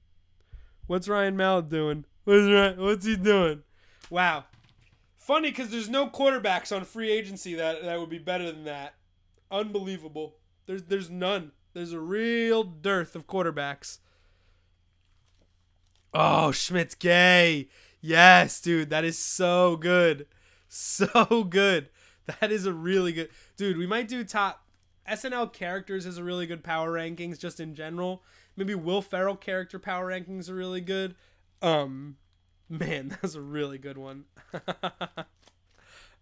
What's Ryan Mallett doing? What's he doing? Wow. Funny, because there's no quarterbacks on free agency that would be better than that. Unbelievable. There's none. There's a real dearth of quarterbacks. Oh, Schmidt's gay. Yes, dude. That is so good. So good. That is a really good... Dude, we might do top... SNL characters is a really good power rankings just in general. Maybe Will Ferrell character power rankings are really good. Man, that's a really good one.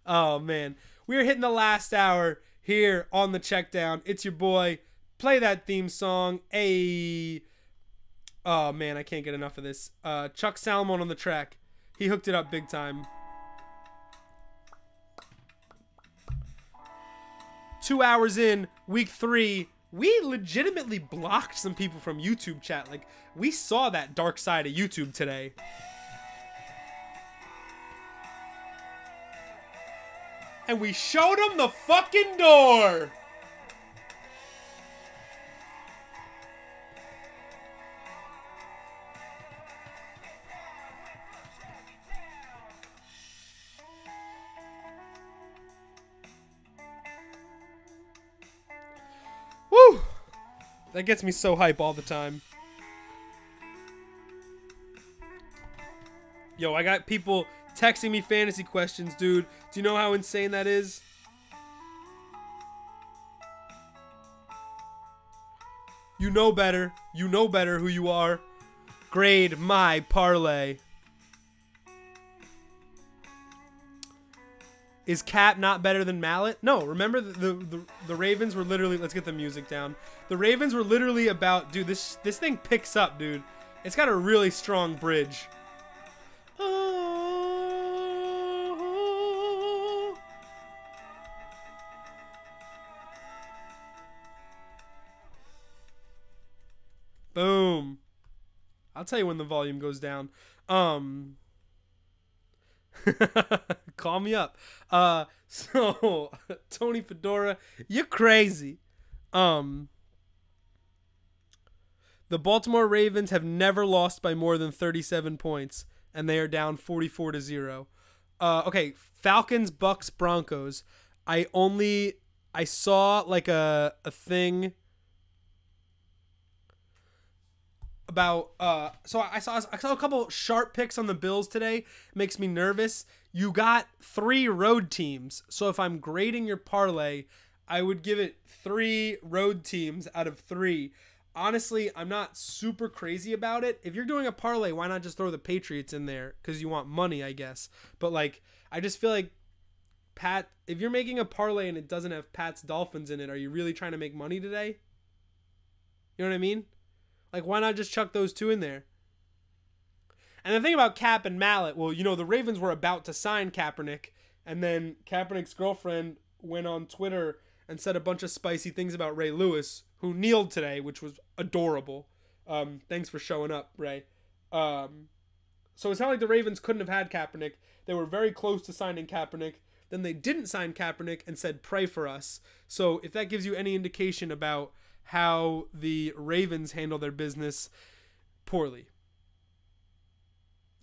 Oh, man. We're hitting the last hour here on the Checkdown. It's your boy. Play that theme song. Hey. Oh, man, I can't get enough of this. Chuck Salmon on the track. He hooked it up big time. 2 hours in, week 3, we legitimately blocked some people from YouTube chat. Like, we saw that dark side of YouTube today. And we showed them the fucking door. Woo! That gets me so hype all the time. Yo, I got people texting me fantasy questions, dude. Do you know how insane that is? You know better. You know better who you are. Grade my parlay. Is Cap not better than Mallet? No, remember the Ravens were literally, let's get the music down. The Ravens were literally about, dude, this thing picks up, dude. It's got a really strong bridge. Boom. I'll tell you when the volume goes down. Call me up. So Tony Fedora, you're crazy. The Baltimore Ravens have never lost by more than 37 points, and they are down 44-0. Okay, Falcons, Bucks, Broncos. I saw like a thing about so I saw a couple sharp picks on the Bills today. It makes me nervous. You got 3 road teams. So if I'm grading your parlay, I would give it 3 road teams out of 3. Honestly, I'm not super crazy about it. If you're doing a parlay, why not just throw the Patriots in there cuz you want money, I guess. But like I just feel like Pat, if you're making a parlay and it doesn't have Pat's Dolphins in it, are you really trying to make money today? You know what I mean? Like, why not just chuck those 2 in there? And the thing about Cap and Mallet, well, you know, the Ravens were about to sign Kaepernick, and then Kaepernick's girlfriend went on Twitter and said a bunch of spicy things about Ray Lewis, who kneeled today, which was adorable. Thanks for showing up, Ray. So it's not like the Ravens couldn't have had Kaepernick. They were very close to signing Kaepernick. Then they didn't sign Kaepernick and said, pray for us. So if that gives you any indication about how the Ravens handle their business, poorly.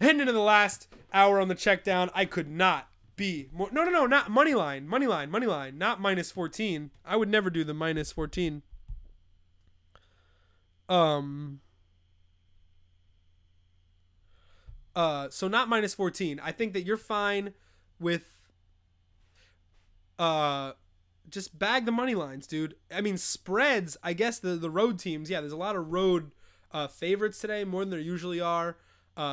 Heading into the last hour on the check down, I could not be more. No, not money line, not minus 14. I would never do the minus 14. So not minus 14. I think that you're fine with just bag the money lines, dude. I mean, spreads, I guess the road teams, yeah, there's a lot of road favorites today, more than there usually are.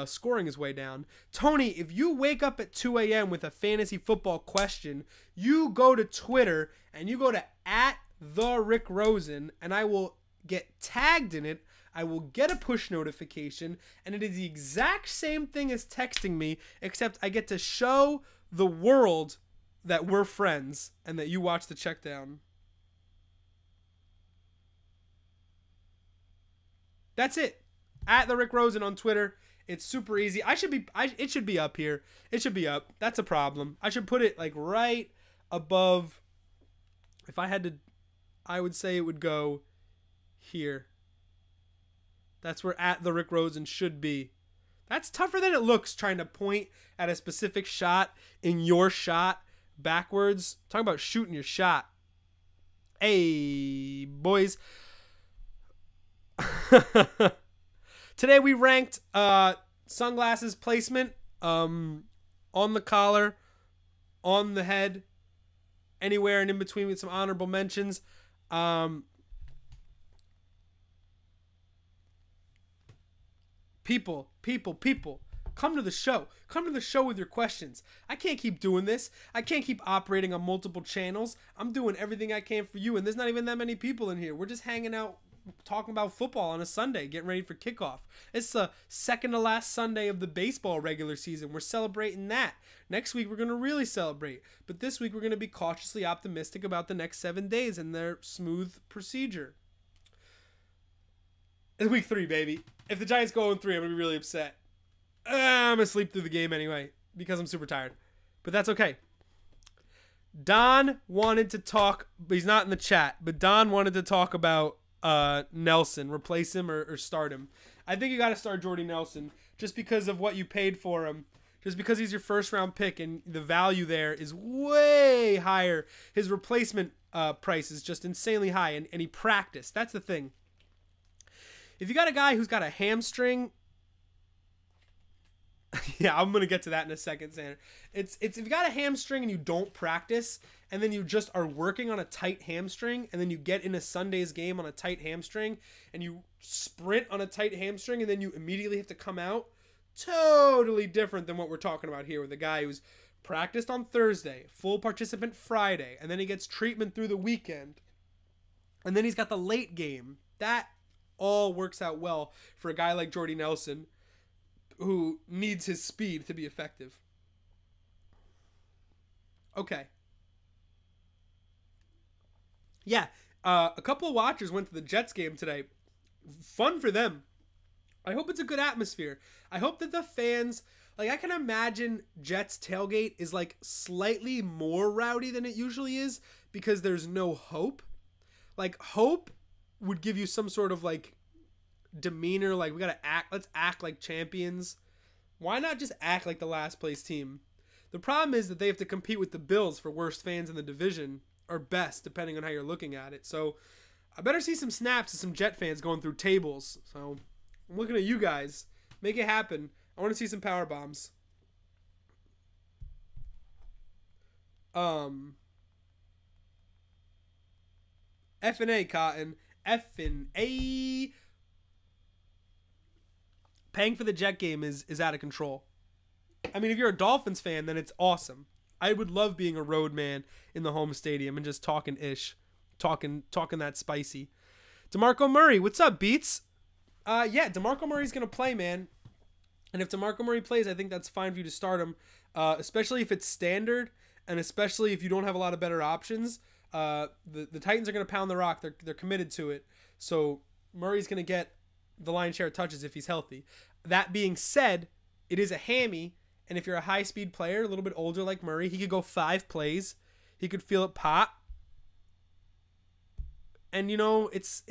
Scoring is way down. Tony, if you wake up at 2 a.m. with a fantasy football question, you go to Twitter and you go to @TheRickRosen, and I will get tagged in it. I will get a push notification, and it is the exact same thing as texting me, except I get to show the world that we're friends and that you watch the check down. That's it. @TheRickRosen on Twitter. It's super easy. It should be up here. It should be up. That's a problem. I should put it like right above. If I had to, I would say it would go here. That's where @TheRickRosen should be. That's tougher than it looks, trying to point at a specific shot in your shot backwards. Talking about shooting your shot. Hey, boys. Today we ranked sunglasses placement on the collar, on the head, anywhere and in between, with some honorable mentions. People, come to the show. Come to the show with your questions. I can't keep doing this. I can't keep operating on multiple channels. I'm doing everything I can for you, and there's not even that many people in here. We're just hanging out, talking about football on a Sunday, getting ready for kickoff. It's the second to last Sunday of the baseball regular season. We're celebrating that. Next week, we're going to really celebrate. But this week, we're going to be cautiously optimistic about the next 7 days and their smooth procedure. It's week 3, baby. If the Giants go 0-3, I'm going to be really upset. I'm going to sleep through the game anyway because I'm super tired. But that's okay. Don wanted to talk, but he's not in the chat, but Don wanted to talk about Nelson, replace him or start him. I think you got to start Jordy Nelson just because of what you paid for him, just because he's your first round pick and the value there is way higher. His replacement price is just insanely high, and he practiced. That's the thing. If you got a guy who's got a hamstring, Yeah, I'm gonna get to that in a second, Sander. It's if you got a hamstring and you don't practice, and then you just are working on a tight hamstring, and then you get in a Sunday's game on a tight hamstring, and you sprint on a tight hamstring, and then you immediately have to come out. Totally different than what we're talking about here with a guy who's practiced on Thursday, full participant Friday, and then he gets treatment through the weekend, and then he's got the late game. That all works out well for a guy like Jordy Nelson, who needs his speed to be effective. Okay. Yeah, a couple of watchers went to the Jets game today. Fun for them. I hope it's a good atmosphere. I hope that the fans, like, I can imagine Jets tailgate is like slightly more rowdy than it usually is because there's no hope. Like, hope would give you some sort of like demeanor, like let's act like champions. Why not just act like the last place team? The problem is that they have to compete with the Bills for worst fans in the division, or best, depending on how you're looking at it. So I better see some snaps of some Jet fans going through tables. So I'm looking at you guys. Make it happen. I want to see some power bombs. F&A, Cotton. F&A. Paying for the Jet game is out of control. I mean, if you're a Dolphins fan, then it's awesome. I would love being a road man in the home stadium and just talking that spicy. DeMarco Murray, what's up, Beats? Yeah, DeMarco Murray's going to play, man. And if DeMarco Murray plays, I think that's fine for you to start him, especially if it's standard and especially if you don't have a lot of better options. The Titans are going to pound the rock. They're committed to it. So Murray's going to get the lion's share of touches if he's healthy. That being said, it is a hammy, and if you're a high-speed player, a little bit older like Murray, he could go 5 plays. He could feel it pop. And, you know, it's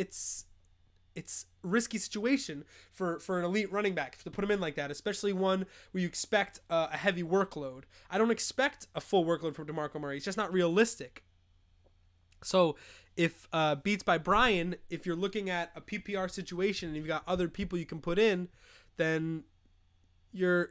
a risky situation for an elite running back to put him in like that, especially one where you expect a heavy workload. I don't expect a full workload from DeMarco Murray. It's just not realistic. So if Beats by Brian, if you're looking at a PPR situation and you've got other people you can put in, then you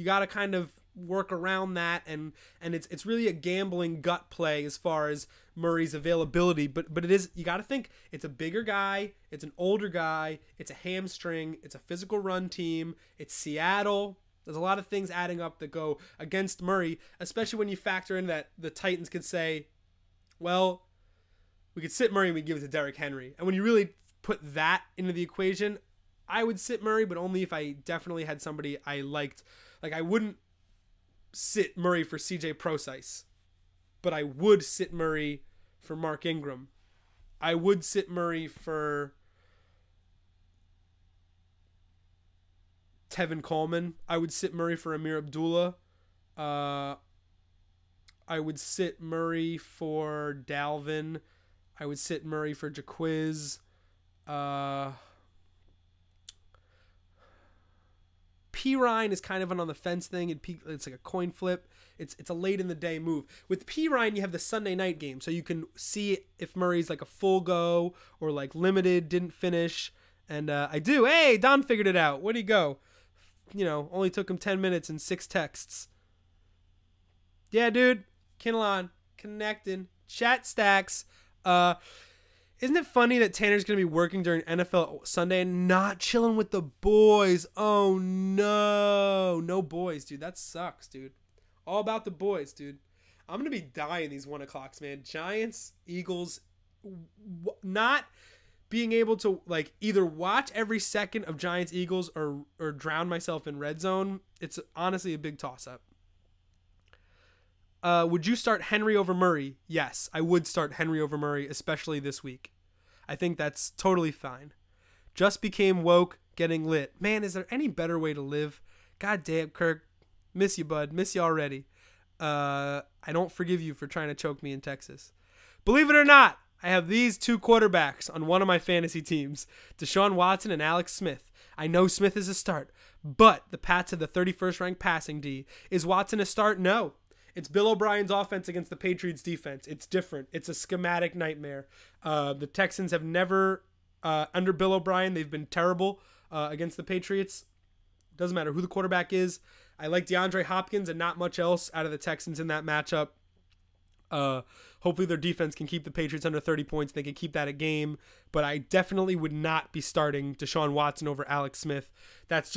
got to kind of work around that, and it's really a gambling gut play as far as Murray's availability, but it is, you got to think it's a bigger guy, it's an older guy, it's a hamstring, it's a physical run team, it's Seattle. There's a lot of things adding up that go against Murray, especially when you factor in that the Titans could say, well, we could sit Murray and we give it to Derrick Henry. And when you really put that into the equation, I would sit Murray, but only if I definitely had somebody I liked. Like, I wouldn't sit Murray for CJ Prosise, but I would sit Murray for Mark Ingram. I would sit Murray for Tevin Coleman. I would sit Murray for Amir Abdullah. I would sit Murray for Dalvin. I would sit Murray for Jaquiz. Pirine is kind of an on the fence thing. It's like a coin flip. It's a late in the day move. With Pirine, you have the Sunday night game, so you can see if Murray's like a full go or like limited, didn't finish. And I do. Hey, Don figured it out. Where'd he go? You know, only took him 10 minutes and 6 texts. Yeah, dude. Kinelon, connecting. Chat stacks. Isn't it funny that Tanner's going to be working during NFL Sunday and not chilling with the boys? Oh, no. No boys, dude. That sucks, dude. All about the boys, dude. I'm going to be dying these 1 o'clocks, man. Giants, Eagles, not being able to, like, either watch every second of Giants, Eagles or drown myself in red zone. It's honestly a big toss-up. Would you start Henry over Murray? Yes, I would start Henry over Murray, especially this week. I think that's totally fine. Just became woke, getting lit. Man, is there any better way to live? God damn, Kirk. Miss you, bud. Miss you already. I don't forgive you for trying to choke me in Texas. Believe it or not, I have these 2 quarterbacks on one of my fantasy teams, Deshaun Watson and Alex Smith. I know Smith is a start, but the Pats have the 31st ranked passing D. Is Watson a start? No. It's Bill O'Brien's offense against the Patriots defense. It's different. It's a schematic nightmare. The Texans have never, under Bill O'Brien, they've been terrible against the Patriots. Doesn't matter who the quarterback is. I like DeAndre Hopkins and not much else out of the Texans in that matchup. Hopefully their defense can keep the Patriots under 30 points. They can keep that a game, but I definitely would not be starting Deshaun Watson over Alex Smith. That's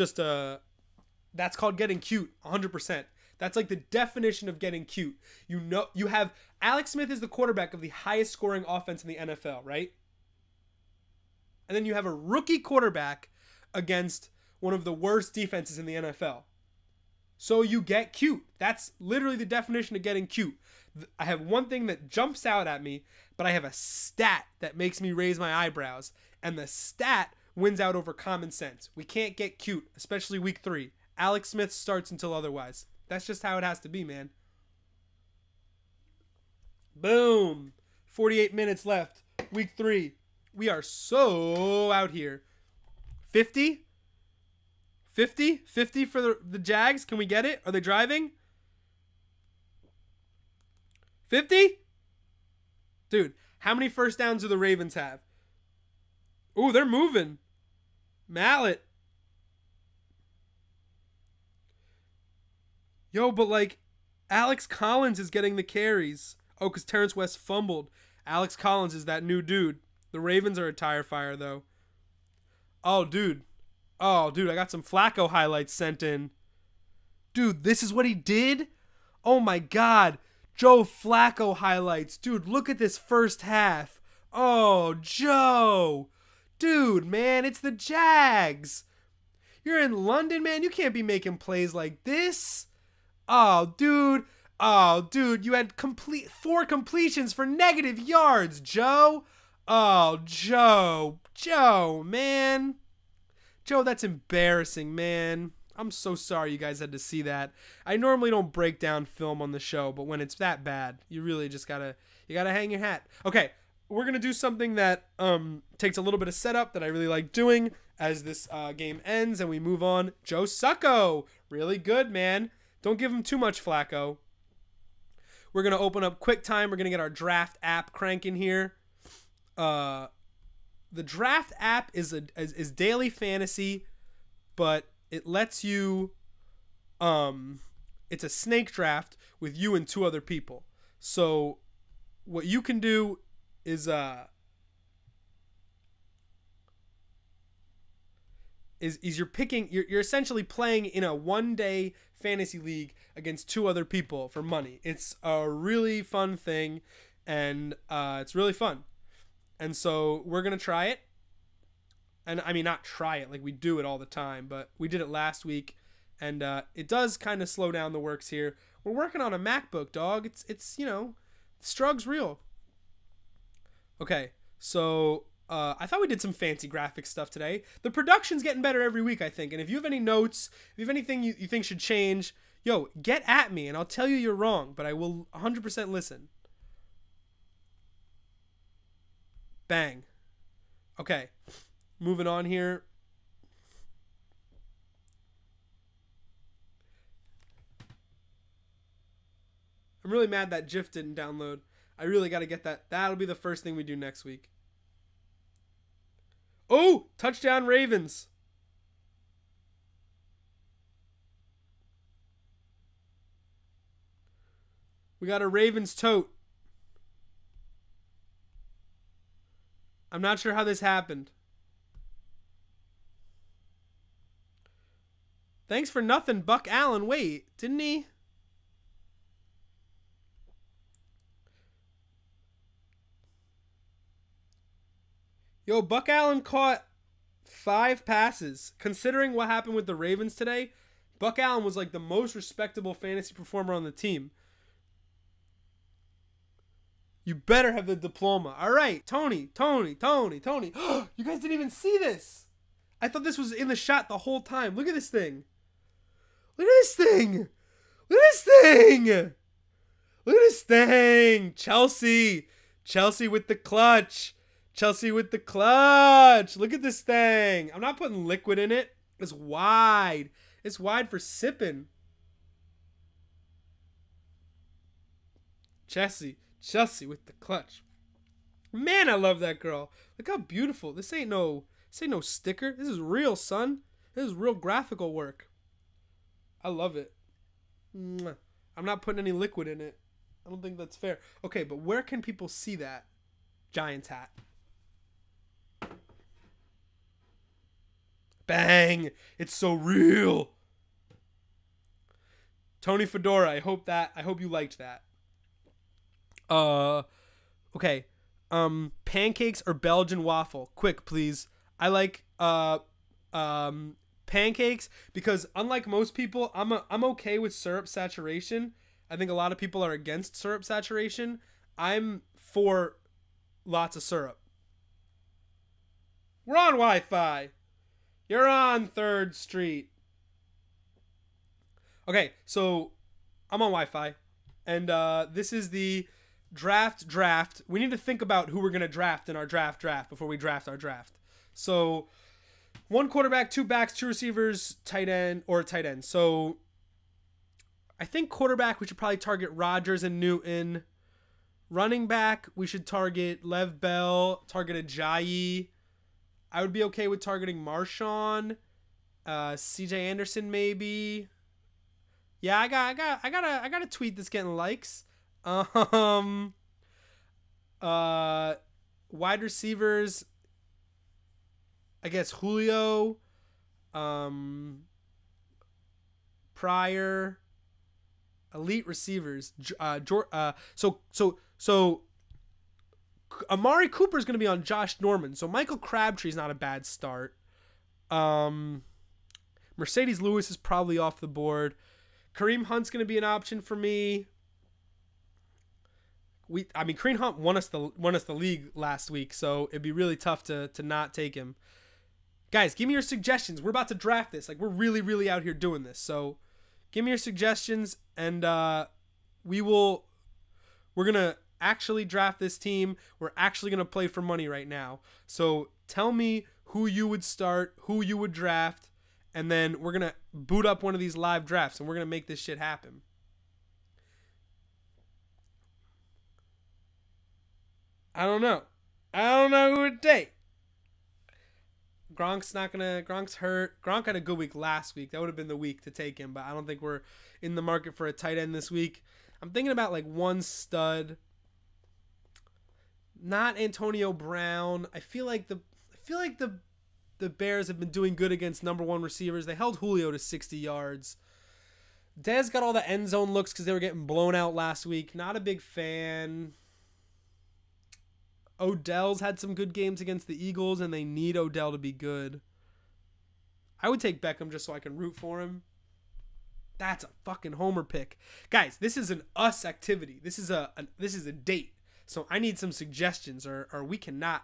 called getting cute, 100%. That's like the definition of getting cute. You have Alex Smith is the quarterback of the highest scoring offense in the NFL, right? And then you have a rookie quarterback against one of the worst defenses in the NFL. So you get cute. That's literally the definition of getting cute. I have one thing that jumps out at me, but I have a stat that makes me raise my eyebrows. And the stat wins out over common sense. We can't get cute, especially week 3. Alex Smith starts until otherwise. That's just how it has to be, man. Boom. 48 minutes left. Week 3. We are so out here. 50? 50? 50 for the Jags? Can we get it? Are they driving? 50? Dude, how many first downs do the Ravens have? Ooh, they're moving. Mallet. Yo, but like, Alex Collins is getting the carries. Oh, because Terrence West fumbled. Alex Collins is that new dude. The Ravens are a tire fire, though. Oh, dude. I got some Flacco highlights sent in. Dude, this is what he did? Oh, my God. Joe Flacco highlights. Dude, look at this first half. Oh, Joe. Dude, man, it's the Jags. You're in London, man. You can't be making plays like this. Oh, dude. You had 4 completions for negative yards, Joe. Oh, Joe, man. Joe, that's embarrassing, man. I'm so sorry you guys had to see that. I normally don't break down film on the show, but when it's that bad, you really just gotta hang your hat. Okay, we're gonna do something that takes a little bit of setup that I really like doing as this game ends and we move on. Joe Succo, really good, man. Don't give him too much, Flacco. We're gonna open up QuickTime. We're gonna get our draft app cranking here. The draft app is daily fantasy, but it lets you, it's a snake draft with you and 2 other people. So what you can do is you're essentially playing in a 1-day fantasy league against 2 other people for money. It's a really fun thing, and it's really fun. And so we're going to try it. And I mean, not try it like we do it all the time, but we did it last week, and it does kind of slow down the works here. We're working on a MacBook, dog. It's strug's real. Okay, so I thought we did some fancy graphic stuff today. The production's getting better every week, I think. And if you have any notes, if you have anything you think should change, yo, get at me, and I'll tell you you're wrong, but I will 100% listen. Bang. Okay. Moving on here. I'm really mad that GIF didn't download. I really got to get that. That'll be the first thing we do next week. Oh, touchdown Ravens. We got a Ravens tote. I'm not sure how this happened. Thanks for nothing, Buck Allen. Wait, didn't he? Yo, Buck Allen caught 5 passes. Considering what happened with the Ravens today, Buck Allen was like the most respectable fantasy performer on the team. You better have the diploma. All right, Tony. You guys didn't even see this. I thought this was in the shot the whole time. Look at this thing. Look at this thing. Chelsea with the clutch. Look at this thing. I'm not putting liquid in it. It's wide. It's wide for sipping. Chelsea with the clutch. Man, I love that girl. Look how beautiful. This ain't no sticker. This is real, son. This is real graphical work. I love it. Mwah. I'm not putting any liquid in it. I don't think that's fair. Okay, but where can people see that Giants hat? Bang! It's so real. Tony Fedora, I hope you liked that. Okay. Pancakes or Belgian waffle? Quick, please. I like pancakes because unlike most people, I'm okay with syrup saturation. I think a lot of people are against syrup saturation. I'm for lots of syrup. We're on Wi-Fi. You're on 3rd Street. Okay, so I'm on Wi-Fi, and this is the draft. We need to think about who we're going to draft in our draft before we draft our draft. So 1 quarterback, 2 backs, 2 receivers, tight end. So I think quarterback, we should probably target Rodgers and Newton. Running back, we should target Lev Bell, target Ajayi. I would be okay with targeting Marshawn, CJ Anderson maybe. Yeah, I got a tweet that's getting likes. Wide receivers, I guess Julio, Pryor. Elite receivers. So Amari Cooper is going to be on Josh Norman. So Michael Crabtree's not a bad start. Mercedes Lewis is probably off the board. Kareem Hunt's going to be an option for me. Kareem Hunt won us the league last week, so it'd be really tough to not take him. Guys, give me your suggestions. We're about to draft this. Like, we're really, really out here doing this. So give me your suggestions, and we're going to actually draft this team. We're actually going to play for money right now. So tell me who you would start, who you would draft, and then we're going to boot up one of these live drafts, and we're going to make this shit happen. I don't know who would take. Gronk's hurt. Gronk had a good week last week. That would have been the week to take him, but I don't think we're in the market for a tight end this week. I'm thinking about like one stud. Not Antonio Brown. I feel like the Bears have been doing good against number 1 receivers. They held Julio to 60 yards. Dez got all the end zone looks because they were getting blown out last week. Not a big fan. Odell's had some good games against the Eagles, and they need Odell to be good. I would take Beckham just so I can root for him. That's a fucking homer pick. Guys, this is an us activity. This is a date. So I need some suggestions or we cannot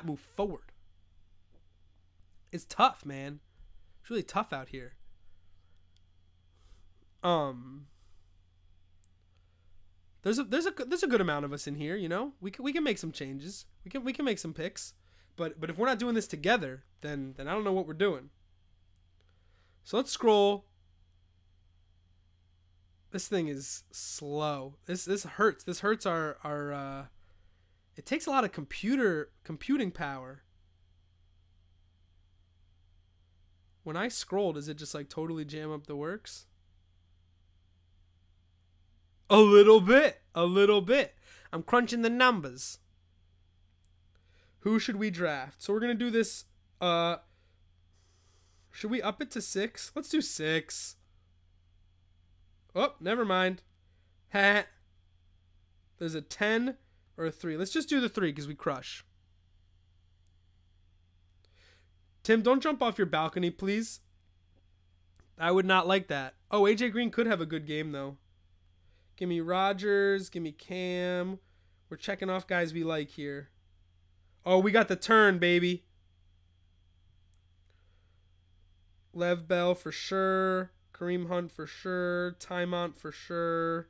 move forward. It's tough, man. It's really tough out here. There's a good amount of us in here, you know. We can make some changes. We can make some picks. But if we're not doing this together, then I don't know what we're doing. So let's scroll. This thing is slow. This hurts. This hurts our it takes a lot of computing power. When I scroll, does it just like totally jam up the works? A little bit. I'm crunching the numbers. Who should we draft? So we're going to do this. Should we up it to 6? Let's do 6. Oh, never mind. Ha. There's a 10 or a 3. Let's just do the 3 because we crush. Tim, don't jump off your balcony, please. I would not like that. Oh, AJ Green could have a good game, though. Give me Rodgers. Give me Cam. We're checking off guys we like here. Oh, we got the turn, baby. Lev Bell for sure. Kareem Hunt for sure. Tymont for sure.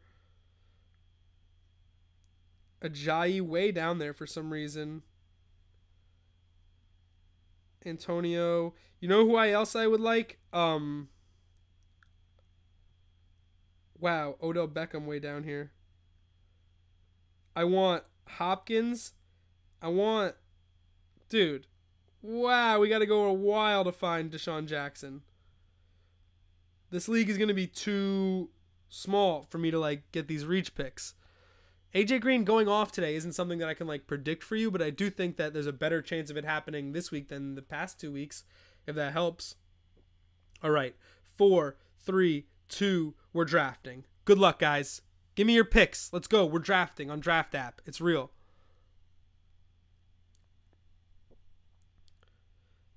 Ajayi way down there for some reason. Antonio. You know who else I would like? Wow, Odell Beckham way down here. I want Hopkins. Dude. Wow, we got to go a while to find Deshaun Jackson. This league is going to be too small for me to like get these reach picks. AJ Green going off today isn't something that I can like predict for you, but I do think that there's a better chance of it happening this week than the past 2 weeks, if that helps. All right, 4, 3, 2, we're drafting. Good luck, guys. Give me your picks. Let's go. We're drafting on Draft App. It's real.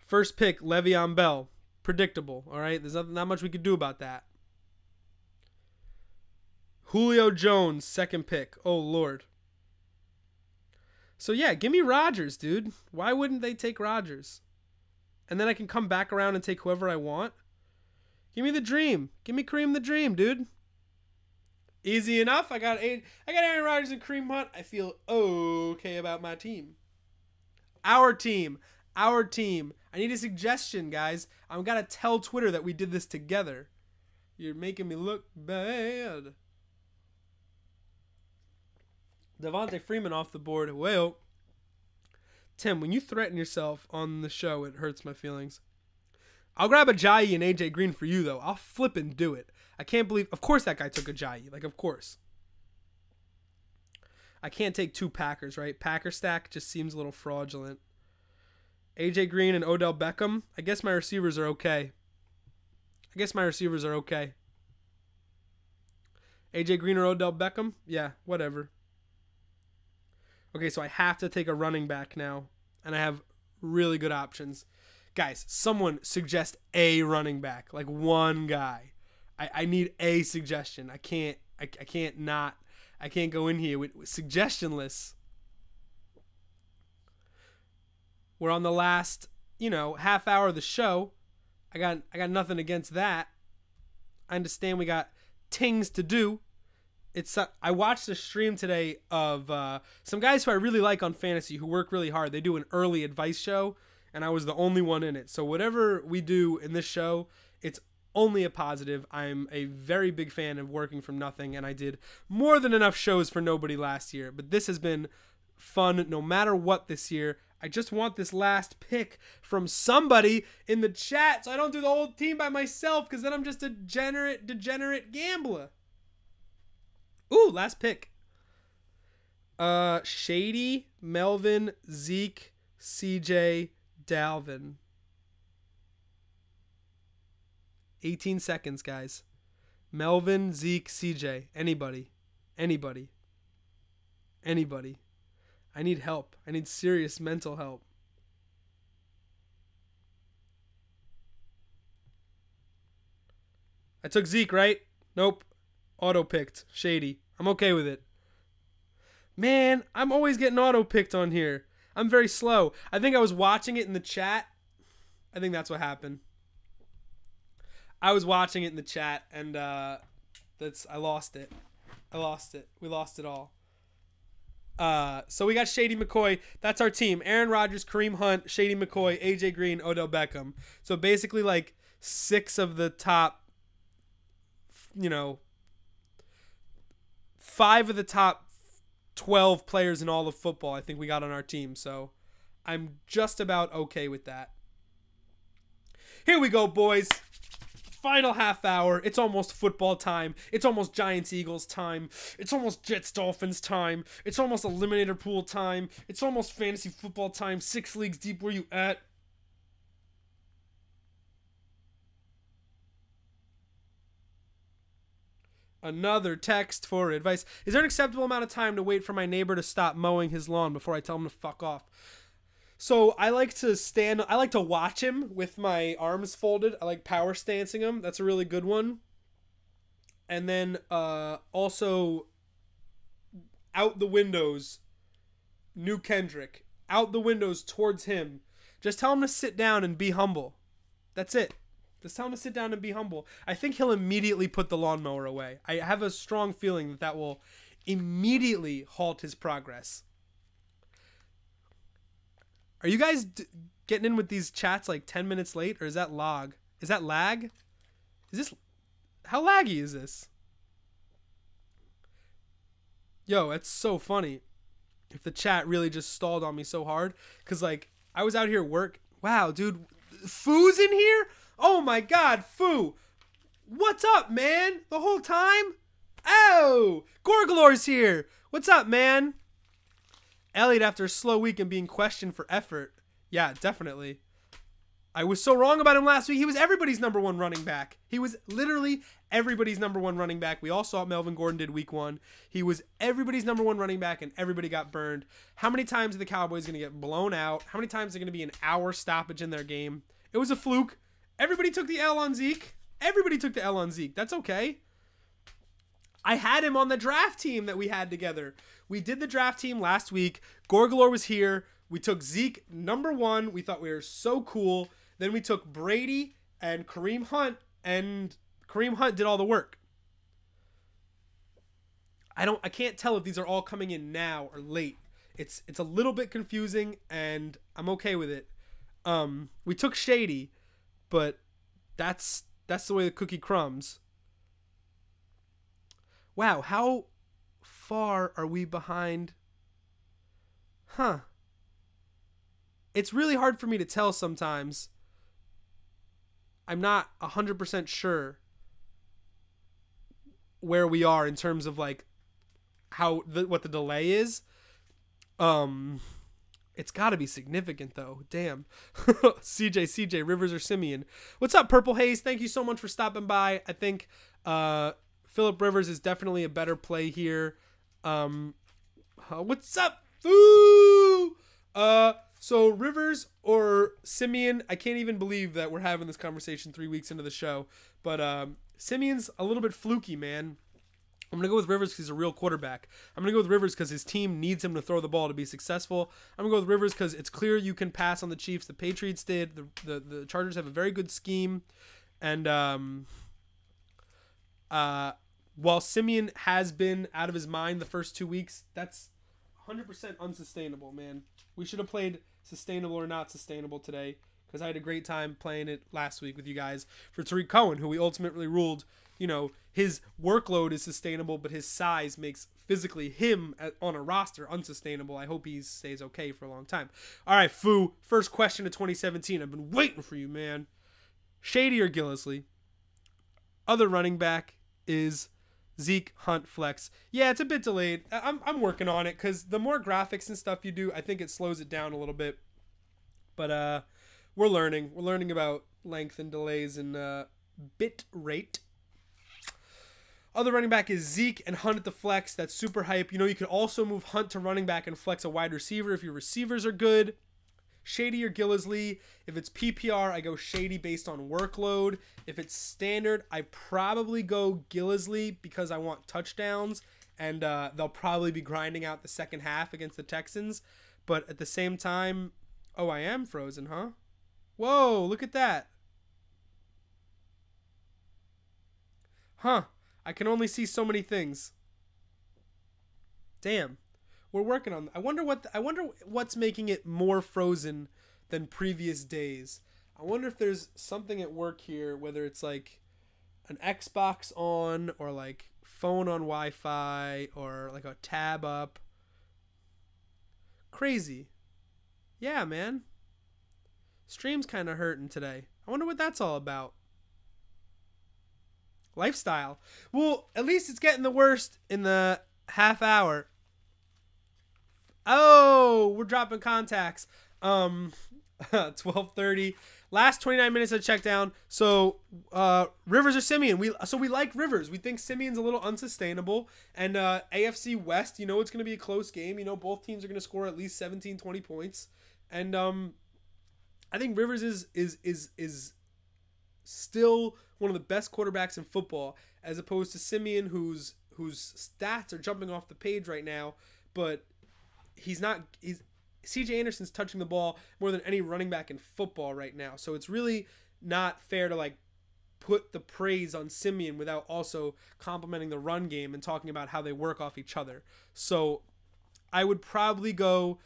First pick, Le'Veon Bell. Predictable, all right? There's not much we could do about that. Julio Jones, second pick. Oh, Lord. So, yeah, give me Rodgers, dude. Why wouldn't they take Rodgers? And then I can come back around and take whoever I want. Give me the dream. Give me Kareem the Dream, dude. Easy enough. I got Aaron Rodgers and Kareem Hunt. I feel okay about my team. Our team. Our team. I need a suggestion, guys. I've got to tell Twitter that we did this together. You're making me look bad. Devontae Freeman off the board. Well, Tim, when you threaten yourself on the show, it hurts my feelings. I'll grab Ajayi and AJ Green for you, though. I'll flip and do it. I can't believe... Of course that guy took Ajayi. Like, of course. I can't take 2 Packers, right? Packer stack just seems a little fraudulent. AJ Green and Odell Beckham. I guess my receivers are okay. AJ Green or Odell Beckham? Yeah, whatever. Okay, so I have to take a running back now. And I have really good options. Guys, someone suggest a running back. Like one guy. I need a suggestion. I can't go in here with suggestionless. We're on the last, half hour of the show. I got nothing against that. I understand we got things to do. I watched a stream today of some guys who I really like on fantasy who work really hard. They do an early advice show, and I was the only one in it. So whatever we do in this show, it's only a positive. I'm a very big fan of working from nothing, and I did more than enough shows for nobody last year. But this has been fun no matter what this year. I just want this last pick from somebody in the chat so I don't do the whole team by myself, because then I'm just a degenerate gambler. Ooh, last pick. Shady, Melvin, Zeke, CJ, Dalvin. 18 seconds, guys. Melvin, Zeke, CJ. Anybody. I need help. I need serious mental help. I took Zeke, right? Nope. Auto-picked. Shady. I'm okay with it. Man, I'm always getting auto-picked on here. I'm very slow. I think I was watching it in the chat. I think that's what happened. I was watching it in the chat, and I lost it. We lost it all. So we got Shady McCoy. That's our team. Aaron Rodgers, Kareem Hunt, Shady McCoy, AJ Green, Odell Beckham. So basically like 6 of the top, 5 of the top 12 players in all of football I think we got on our team. So I'm just about okay with that. Here we go, boys. Final half hour. It's almost football time. It's almost Giants-Eagles time. It's almost Jets-Dolphins time. It's almost Eliminator Pool time. It's almost fantasy football time. 6 leagues deep. Where you at? Another text for advice. Is there an acceptable amount of time to wait for my neighbor to stop mowing his lawn before I tell him to fuck off? So I like to watch him with my arms folded. I like power stancing him. That's a really good one. And then also out the windows, New Kendrick. Out the windows towards him. Just tell him to sit down and be humble. That's it. Just tell him to sit down and be humble. I think he'll immediately put the lawnmower away. I have a strong feeling that will immediately halt his progress. Are you guys getting in with these chats like 10 minutes late, or is that lag? Is that lag? How laggy is this? Yo, it's so funny. If the chat really just stalled on me so hard, because like I was out here work. Wow, dude, Foo's in here? Oh my God, Foo! What's up, man? The whole time? Oh, Gorgalor's here. What's up, man? Elliott after a slow week and being questioned for effort. Yeah, definitely. I was so wrong about him last week. He was everybody's number one running back. He was literally everybody's number one running back. We all saw what Melvin Gordon did week 1. He was everybody's number one running back, and everybody got burned. How many times are the Cowboys going to get blown out? How many times are going to be an hour stoppage in their game? It was a fluke. Everybody took the L on Zeke. Everybody took the L on Zeke. That's okay. I had him on the draft team that we had together. We did the draft team last week. Gorgalor was here. We took Zeke number 1. We thought we were so cool. Then we took Brady and Kareem Hunt, and Kareem Hunt did all the work. I can't tell if these are all coming in now or late. It's a little bit confusing, and I'm okay with it. We took Shady, but that's the way the cookie crumbs. Wow, how far are we behind? Huh. It's really hard for me to tell sometimes. I'm not 100% sure where we are in terms of like what the delay is. It's got to be significant though. Damn. CJ, Rivers or Simeon. What's up, Purple Haze? Thank you so much for stopping by. I think Phillip Rivers is definitely a better play here. What's up, Foo? So Rivers or Simeon, I can't even believe that we're having this conversation 3 weeks into the show. But Simeon's a little bit fluky, man. I'm going to go with Rivers because he's a real quarterback. I'm going to go with Rivers because his team needs him to throw the ball to be successful. I'm going to go with Rivers because it's clear you can pass on the Chiefs. The Patriots did. The Chargers have a very good scheme. And while Simeon has been out of his mind the first 2 weeks, that's 100% unsustainable, man. We should have played sustainable or not sustainable today because I had a great time playing it last week with you guys for Tariq Cohen, who we ultimately ruled, his workload is sustainable, but his size makes physically him on a roster unsustainable. I hope he stays okay for a long time. All right, Foo, first question of 2017. I've been waiting for you, man. Shady or Gillisley? Other running back is Zeke, Hunt, flex. Yeah, it's a bit delayed. I'm working on it because the more graphics and stuff you do, I think it slows it down a little bit. But we're learning. We're learning about length and delays and bit rate. Other running back is Zeke and Hunt at the flex. That's super hype. You could also move Hunt to running back and flex a wide receiver if your receivers are good. Shady or Gillisley. If it's PPR, I go Shady based on workload. If it's standard, I probably go Gillisley because I want touchdowns, and they'll probably be grinding out the second half against the Texans. But at the same time, oh, I am frozen, huh? Whoa, look at that. Huh. I can only see so many things. Damn. We're working on. I wonder what's making it more frozen than previous days. I wonder if there's something at work here, whether it's like an Xbox on or like phone on Wi-Fi or like a tab up. Crazy. Yeah, man. Stream's kind of hurting today. I wonder what that's all about. Lifestyle. Well, at least it's getting the worst in the half hour. Oh, we're dropping contacts. 12:30. Last 29 minutes of Checkdown. So, Rivers or Simeon? We like Rivers. We think Simeon's a little unsustainable. And AFC West, it's going to be a close game. Both teams are going to score at least 17, 20 points. And I think Rivers is still one of the best quarterbacks in football, as opposed to Simeon, whose stats are jumping off the page right now, but CJ Anderson's touching the ball more than any running back in football right now. So it's really not fair to like put the praise on Simeon without also complimenting the run game and talking about how they work off each other. So I would probably go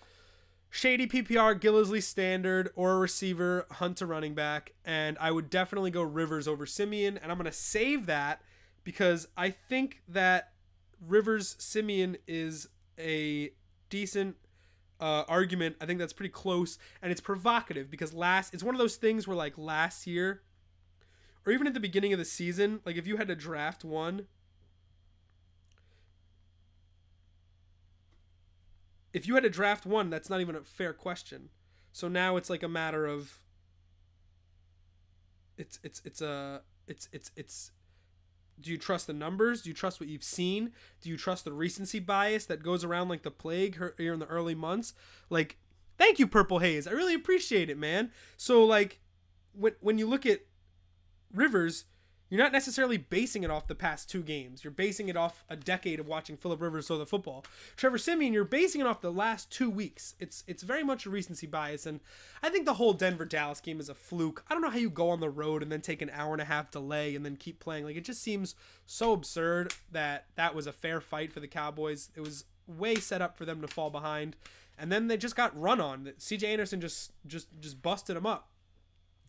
Shady PPR, Gillisley standard, or a receiver, Hunt to running back, and I would definitely go Rivers over Simeon, and I'm going to save that because I think that Rivers Simeon is a decent argument. I think that's pretty close, and it's provocative because it's one of those things where like last year or even at the beginning of the season, like if you had to draft one, if you had to draft one, that's not even a fair question. So now it's like a matter of it's do you trust the numbers? Do you trust what you've seen? Do you trust the recency bias that goes around like the plague here in the early months? Like, thank you, Purple Haze. I really appreciate it, man. So like when you look at Rivers, you're not necessarily basing it off the past 2 games. You're basing it off a decade of watching Phillip Rivers throw the football. Trevor Siemian, you're basing it off the last 2 weeks. It's very much a recency bias, and I think the whole Denver-Dallas game is a fluke. I don't know how you go on the road and then take an hour-and-a-half delay and then keep playing. Like, it just seems so absurd that was a fair fight for the Cowboys. It was way set up for them to fall behind, and then they just got run on. C.J. Anderson just busted them up.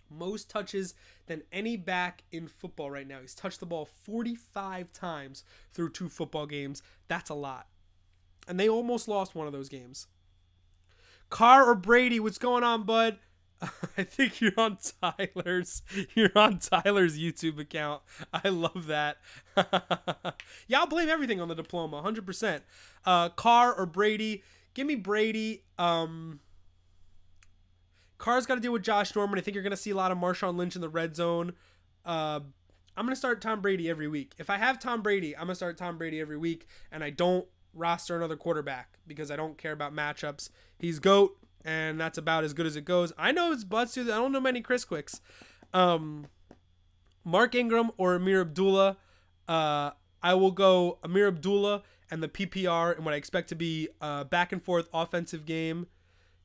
Most touches than any back in football right now. He's touched the ball 45 times through 2 football games. That's a lot. And they almost lost one of those games. Carr or Brady, what's going on, bud? I think you're on Tyler's YouTube account. I love that. Yeah, I'll blame everything on the diploma, 100%. Carr or Brady? Give me Brady. Carr's got to deal with Josh Norman. I think you're going to see a lot of Marshawn Lynch in the red zone. I'm going to start Tom Brady every week. If I have Tom Brady, I'm going to start Tom Brady every week, and I don't roster another quarterback because I don't care about matchups. He's GOAT, and that's about as good as it goes. I know it's butts too. I don't know many Chris Quicks. Mark Ingram or Amir Abdullah. I will go Amir Abdullah and the PPR and what I expect to be a back and forth offensive game.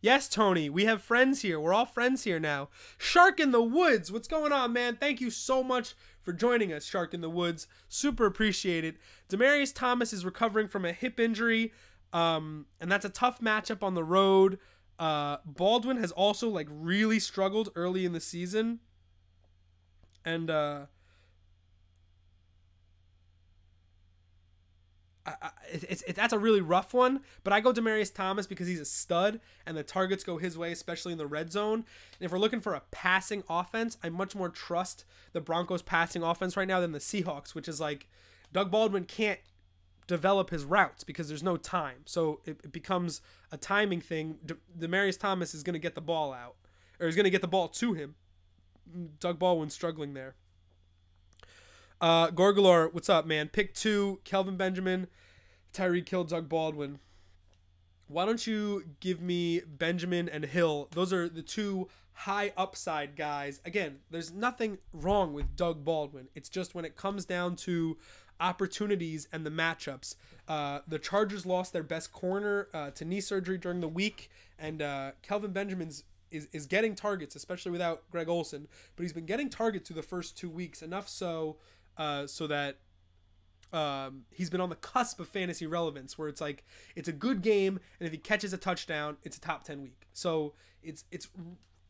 Yes, Tony, we have friends here. We're all friends here now. Shark in the Woods, what's going on, man? Thank you so much for joining us, Shark in the Woods. Super appreciate it. Demaryius Thomas is recovering from a hip injury, and that's a tough matchup on the road. Baldwin has also like really struggled early in the season, and that's a really rough one, but I go Demaryius Thomas because he's a stud and the targets go his way, especially in the red zone. And if we're looking for a passing offense, I much more trust the Broncos passing offense right now than the Seahawks, which is like Doug Baldwin can't develop his routes because there's no time. So it becomes a timing thing. Demaryius Thomas is going to get the ball out, or he's going to get the ball to him. Doug Baldwin's struggling there. Gorgalor, what's up, man? Pick 2, Kelvin Benjamin, Tyreek Hill, Doug Baldwin. Why don't you give me Benjamin and Hill? Those are the 2 high upside guys. Again, there's nothing wrong with Doug Baldwin. It's just when it comes down to opportunities and the matchups. The Chargers lost their best corner to knee surgery during the week, and Kelvin Benjamin's is getting targets, especially without Greg Olsen, but he's been getting targets through the first 2 weeks, enough so that he's been on the cusp of fantasy relevance, where it's like it's a good game, and if he catches a touchdown, it's a top 10 week. So it's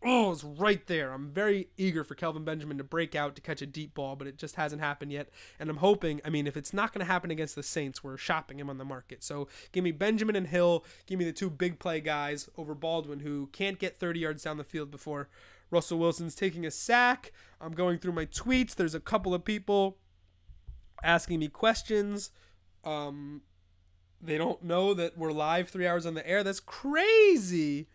right there. I'm very eager for Kelvin Benjamin to break out to catch a deep ball, but it just hasn't happened yet. And I'm hoping, if it's not going to happen against the Saints, we're shopping him on the market. So give me Benjamin and Hill. Give me the 2 big play guys over Baldwin, who can't get 30 yards down the field before Russell Wilson's taking a sack. I'm going through my tweets. There's a couple of people asking me questions. They don't know that we're live 3 hours on the air. That's crazy.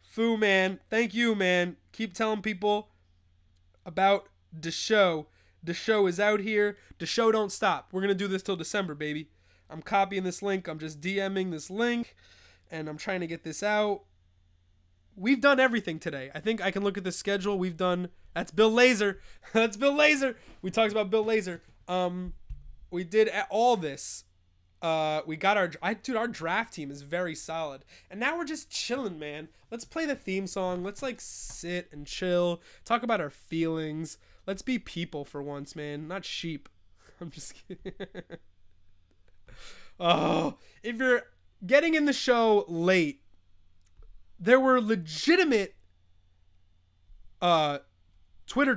Foo, man. Thank you, man. Keep telling people about the show. The show is out here. The show don't stop. We're going to do this till December, baby. I'm copying this link. I'm just DMing this link, and I'm trying to get this out. We've done everything today. I think I can look at the schedule. We've done... That's Bill Lazor. That's Bill Lazor. We talked about Bill Lazor. We did all this. We got our draft team is very solid. And now we're just chilling, man. Let's play the theme song. Let's like sit and chill. Talk about our feelings. Let's be people for once, man. Not sheep. I'm just kidding. Oh, if you're getting in the show late, there were legitimate Twitter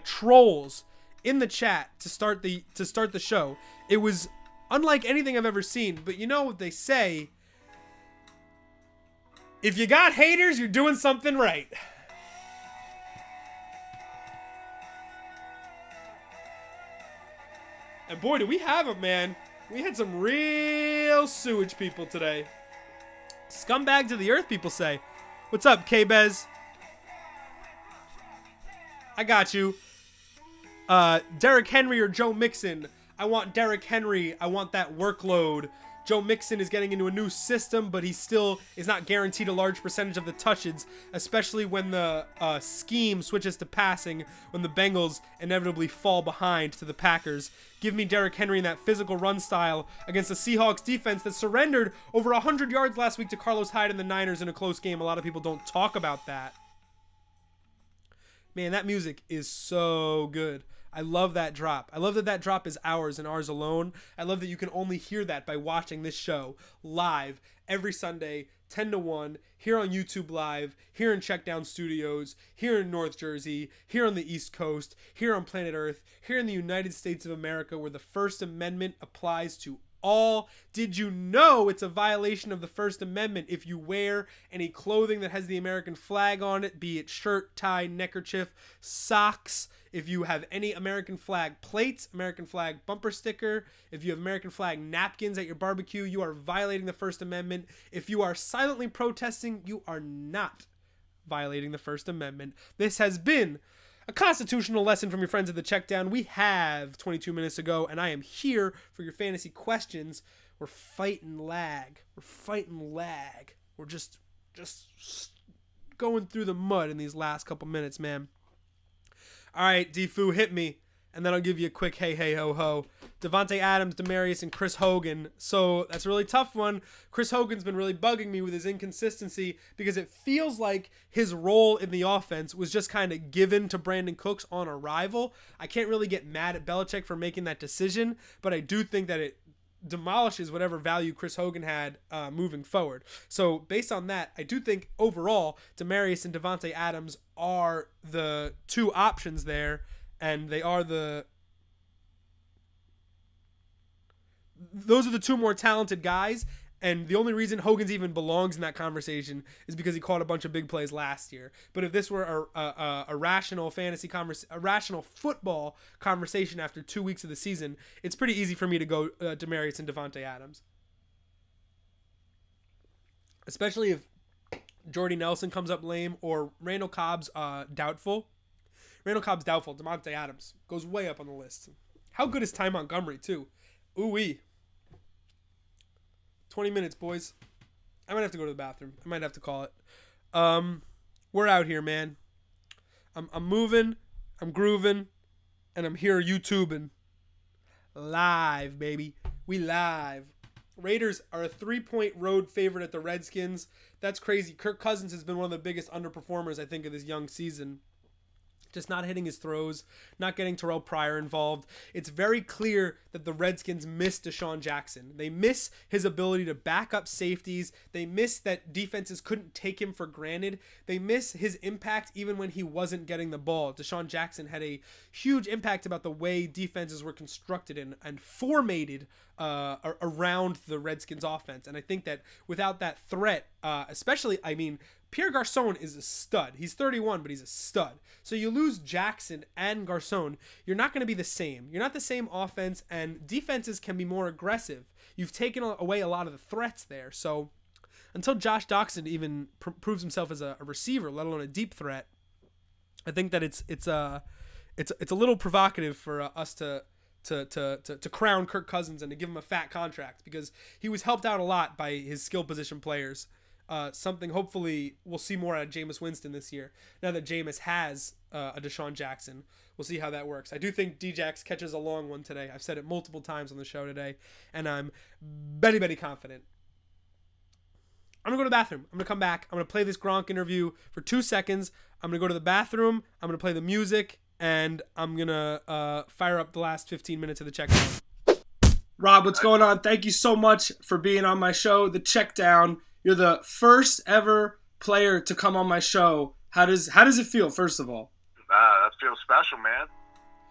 trolls in the chat to start the show. It was unlike anything I've ever seen, but you know what they say? If you got haters, you're doing something right. And boy, do we have them, man. We had some real sewage people today. Scumbag to the earth, people say. What's up, K-Bez? I got you. Derrick Henry or Joe Mixon? I want Derrick Henry. I want that workload. Joe Mixon is getting into a new system, but he still is not guaranteed a large percentage of the touches, especially when the scheme switches to passing, when the Bengals inevitably fall behind to the Packers. Give me Derrick Henry in that physical run style against the Seahawks defense that surrendered over 100 yards last week to Carlos Hyde and the Niners in a close game. A lot of people don't talk about that. Man, that music is so good. I love that drop. I love that that drop is ours and ours alone. I love that you can only hear that by watching this show live every Sunday, 10 to 1, here on YouTube Live, here in Checkdown Studios, here in North Jersey, here on the East Coast, here on planet Earth, here in the United States of America, where the First Amendment applies to all. Did you know it's a violation of the First Amendment if you wear any clothing that has the American flag on it, be it shirt, tie, neckerchief, socks, if you have any American flag plates, American flag bumper sticker, if you have American flag napkins at your barbecue, you are violating the First Amendment. If you are silently protesting, you are not violating the First Amendment. This has been a constitutional lesson from your friends at the Checkdown. We have 22 minutes to go, and I am here for your fantasy questions. We're fighting lag. We're just going through the mud in these last couple minutes, man. All right, Defu, hit me, and then I'll give you a quick hey, ho, ho. Devontae Adams, Demarius, and Chris Hogan. So that's a really tough one. Chris Hogan's been really bugging me with his inconsistency because it feels like his role in the offense was just kind of given to Brandon Cooks on arrival. I can't really get mad at Belichick for making that decision, but I do think that it demolishes whatever value Chris Hogan had moving forward. So based on that, I do think overall Demarius and Devontae Adams are the two options there, and those are the two more talented guys. And the only reason Hogan's even belongs in that conversation is because he caught a bunch of big plays last year. But if this were a rational a rational football conversation after 2 weeks of the season, it's pretty easy for me to go Demarius and Devontae Adams. Especially if Jordy Nelson comes up lame or Randall Cobb's doubtful. Randall Cobb's doubtful. Devontae Adams goes way up on the list. How good is Ty Montgomery, too? Ooh-wee. 20 minutes, boys. I might have to go to the bathroom. I might have to call it. We're out here, man. I'm moving, I'm grooving, and I'm here YouTubing. Live, baby. We live. Raiders are a 3-point road favorite at the Redskins. That's crazy. Kirk Cousins has been one of the biggest underperformers, I think, of this young season. Just not hitting his throws, not getting Terrell Pryor involved. It's very clear that the Redskins miss Deshaun Jackson. They miss his ability to back up safeties. They miss that defenses couldn't take him for granted. They miss his impact even when he wasn't getting the ball. Deshaun Jackson had a huge impact about the way defenses were constructed and formatted around the Redskins offense. And I think that without that threat, especially, Pierre Garçon is a stud. He's 31, but he's a stud. So you lose Jackson and Garçon, you're not going to be the same. You're not the same offense, and defenses can be more aggressive. You've taken away a lot of the threats there. So until Josh Doxson even proves himself as a receiver, let alone a deep threat, I think that it's a little provocative for us to crown Kirk Cousins and to give him a fat contract, because he was helped out a lot by his skill position players. Something hopefully we'll see more out of Jameis Winston this year. Now that Jameis has a Deshaun Jackson, we'll see how that works. I do think D-Jax catches a long one today. I've said it multiple times on the show today, and I'm very confident. I'm going to go to the bathroom. I'm going to come back. I'm going to play this Gronk interview for 2 seconds. I'm going to go to the bathroom. I'm going to play the music, and I'm going to fire up the last 15 minutes of the Checkdown. Rob, what's going on? Thank you so much for being on my show, the Checkdown. You're the first ever player to come on my show. How does it feel, first of all? That feels special, man.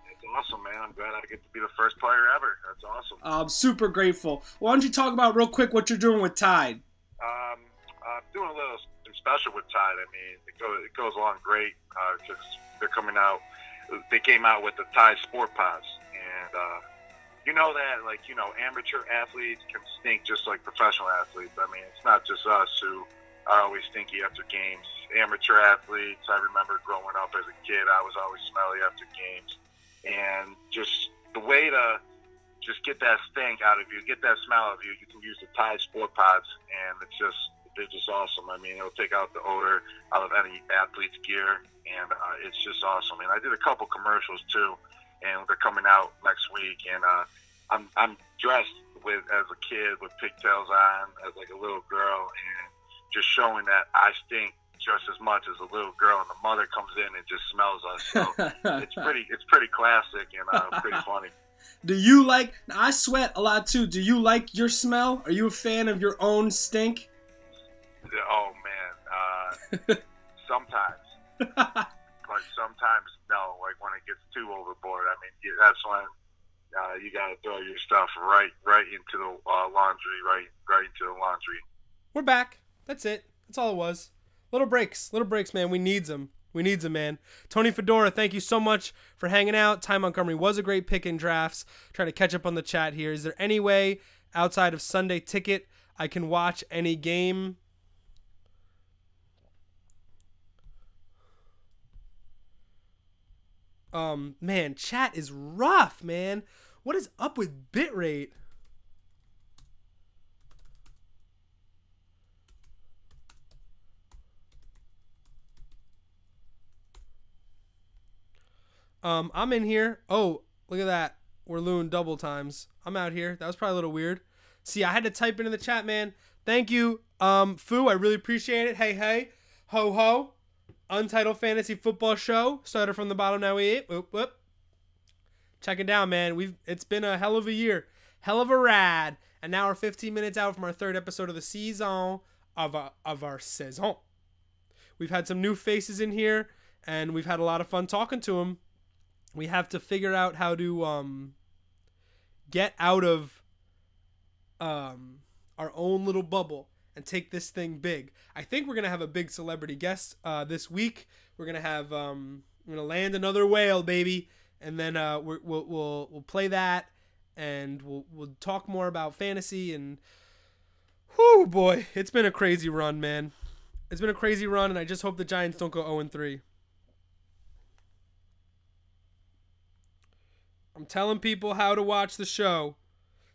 It's awesome, man. I'm glad I get to be the first player ever. That's awesome. I'm super grateful. Why don't you talk about real quick what you're doing with Tide? I'm doing a little special with Tide. It goes along great because they're coming out. They came out with the Tide Sport Pods, and you know that, like, amateur athletes can stink just like professional athletes. I mean, it's not just us who are always stinky after games. Amateur athletes, I remember growing up as a kid, I was always smelly after games. And just the way to just get that stink out of you, get that smell of you, you can use the Tide Sport Pods, and they're just awesome. I mean, it'll take out the odor out of any athlete's gear, and it's just awesome. And I did a couple commercials too, and they're coming out next week. And I'm dressed as a kid with pigtails on, as like a little girl, and just showing that I stink just as much as a little girl, and the mother comes in and just smells us. So it's pretty classic and pretty funny. Do you like? I sweat a lot too. Do you like your smell? Are you a fan of your own stink? Oh man, sometimes, but sometimes no. Like when it gets too overboard, I mean, that's when you gotta throw your stuff right into the laundry, right into the laundry. We're back. That's it. That's all it was. Little breaks, man. We needs them. Man. Tony Fedora, thank you so much for hanging out. Ty Montgomery was a great pick in drafts. Trying to catch up on the chat here. Is there any way outside of Sunday Ticket I can watch any game? Man, chat is rough, man. What is up with bitrate? I'm in here. Oh, look at that. We're loon double times. I'm out here. That was probably a little weird. See, I had to type into the chat, man. Thank you, Fu. I really appreciate it. Hey. Ho, ho. Untitled Fantasy Football Show. Started from the bottom, now we eat. Whoop, whoop. Check it down, man. It's been a hell of a year. Hell of a ride. And now we're 15 minutes out from our third episode of the season, of our saison. We've had some new faces in here, and we've had a lot of fun talking to them. We have to figure out how to get out of our own little bubble and take this thing big. I think we're gonna have a big celebrity guest this week. We're gonna have we're gonna land another whale, baby, and then we'll play that, and we'll talk more about fantasy. And whoo, boy, it's been a crazy run, man. It's been a crazy run, and I just hope the Giants don't go 0-3. I'm telling people how to watch the show.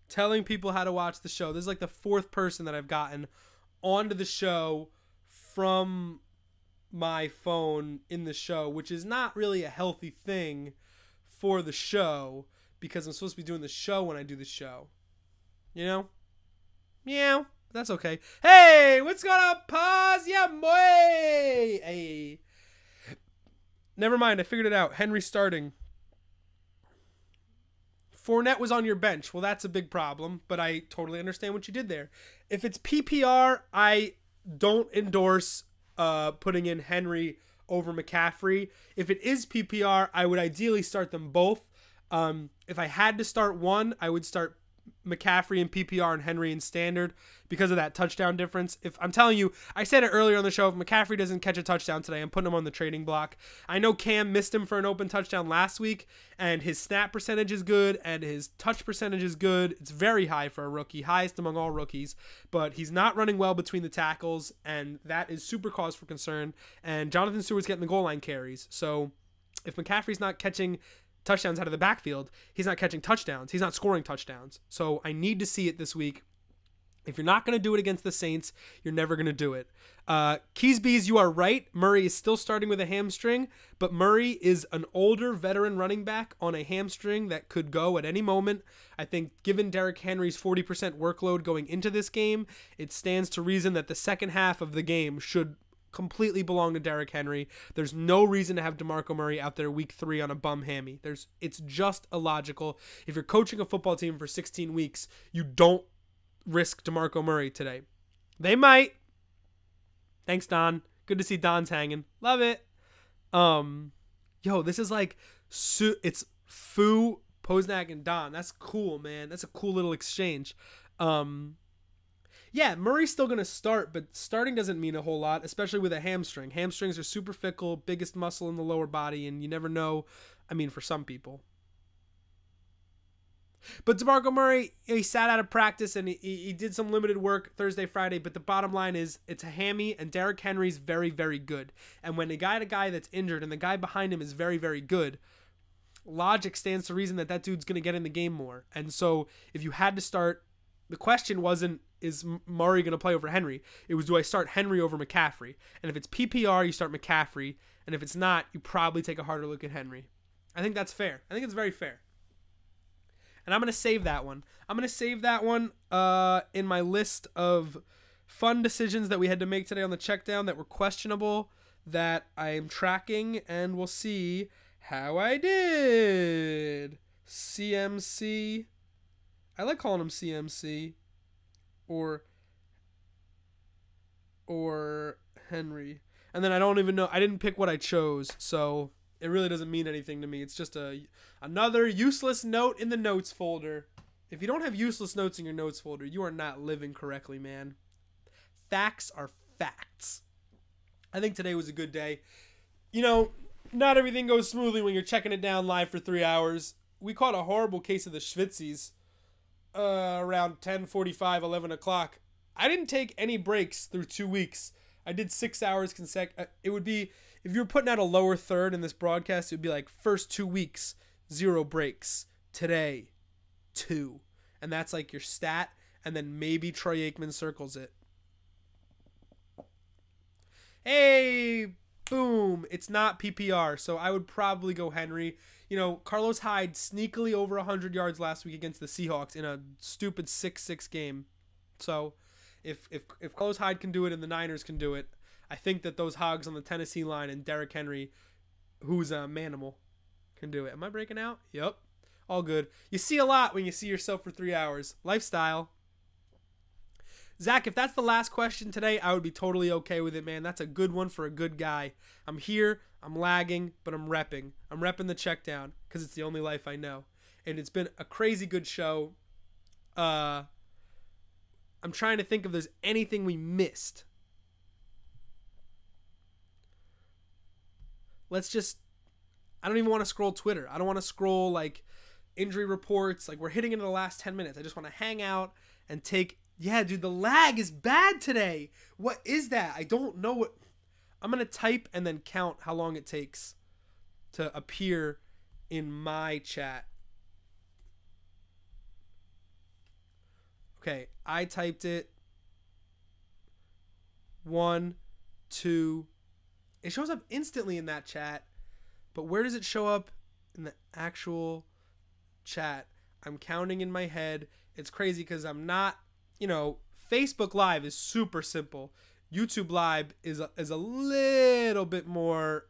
This is like the fourth person that I've gotten onto the show from my phone in the show, which is not really a healthy thing for the show, because I'm supposed to be doing the show when I do the show. You know? Yeah, that's okay. Hey, what's going on? Pause, yeah, boy. Hey. Never mind, I figured it out. Henry starting. Fournette was on your bench. Well, that's a big problem, but I totally understand what you did there. If it's PPR, I don't endorse putting in Henry over McCaffrey. If it is PPR, I would ideally start them both. If I had to start one, I would start McCaffrey in PPR and Henry in standard because of that touchdown difference. If I'm telling you, I said it earlier on the show, if McCaffrey doesn't catch a touchdown today, I'm putting him on the trading block. I know Cam missed him for an open touchdown last week, and his snap percentage is good and his touch percentage is good. It's very high for a rookie, highest among all rookies, but he's not running well between the tackles, and that is super cause for concern. And Jonathan Stewart's getting the goal line carries. So if McCaffrey's not catching touchdowns out of the backfield, he's not catching touchdowns. He's not scoring touchdowns. So I need to see it this week. If you're not going to do it against the Saints, you're never going to do it. Keysbees, you are right. Murray is still starting with a hamstring, but Murray is an older veteran running back on a hamstring that could go at any moment. I think given Derrick Henry's 40% workload going into this game, it stands to reason that the second half of the game should completely belong to Derrick Henry. There's no reason to have DeMarco Murray out there week 3 on a bum hammy. It's just illogical. If you're coaching a football team for 16 weeks, you don't risk DeMarco Murray today. They might. Thanks, Don. Good to see Don's hanging. Love it. Yo, this is like it's Fu, Posnack, and Don. That's cool, man. That's a cool little exchange. Yeah, Murray's still going to start, but starting doesn't mean a whole lot, especially with a hamstring. Hamstrings are super fickle, biggest muscle in the lower body, and you never know. I mean, for some people. But DeMarco Murray, he sat out of practice and he did some limited work Thursday, Friday. But the bottom line is it's a hammy, and Derrick Henry's very, very good. And when a guy that's injured and the guy behind him is very, very good, logic stands to reason that that dude's going to get in the game more. And so if you had to start, the question wasn't, is Murray going to play over Henry? It was, do I start Henry over McCaffrey? And if it's PPR, you start McCaffrey. And if it's not, you probably take a harder look at Henry. I think that's fair. I think it's very fair. And I'm going to save that one. I'm going to save that one in my list of fun decisions that we had to make today on the checkdown that were questionable, that I am tracking, and we'll see how I did. CMC. I like calling him CMC. Or Henry. And then I don't even know. I didn't pick what I chose, so it really doesn't mean anything to me. It's just another useless note in the notes folder. If you don't have useless notes in your notes folder, you are not living correctly, man. Facts are facts. I think today was a good day. You know, not everything goes smoothly when you're checking it down live for 3 hours. We caught a horrible case of the Schwitzies around 10:45, 11 o'clock. I didn't take any breaks through 2 weeks. I did 6 hours It would be, if you were putting out a lower third in this broadcast, it would be like first 2 weeks, 0 breaks. Today, 2. And that's like your stat, and then maybe Troy Aikman circles it. Hey, boom. It's not PPR, so I would probably go Henry. You know, Carlos Hyde sneakily over 100 yards last week against the Seahawks in a stupid 6-6 game. So if Carlos Hyde can do it and the Niners can do it, I think that those hogs on the Tennessee line and Derrick Henry, who's a manimal, can do it. Am I breaking out? Yep. All good. You see a lot when you see yourself for 3 hours. Lifestyle. Zach, if that's the last question today, I would be totally okay with it, man. That's a good one for a good guy. I'm here, I'm lagging, but I'm repping. I'm repping the check down because it's the only life I know. And it's been a crazy good show. I'm trying to think if there's anything we missed. I don't even want to scroll Twitter. I don't want to scroll like injury reports. Like, we're hitting into the last 10 minutes. I just want to hang out and take... Yeah, dude, the lag is bad today. What is that? I don't know what... I'm going to type and then count how long it takes to appear in my chat. Okay, I typed it. 1, 2... It shows up instantly in that chat. But where does it show up in the actual chat? I'm counting in my head. It's crazy because I'm not... You know, Facebook Live is super simple. YouTube Live is a little bit more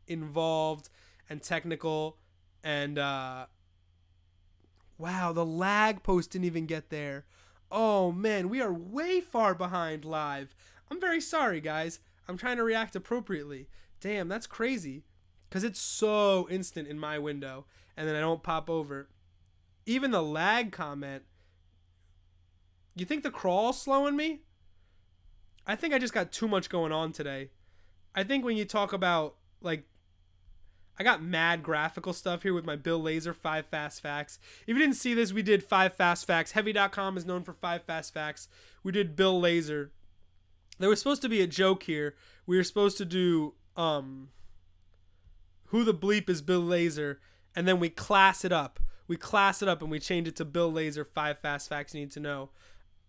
involved and technical. And wow, the lag post didn't even get there. Oh man, we are way far behind live. I'm very sorry, guys. I'm trying to react appropriately. Damn, that's crazy. Because it's so instant in my window. And then I don't pop over. Even the lag comment. You think the crawl's slowing me? I think I just got too much going on today. I think when you talk about, like, I got mad graphical stuff here with my Bill Lazor 5 Fast Facts. If you didn't see this, we did 5 Fast Facts. Heavy.com is known for 5 Fast Facts. We did Bill Lazor. There was supposed to be a joke here. We were supposed to do, who the bleep is Bill Lazor, and then we class it up. We class it up and we change it to Bill Lazor 5 Fast Facts you need to know.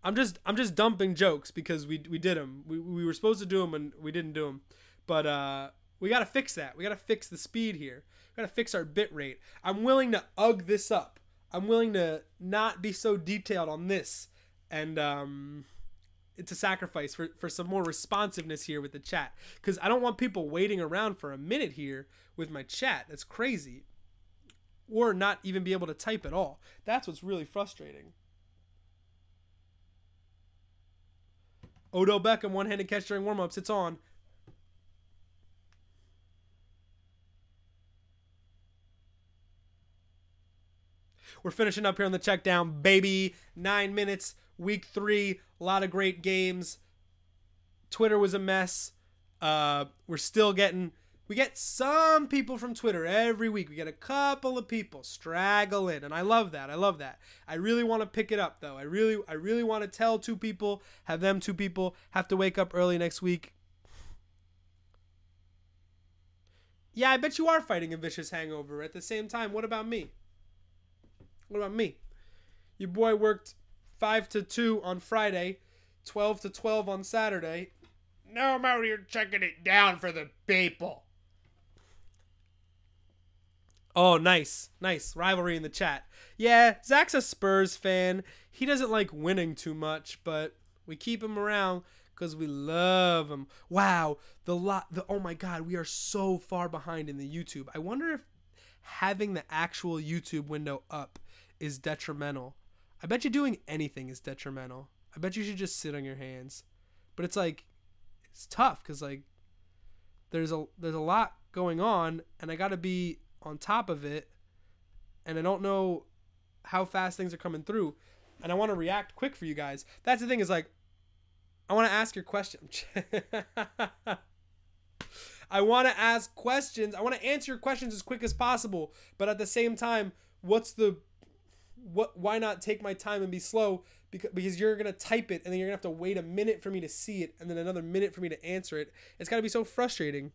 I'm just dumping jokes because we did them. We were supposed to do them and we didn't do them. But we got to fix that. We got to fix the speed here. We got to fix our bit rate. I'm willing to ugh this up. I'm willing to not be so detailed on this. And it's a sacrifice for some more responsiveness here with the chat. Because I don't want people waiting around for a minute here with my chat. That's crazy. Or not even be able to type at all. That's what's really frustrating. Odell Beckham, one-handed catch during warm-ups. It's on. We're finishing up here on the check down, baby. 9 minutes, week 3. A lot of great games. Twitter was a mess. We're still getting We get some people from Twitter every week. We get a couple of people straggle in, and I love that. I love that. I really want to pick it up, though. I really want to tell 2 people, have them 2 people have to wake up early next week. Yeah, I bet you are fighting a vicious hangover. At the same time, what about me? What about me? Your boy worked 5 to 2 on Friday, 12 to 12 on Saturday. Now I'm out here checking it down for the people. Oh, nice. Nice. Rivalry in the chat. Yeah, Zach's a Spurs fan. He doesn't like winning too much, but we keep him around because we love him. Wow. Oh my God, we are so far behind in the YouTube. I wonder if having the actual YouTube window up is detrimental. I bet you doing anything is detrimental. I bet you should just sit on your hands. But it's like, it's tough because like there's a lot going on, and I got to be on top of it, and I don't know how fast things are coming through, and I want to react quick for you guys. That's the thing, is like, I want to ask your question. I want to ask questions. I want to answer your questions as quick as possible, but at the same time, why not take my time and be slow? Because you're going to type it, and then you're going to have to wait a minute for me to see it, and then another minute for me to answer it. It's got to be so frustrating.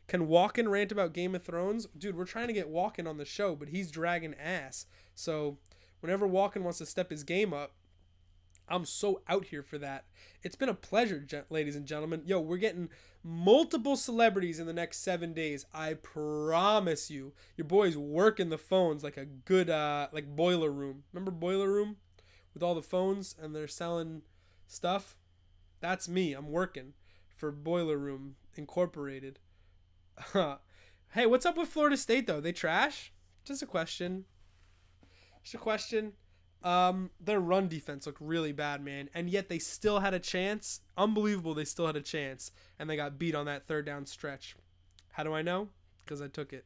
Can Walken rant about Game of Thrones? Dude, we're trying to get Walken on the show, but he's dragging ass. So whenever Walken wants to step his game up, I'm so out here for that. It's been a pleasure, ladies and gentlemen. Yo, we're getting multiple celebrities in the next 7 days. I promise you. Your boy's working the phones like a good, like Boiler Room. Remember Boiler Room? With all the phones and they're selling stuff? That's me. I'm working for Boiler Room Incorporated. Hey, what's up with Florida State, though? They trash? Just a question. Just a question. Their run defense looked really bad, man. And yet they still had a chance. Unbelievable, they still had a chance. And they got beat on that 3rd down stretch. How do I know? Because I took it.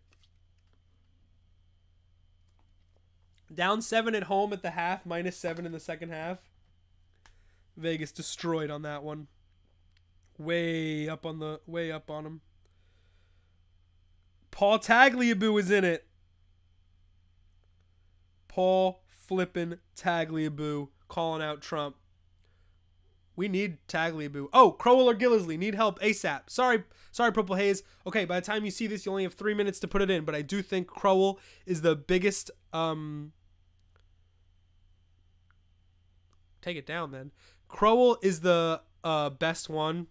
Down 7 at home at the half, -7 in the second half. Vegas destroyed on that one. Way up on them. Paul Tagliabue is in it. Paul flippin' Tagliabue calling out Trump. We need Tagliabue. Oh, Crowell or Gillisley need help ASAP. Sorry, Purple Haze. Okay, by the time you see this, you only have 3 minutes to put it in, but I do think Crowell is the biggest. Take it down then. Crowell is the best one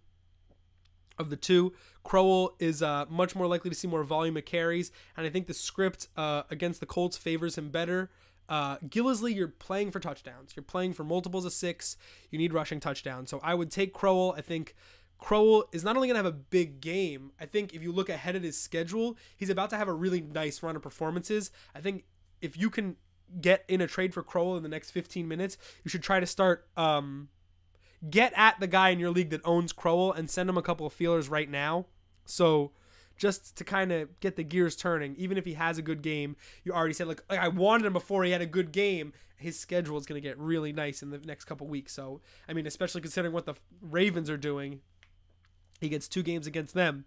of the 2. Crowell is much more likely to see more volume of carries, and I think the script against the Colts favors him better. Gillisley, you're playing for touchdowns. You're playing for multiples of 6. You need rushing touchdowns. So I would take Crowell. I think Crowell is not only going to have a big game, I think if you look ahead at his schedule, he's about to have a really nice run of performances. I think if you can get in a trade for Crowell in the next 15 minutes, you should try to start get at the guy in your league that owns Crowell and send him a couple of feelers right now. So just to kind of get the gears turning, even if he has a good game, you already said, like I wanted him before he had a good game. His schedule is going to get really nice in the next couple weeks. So, I mean, especially considering what the Ravens are doing, he gets 2 games against them.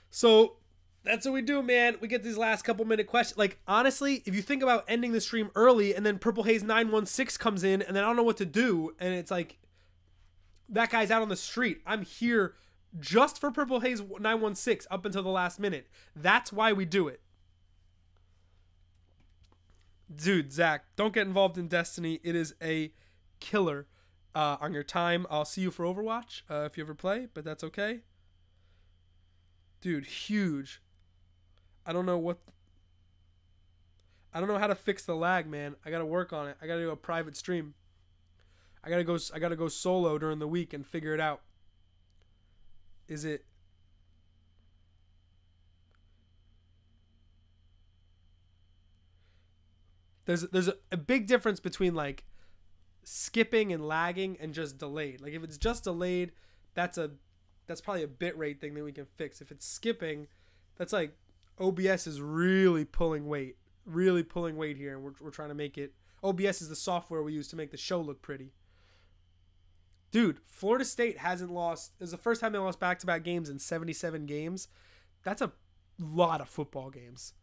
So that's what we do, man. We get these last couple minute questions. Like, honestly, if you think about ending the stream early and then Purple Haze 916 comes in and then I don't know what to do, and it's like, that guy's out on the street. I'm here just for Purple Haze 916 up until the last minute. That's why we do it. Dude, Zach, don't get involved in Destiny. It is a killer on your time. I'll see you for Overwatch if you ever play, but that's okay. Dude, huge. I don't know how to fix the lag, man. I got to work on it. I got to do a private stream. I got to go solo during the week and figure it out. Is it There's a big difference between like skipping and lagging and just delayed. Like if it's just delayed, that's probably a bitrate thing that we can fix. If it's skipping, that's like OBS is really pulling weight here, and we're trying to make it. OBS is the software we use to make the show look pretty. Dude, Florida State hasn't lost. It was the first time they lost back-to-back games in 77 games. That's a lot of football games.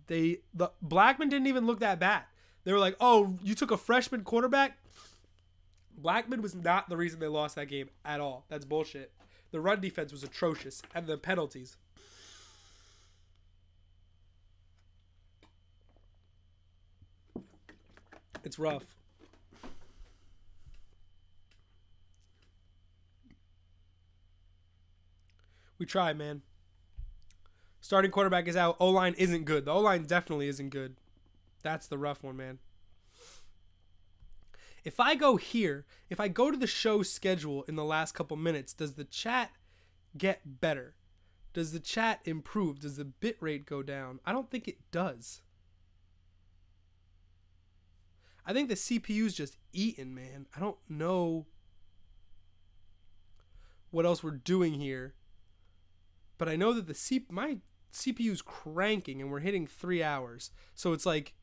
The Blackman didn't even look that bad. They were like, oh, you took a freshman quarterback? Blackman was not the reason they lost that game at all. That's bullshit. The run defense was atrocious. And the penalties. It's rough. We try, man. Starting quarterback is out. O-line isn't good. The O-line definitely isn't good. That's the rough one, man. If I go here, if I go to the show schedule in the last couple minutes, does the chat get better? Does the chat improve? Does the bit rate go down? I don't think it does. I think the CPU's just eating, man. I don't know what else we're doing here. But I know that my CPU's cranking and we're hitting 3 hours. So it's like,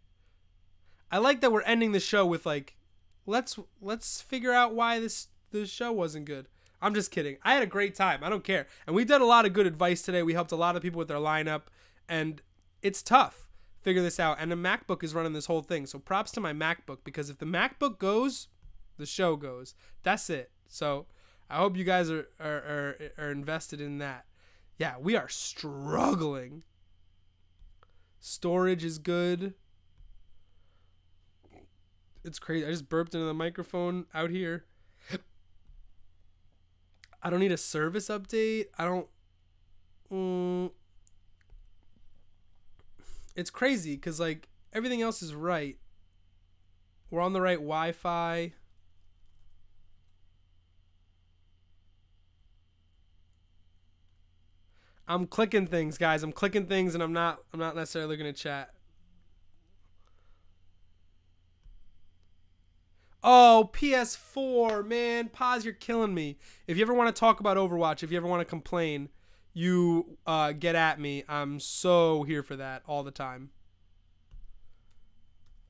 I like that we're ending the show with like, let's figure out why this show wasn't good. I'm just kidding. I had a great time. I don't care. And we did a lot of good advice today. We helped a lot of people with their lineup. And it's tough. Figure this out. And the MacBook is running this whole thing. So props to my MacBook, because if the MacBook goes, the show goes. That's it. So I hope you guys are invested in that. Yeah, we are struggling. Storage is good. It's crazy. I just burped into the microphone out here. I don't need a service update. I don't... It's crazy because, like, everything else is right. We're on the right Wi-Fi. I'm clicking things, guys. I'm clicking things, and I'm not necessarily looking at chat. Oh, PS4, man. Pause, you're killing me. If you ever want to talk about Overwatch, if you ever want to complain, you get at me. I'm so here for that all the time.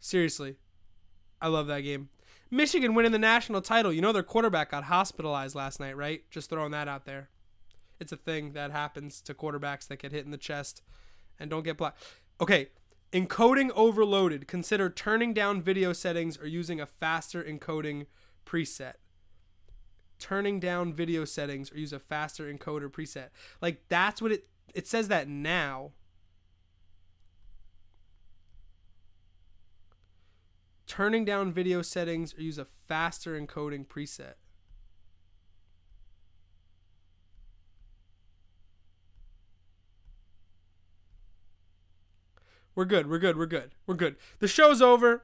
Seriously. I love that game. Michigan winning the national title. You know their quarterback got hospitalized last night, right? Just throwing that out there. It's a thing that happens to quarterbacks that get hit in the chest and don't get blocked. Okay, encoding overloaded. Consider turning down video settings or using a faster encoding preset. Turning down video settings or use a faster encoder preset. Like, that's what it says that now. Turning down video settings or use a faster encoding preset. We're good. The show's over.